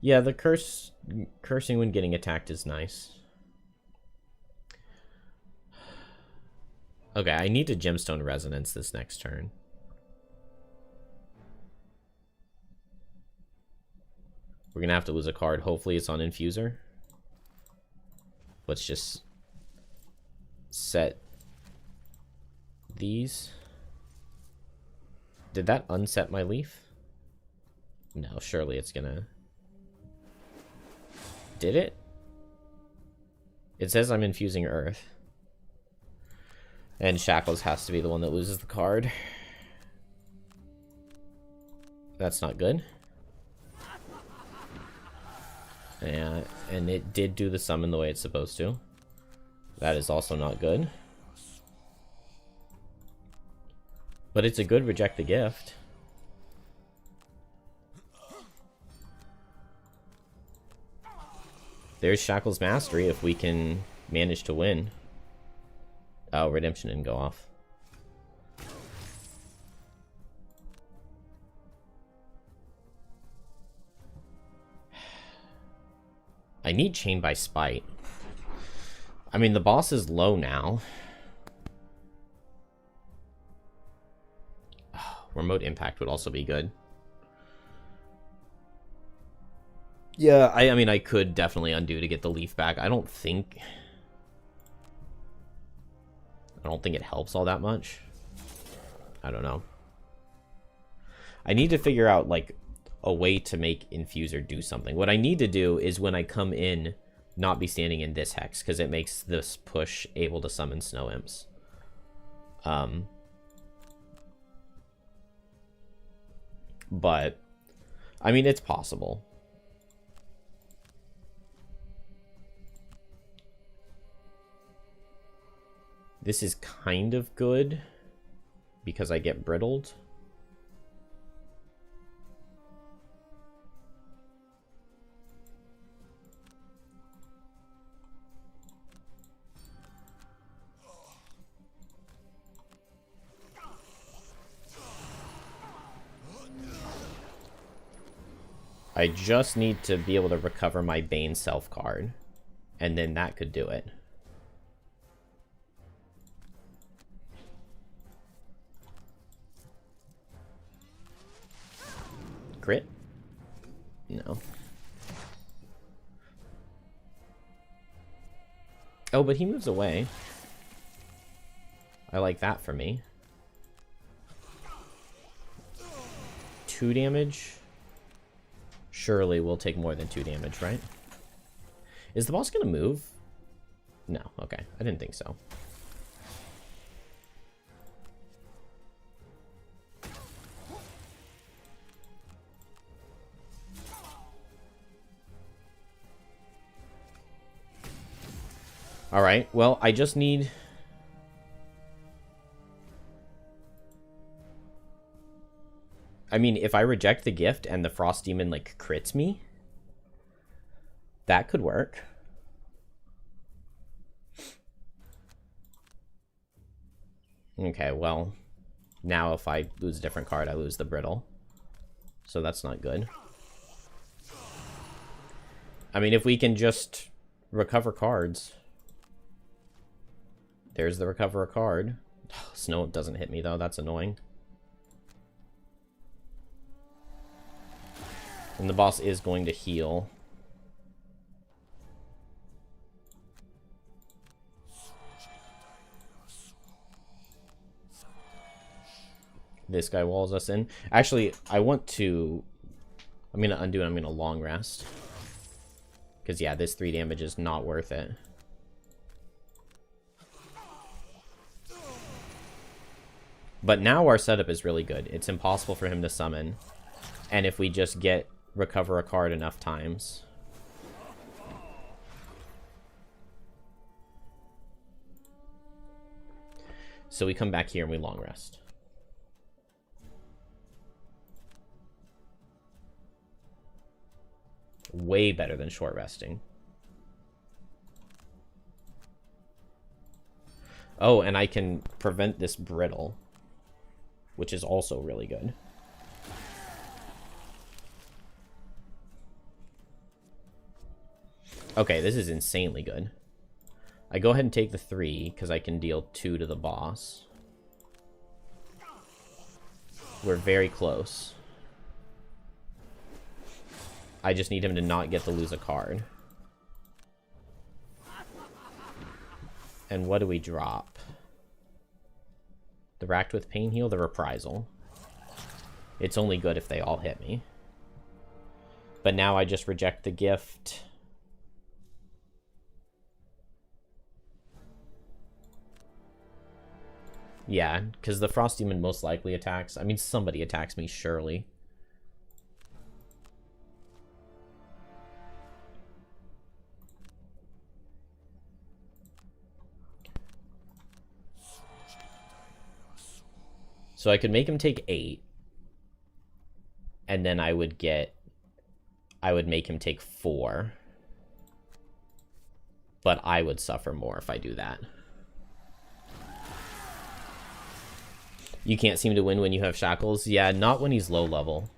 Yeah, the cursing when getting attacked is nice. Okay, I need to Gemstone Resonance this next turn. We're gonna have to lose a card. Hopefully it's on Infuser. Let's just set these. Did that unset my leaf? No, surely it's gonna... Did it? It says I'm infusing Earth. And Shackles has to be the one that loses the card. That's not good. Yeah, and it did do the summon the way it's supposed to. That is also not good. But it's a good reject the gift. There's Shackles Mastery if we can manage to win. Oh, Redemption didn't go off. I need Chain by Spite. I mean, the boss is low now. Oh, Remote Impact would also be good. Yeah, I mean, I could definitely undo to get the leaf back. I don't think it helps all that much. I don't know. I need to figure out, like, a way to make Infuser do something. What I need to do is when I come in, not be standing in this hex, because it makes this push able to summon Snow Imps. But, I mean, it's possible. This is kind of good because I get brittled. I just need to be able to recover my Bane Self card, and then that could do it. Crit? No. Oh, but he moves away. I like that for me. 2 damage? Surely we'll take more than 2 damage, right? Is the boss gonna move? No, okay. I didn't think so. Alright, well, I just need... I mean, if I reject the gift and the Frost Demon, like, crits me, that could work. Okay, well, now if I lose a different card, I lose the Brittle. So that's not good. I mean, if we can just recover cards... There's the recover a card. Snow doesn't hit me, though. That's annoying. And the boss is going to heal. This guy walls us in. Actually, I want to... I'm going to undo and I'm going to long rest. Because, yeah, this 3 damage is not worth it. But now our setup is really good. It's impossible for him to summon. And if we just get recover a card enough times. So we come back here and we long rest. Way better than short resting. Oh, and I can prevent this brittle, which is also really good. Okay, this is insanely good. I go ahead and take the 3, because I can deal 2 to the boss. We're very close. I just need him to not get to lose a card. And what do we drop? The Racked with Pain Heal, the Reprisal. It's only good if they all hit me. But now I just reject the gift. Yeah, because the Frost Demon most likely attacks. I mean, somebody attacks me, surely. So I could make him take 8. And then I would make him take 4. But I would suffer more if I do that. You can't seem to win when you have shackles? Yeah, not when he's low level.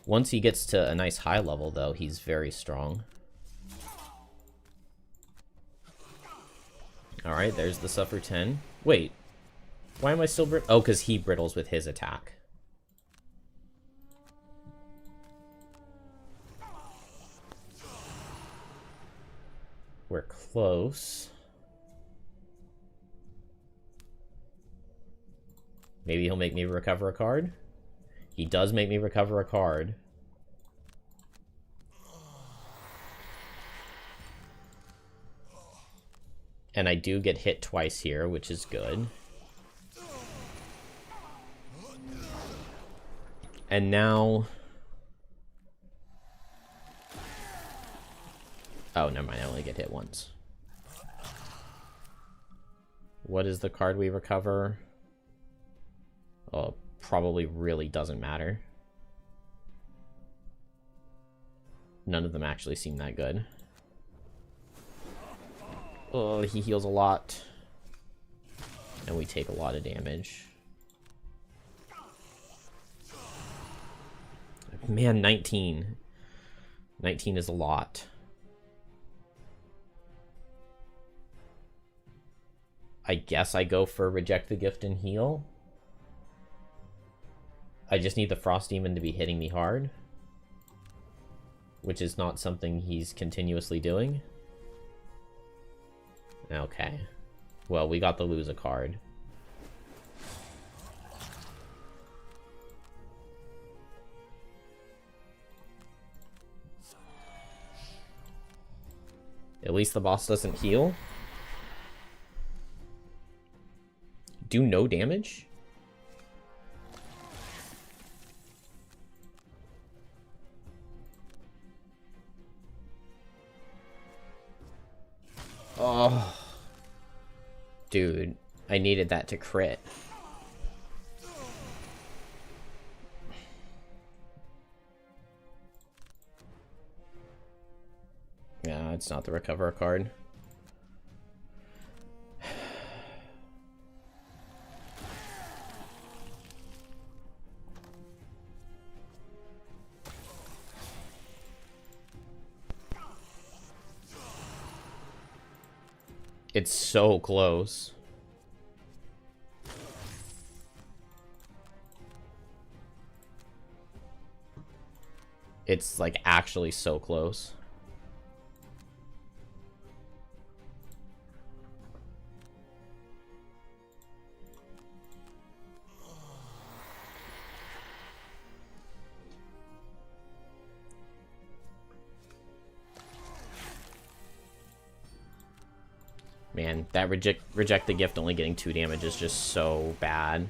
Once he gets to a nice high level, though, he's very strong. Alright, there's the Suffer 10. Wait. Why am I still oh, because he brittles with his attack. We're close. Maybe he'll make me recover a card? He does make me recover a card. And I do get hit twice here, which is good. And now... Oh, never mind. I only get hit once. What is the card we recover? Oh, probably really doesn't matter. None of them actually seem that good. Oh, he heals a lot. And we take a lot of damage. Man, 19. 19 is a lot. I guess I go for Reject the Gift and heal. I just need the Frost Demon to be hitting me hard. Which is not something he's continuously doing. Okay. Well, we got the lose a card. At least the boss doesn't heal. Do no damage? Oh. Dude, I needed that to crit. Yeah, it's not the recover card. It's so close. It's like actually so close. Man, that reject the gift only getting 2 damage is just so bad.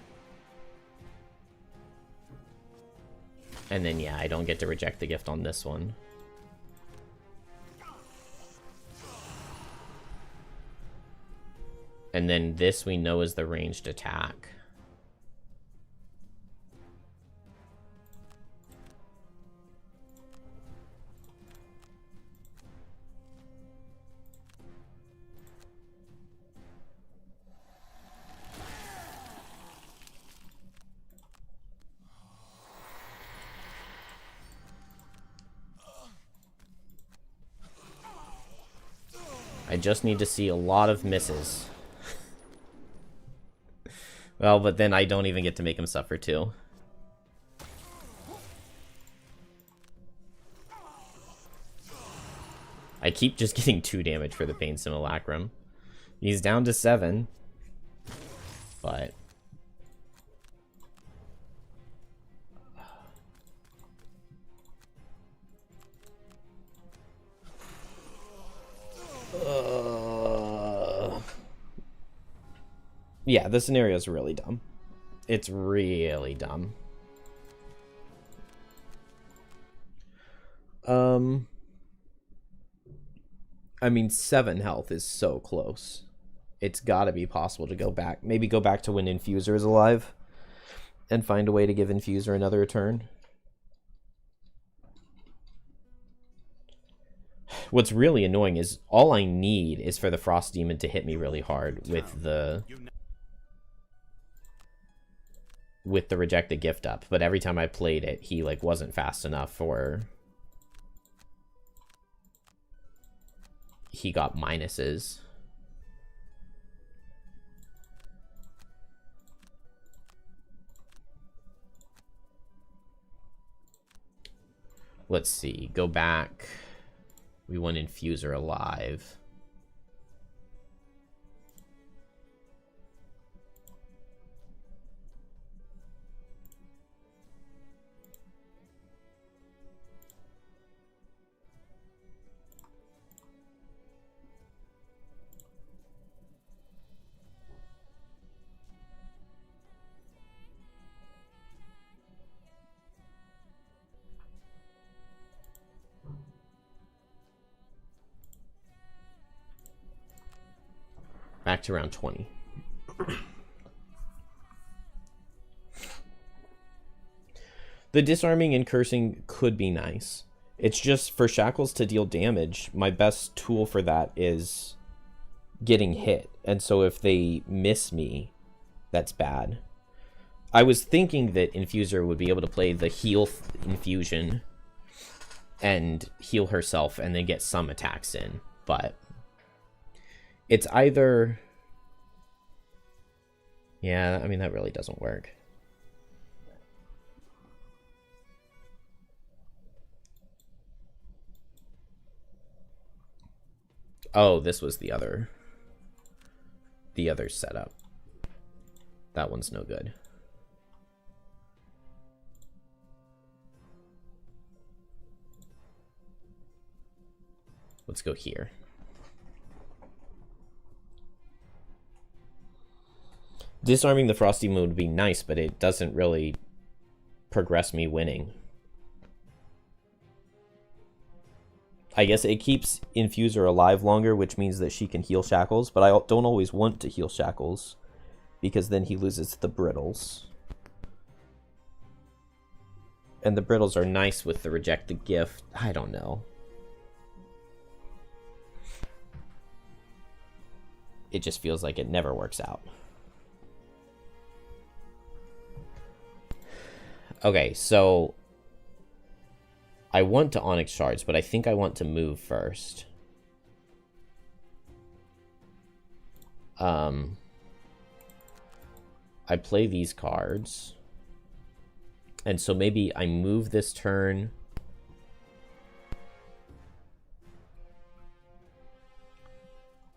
And then, yeah, I don't get to reject the gift on this one. And then this we know is the ranged attack. I just need to see a lot of misses. Well, but then I don't even get to make him suffer too. I keep just getting 2 damage for the Pain Simulacrum. He's down to 7. But... yeah, this scenario is really dumb. It's really dumb. I mean, 7 health is so close. It's gotta be possible to go back. Maybe go back to when Infuser is alive. And find a way to give Infuser another turn. What's really annoying is all I need is for the Frost Demon to hit me really hard with the Reject the Gift up. But every time I played it, he like wasn't fast enough, or he got minuses. Let's see. Go back. We want Infuser alive. Back to round 20. The disarming and cursing could be nice. It's just for Shackles to deal damage, my best tool for that is getting hit. And so if they miss me, that's bad. I was thinking that Infuser would be able to play the heal infusion and heal herself and then get some attacks in, but it's either... yeah, I mean, that really doesn't work. Oh, this was the other setup. That one's no good. Let's go here. Disarming the Frosty Moon would be nice, but it doesn't really progress me winning. I guess it keeps Infuser alive longer, which means that she can heal Shackles, but I don't always want to heal Shackles, because then he loses the Brittles. And the Brittles are nice with the Reject the Gift. I don't know. It just feels like it never works out. Okay, so I want to Onyx Shards, but I think I want to move first. I play these cards. And so maybe I move this turn.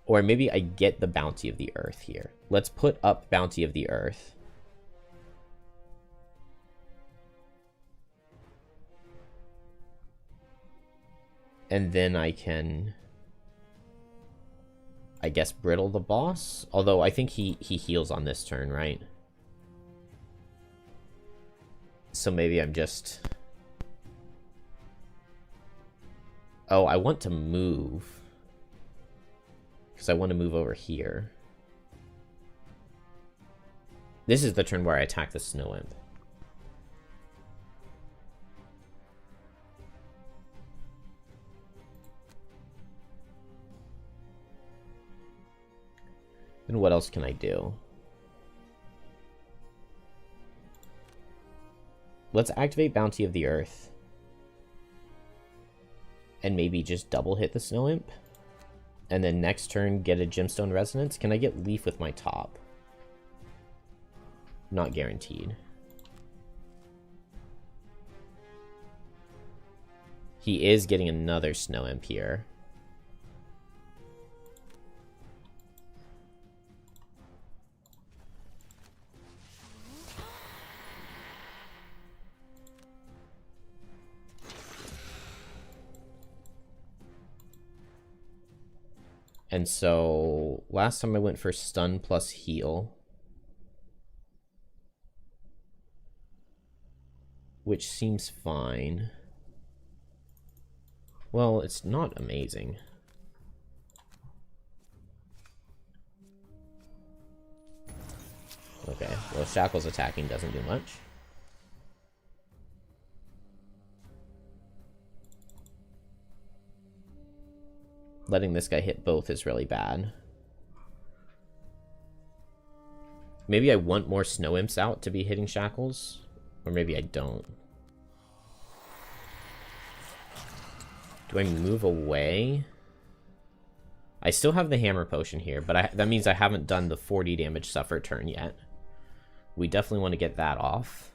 Or maybe I get the Bounty of the Earth here. Let's put up Bounty of the Earth. And then I can, I guess, Brittle the boss. Although I think he heals on this turn, right? So maybe I'm just... oh, I want to move. Because I want to move over here. This is the turn where I attack the Snow Imp. And what else can I do? Let's activate Bounty of the Earth. And maybe just double hit the Snow Imp. And then next turn, get a Gemstone Resonance. Can I get Leaf with my top? Not guaranteed. He is getting another Snow Imp here. And so, last time I went for stun plus heal. Which seems fine. Well, it's not amazing. Okay, well, Shackle's attacking doesn't do much. Letting this guy hit both is really bad. Maybe I want more Snow Imps out to be hitting Shackles. Or maybe I don't. Do I move away? I still have the Hammer Potion here, but that means I haven't done the 40 damage suffer turn yet. We definitely want to get that off.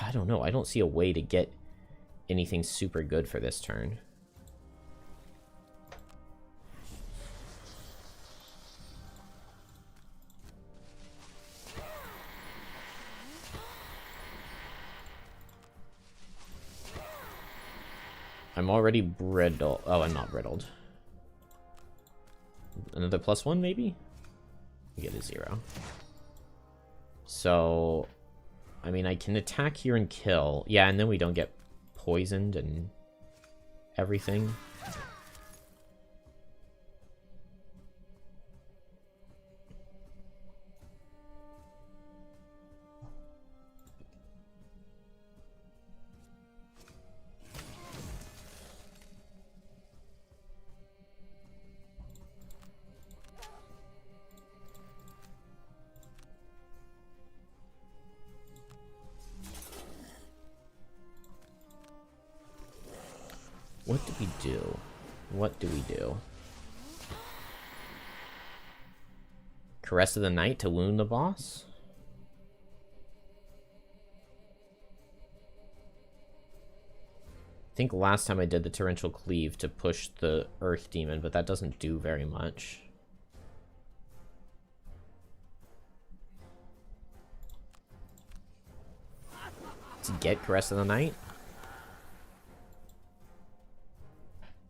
I don't know. I don't see a way to get anything super good for this turn. I'm already brittle. Oh, I'm not brittled. Another +1, maybe? We get a 0. So, I mean, I can attack here and kill. Yeah, and then we don't get poisoned and everything. What do we do? What do we do? Caress of the Night to wound the boss? I think last time I did the Torrential Cleave to push the Earth Demon, but that doesn't do very much. Let's get Caress of the Night.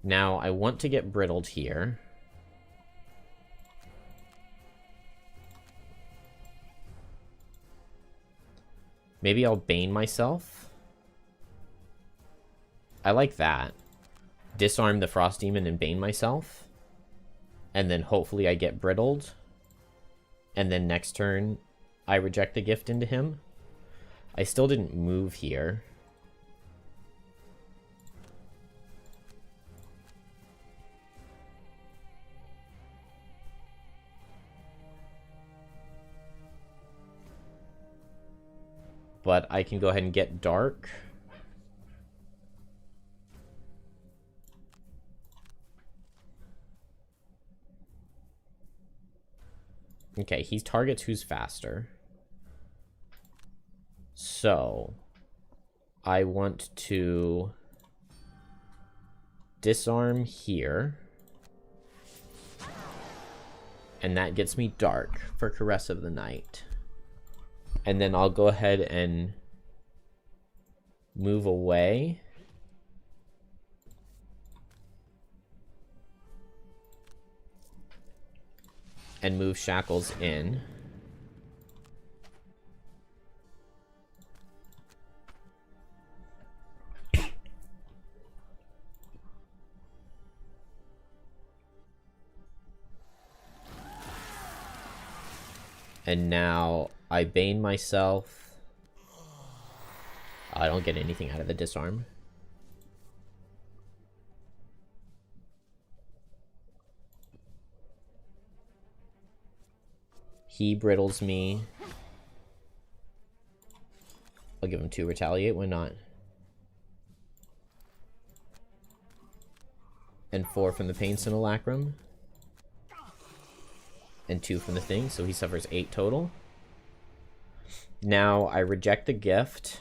Now, I want to get brittled here. Maybe I'll Bane myself. I like that. Disarm the Frost Demon and Bane myself. And then hopefully I get brittled. And then next turn, I reject the gift into him. I still didn't move here. But I can go ahead and get Dark. Okay, he targets who's faster. So, I want to disarm here. And that gets me Dark for Caress of the Night. And then I'll go ahead and move away. And move Shackles in. And now I Bane myself. I don't get anything out of the disarm. He brittles me. I'll give him 2 retaliate, why not? And 4 from the Pain Simulacrum. And 2 from the thing, so he suffers 8 total. Now I reject the gift.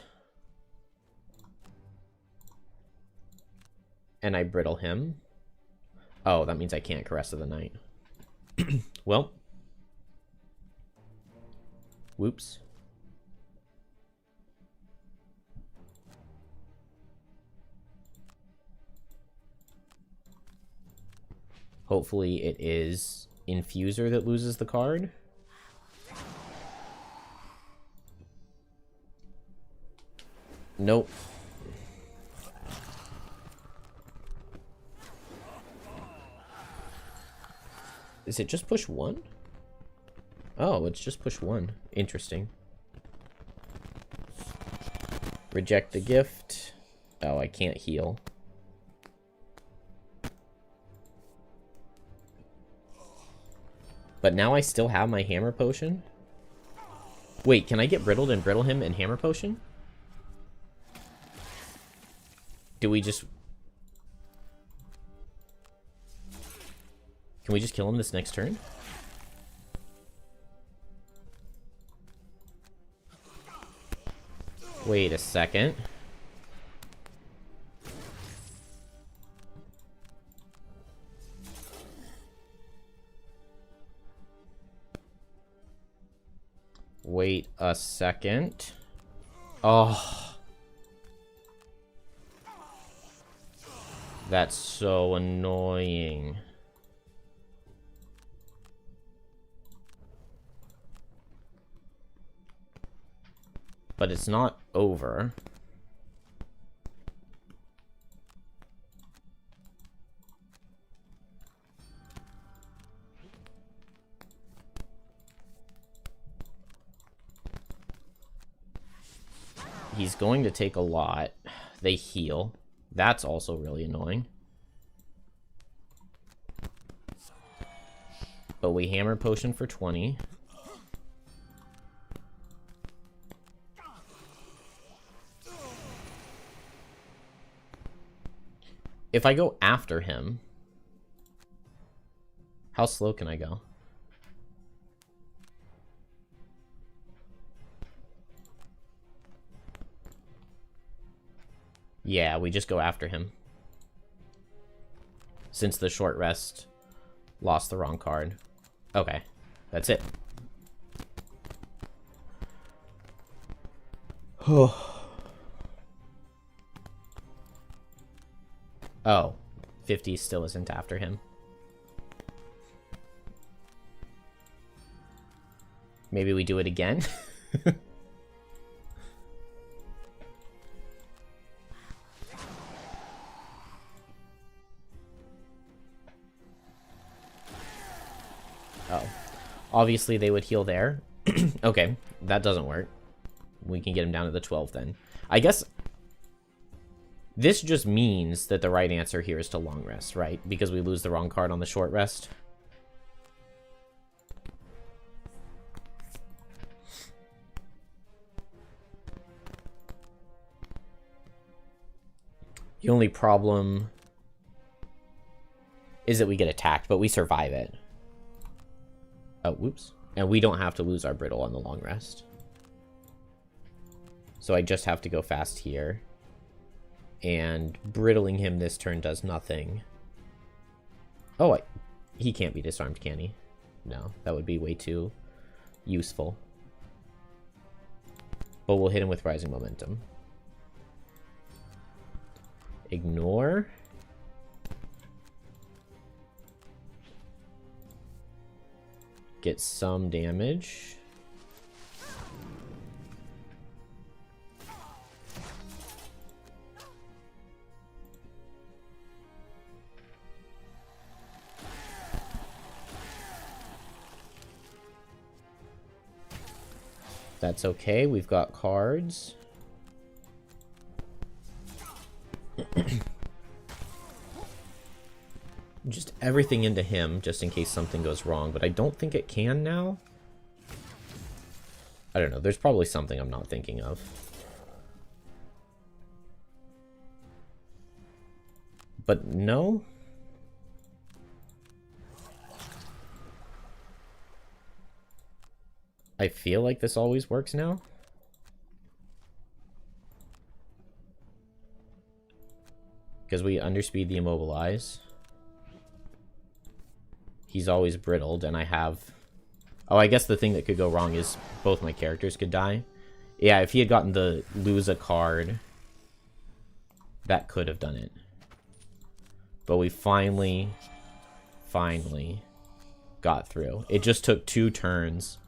And I brittle him. Oh, that means I can't Caress of the Night. Well. Whoops. Hopefully it is Infuser that loses the card. Nope. Is it just push 1? Oh, it's just push 1. Interesting. Reject the gift. Oh, I can't heal. But now I still have my Hammer Potion? Wait, can I get Brittled and Brittle him and Hammer Potion? Do we just... Can we just kill him this next turn? Wait a second. Wait a second. Oh. That's so annoying. But it's not over. He's going to take a lot. They heal. That's also really annoying. But we Hammer Potion for 20. If I go after him, how slow can I go? Yeah, we just go after him. Since the short rest lost the wrong card. Okay, that's it. Oh, 50 still isn't after him. Maybe we do it again? Oh. Obviously they would heal there. Okay, that doesn't work. We can get him down to the 12 then. I guess this just means that the right answer here is to long rest, right? Because we lose the wrong card on the short rest. The only problem is that we get attacked, but we survive it. Oh, whoops. And we don't have to lose our brittle on the long rest. So I just have to go fast here. And brittling him this turn does nothing. Oh, he can't be disarmed, can he? No, that would be way too useful. But we'll hit him with Rising Momentum. Ignore. Get some damage. That's okay, we've got cards. Just everything into him, just in case something goes wrong, but I don't think it can now. I don't know, there's probably something I'm not thinking of. But no? I feel like this always works now. Because we underspeed the immobilize. He's always brittled, and I have... Oh, I guess the thing that could go wrong is both my characters could die. Yeah, if he had gotten the lose a card, that could have done it. But we finally got through. It just took 2 turns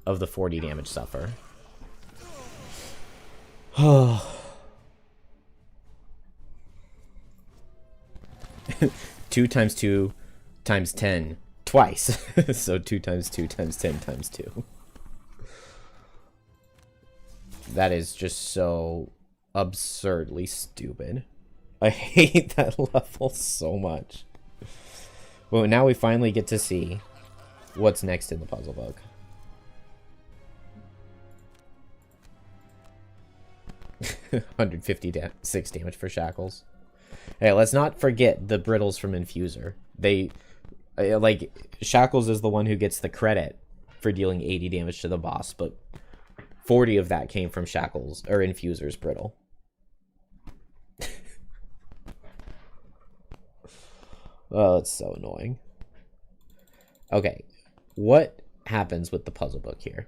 of the 40 damage suffer. 2 times 2 times 10 twice. So 2 times 2 times 10 times 2. That is just so absurdly stupid. I hate that level so much. Well, now we finally get to see what's next in the puzzle book. $156 damage for Shackles. Hey, let's not forget the brittles from Infuser. They, like, Shackles is the one who gets the credit for dealing 80 damage to the boss, but 40 of that came from Shackles, or Infuser's brittle. Oh, it's so annoying. Okay, what happens with the puzzle book here?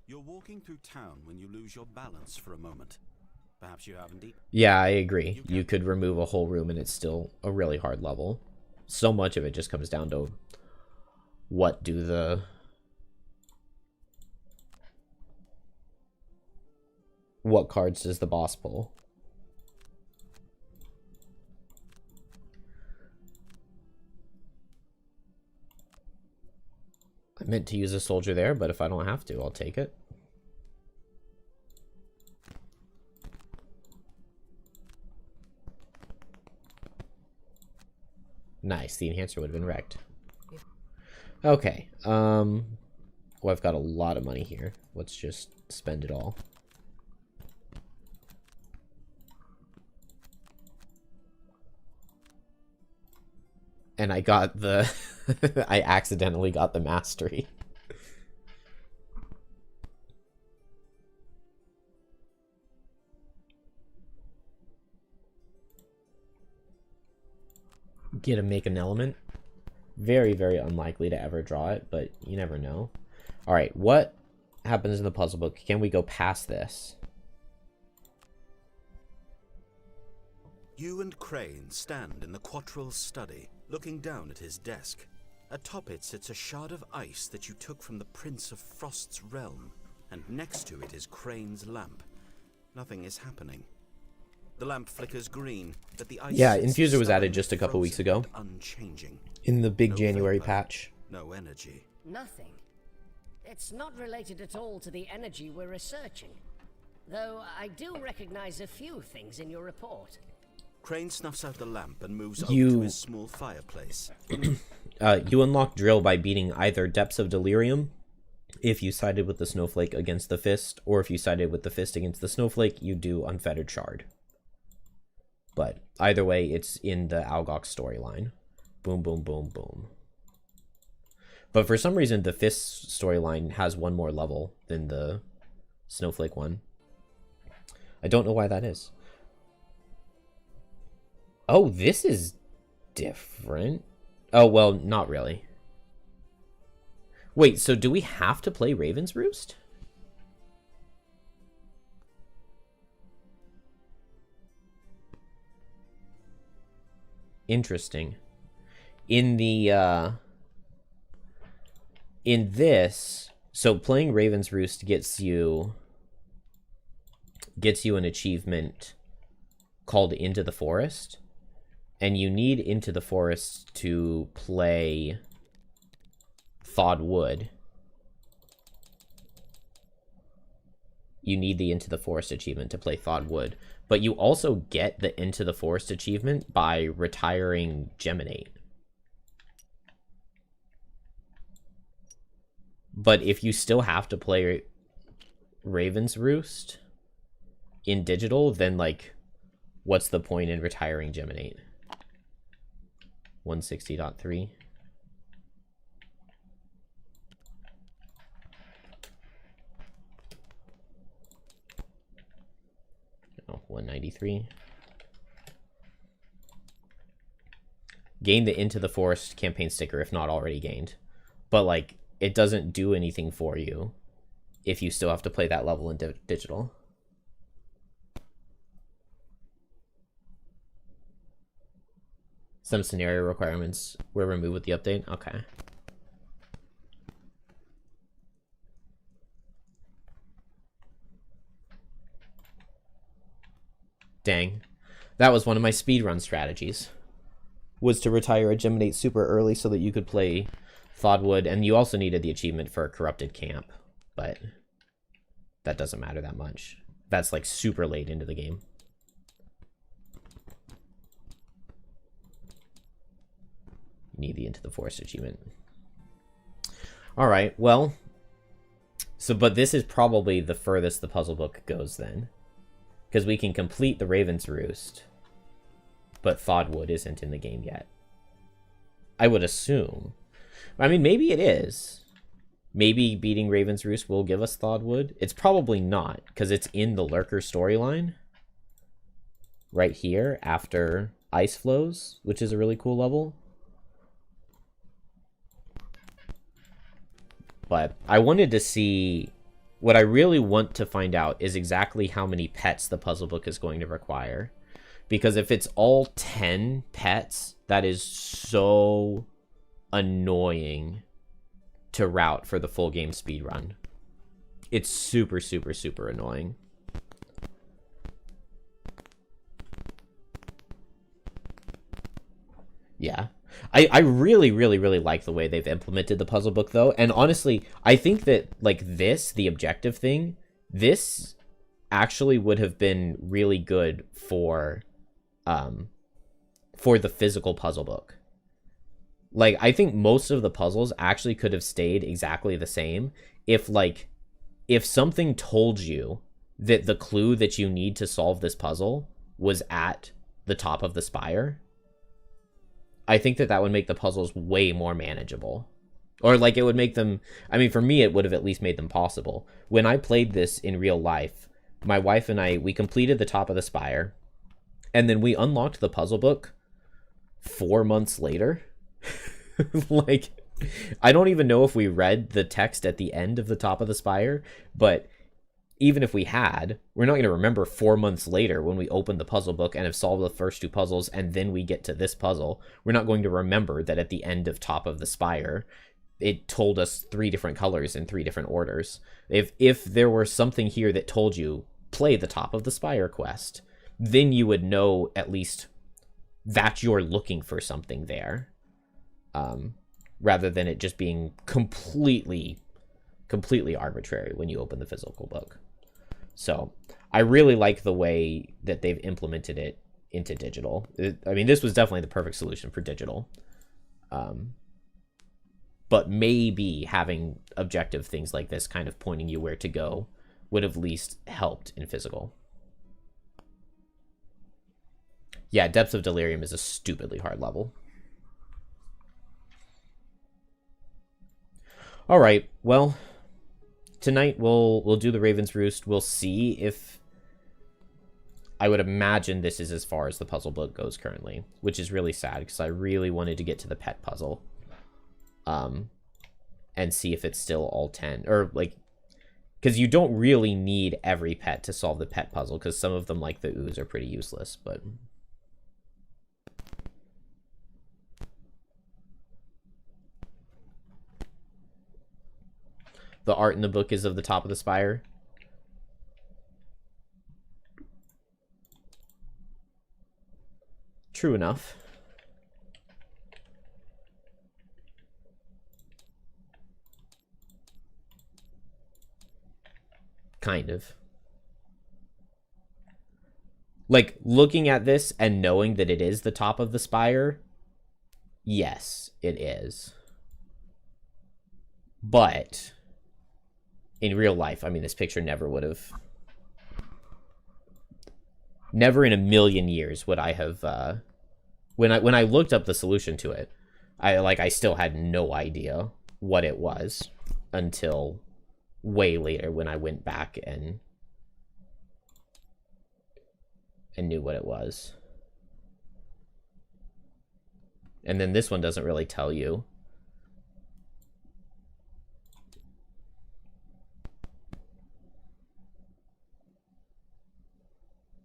You're walking through town when you lose your balance for a moment. Perhaps you haven't eaten. Yeah, I agree. You could remove a whole room and it's still a really hard level. So much of it just comes down to what cards does the boss pull? I meant to use a soldier there, but if I don't have to, I'll take it. Nice, the enhancer would have been wrecked. Okay, well, I've got a lot of money here. Let's just spend it all. And I got the... I accidentally got the mastery. Get to make an element. Very, very unlikely to ever draw it, but you never know. Alright, what happens in the puzzle book? Can we go past this? You and Crane stand in the Quattrill's study, looking down at his desk. Atop it sits a shard of ice that you took from the Prince of Frost's realm, and next to it is Crane's lamp. Nothing is happening. The lamp flickers green, but the ice... Yeah, Infuser was added just a couple weeks ago. Unchanging. In the big No January vapor, patch. No energy. Nothing. It's not related at all to the energy we're researching. Though I do recognize a few things in your report. Crane snuffs out the lamp and moves over to his small fireplace. You unlock Drill by beating either Depths of Delirium, if you sided with the Snowflake against the Fist, or if you sided with the Fist against the Snowflake, you do Unfettered Shard. But either way, it's in the Algox storyline. Boom, boom, boom, boom. But for some reason, the Fist storyline has one more level than the Snowflake one. I don't know why that is. Oh, this is different. Oh, well, not really. Wait, so do we have to play Raven's Roost? Interesting. In the, in this, so playing Raven's Roost gets you an achievement called Into the Forest. And you need Into the Forest to play Thawed Wood. You need the Into the Forest achievement to play Thawed Wood. But you also get the Into the Forest achievement by retiring Geminate. But if you still have to play Raven's Roost in digital, then, like, what's the point in retiring Geminate? 160.3. 93. Gain the Into the Forest campaign sticker if not already gained. But, like, it doesn't do anything for you if you still have to play that level in digital. Some scenario requirements were removed with the update. Okay. Dang. That was one of my speedrun strategies. Was to retire a Geminate super early so that you could play Thawdwood, and you also needed the achievement for a Corrupted Camp, but that doesn't matter that much. That's like super late into the game. You need the Into the Forest achievement. Alright, well, so, but this is probably the furthest the puzzle book goes then. Because we can complete the Raven's Roost, but Thawdwood isn't in the game yet. I would assume. I mean, maybe it is. Maybe beating Raven's Roost will give us Thawdwood. It's probably not, because it's in the Lurker storyline. Right here, after Ice Flows, which is a really cool level. But I wanted to see... What I really want to find out is exactly how many pets the puzzle book is going to require. Because if it's all 10 pets, that is so annoying to route for the full game speedrun. It's super, super, super annoying. Yeah. I really, really, really like the way they've implemented the puzzle book, though. And honestly, I think that, like, the objective thing, this actually would have been really good for the physical puzzle book. Like, I think most of the puzzles actually could have stayed exactly the same if, like, if something told you that the clue that you need to solve this puzzle was at the top of the spire. I think that would make the puzzles way more manageable. Or, like, it would make them... I mean, for me, it would have at least made them possible. When I played this in real life, my wife and I, we completed the top of the spire, and then we unlocked the puzzle book 4 months later. Like, I don't even know if we read the text at the end of the top of the spire, but... even if we had, we're not going to remember 4 months later when we open the puzzle book and have solved the first 2 puzzles and then we get to this puzzle. We're not going to remember that at the end of Top of the Spire, it told us 3 different colors in 3 different orders. If there were something here that told you, play the Top of the Spire quest, then you would know at least that you're looking for something there. Rather than it just being completely arbitrary when you open the physical book. So I really like the way that they've implemented it into digital. I mean, this was definitely the perfect solution for digital. But maybe having objective things like this kind of pointing you where to go would have at least helped in physical. Yeah, Depths of Delirium is a stupidly hard level. All right, well... tonight we'll do the Raven's Roost. We'll see if... I would imagine this is as far as the puzzle book goes currently, which is really sad because I really wanted to get to the pet puzzle. And see if it's still all 10. Or, like... because you don't really need every pet to solve the pet puzzle, because some of them, like the ooze, are pretty useless, but... the art in the book is of the top of the spire. True enough. Kind of. Like, looking at this and knowing that it is the top of the spire, yes, it is. But... in real life, I mean, this picture never would have... never in a million years would I have... when I looked up the solution to it, I still had no idea what it was until way later when I went back and and knew what it was. And then this one doesn't really tell you.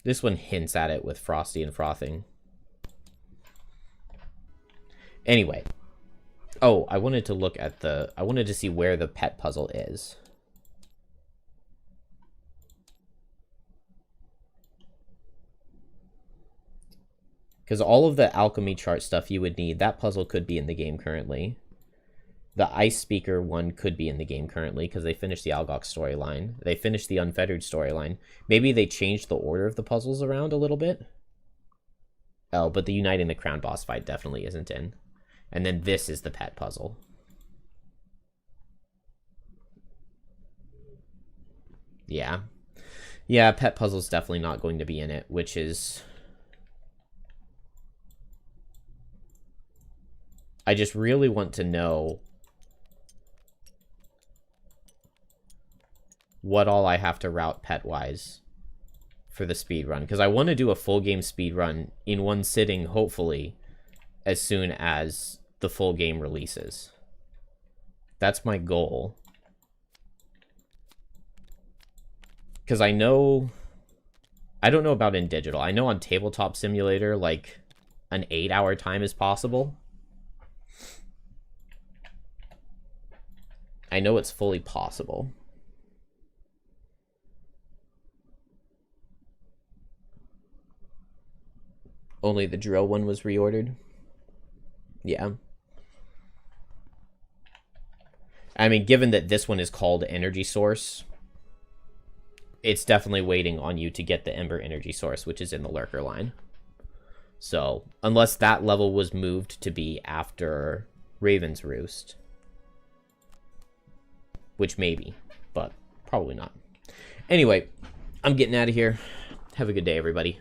This one hints at it with Frosty and Frothing. Anyway. Oh, I wanted to look at the... I wanted to see where the pet puzzle is. Because all of the alchemy chart stuff you would need, that puzzle could be in the game currently. The Ice Speaker one could be in the game currently because they finished the Algox storyline. They finished the Unfettered storyline. Maybe they changed the order of the puzzles around a little bit. Oh, but the Uniting the Crown boss fight definitely isn't in. And then this is the pet puzzle. Yeah. Yeah, pet puzzle's definitely not going to be in it, which is... I just really want to know what all I have to route pet-wise for the speedrun. Because I want to do a full game speedrun in one sitting, hopefully, as soon as the full game releases. That's my goal. Because I know... I don't know about in digital. I know on Tabletop Simulator, like, an 8-hour time is possible. I know it's fully possible. Only the drill one was reordered. Yeah. I mean, given that this one is called Energy Source, it's definitely waiting on you to get the Ember Energy Source, which is in the Lurker line. So, unless that level was moved to be after Raven's Roost, which maybe, but probably not. Anyway, I'm getting out of here. Have a good day, everybody.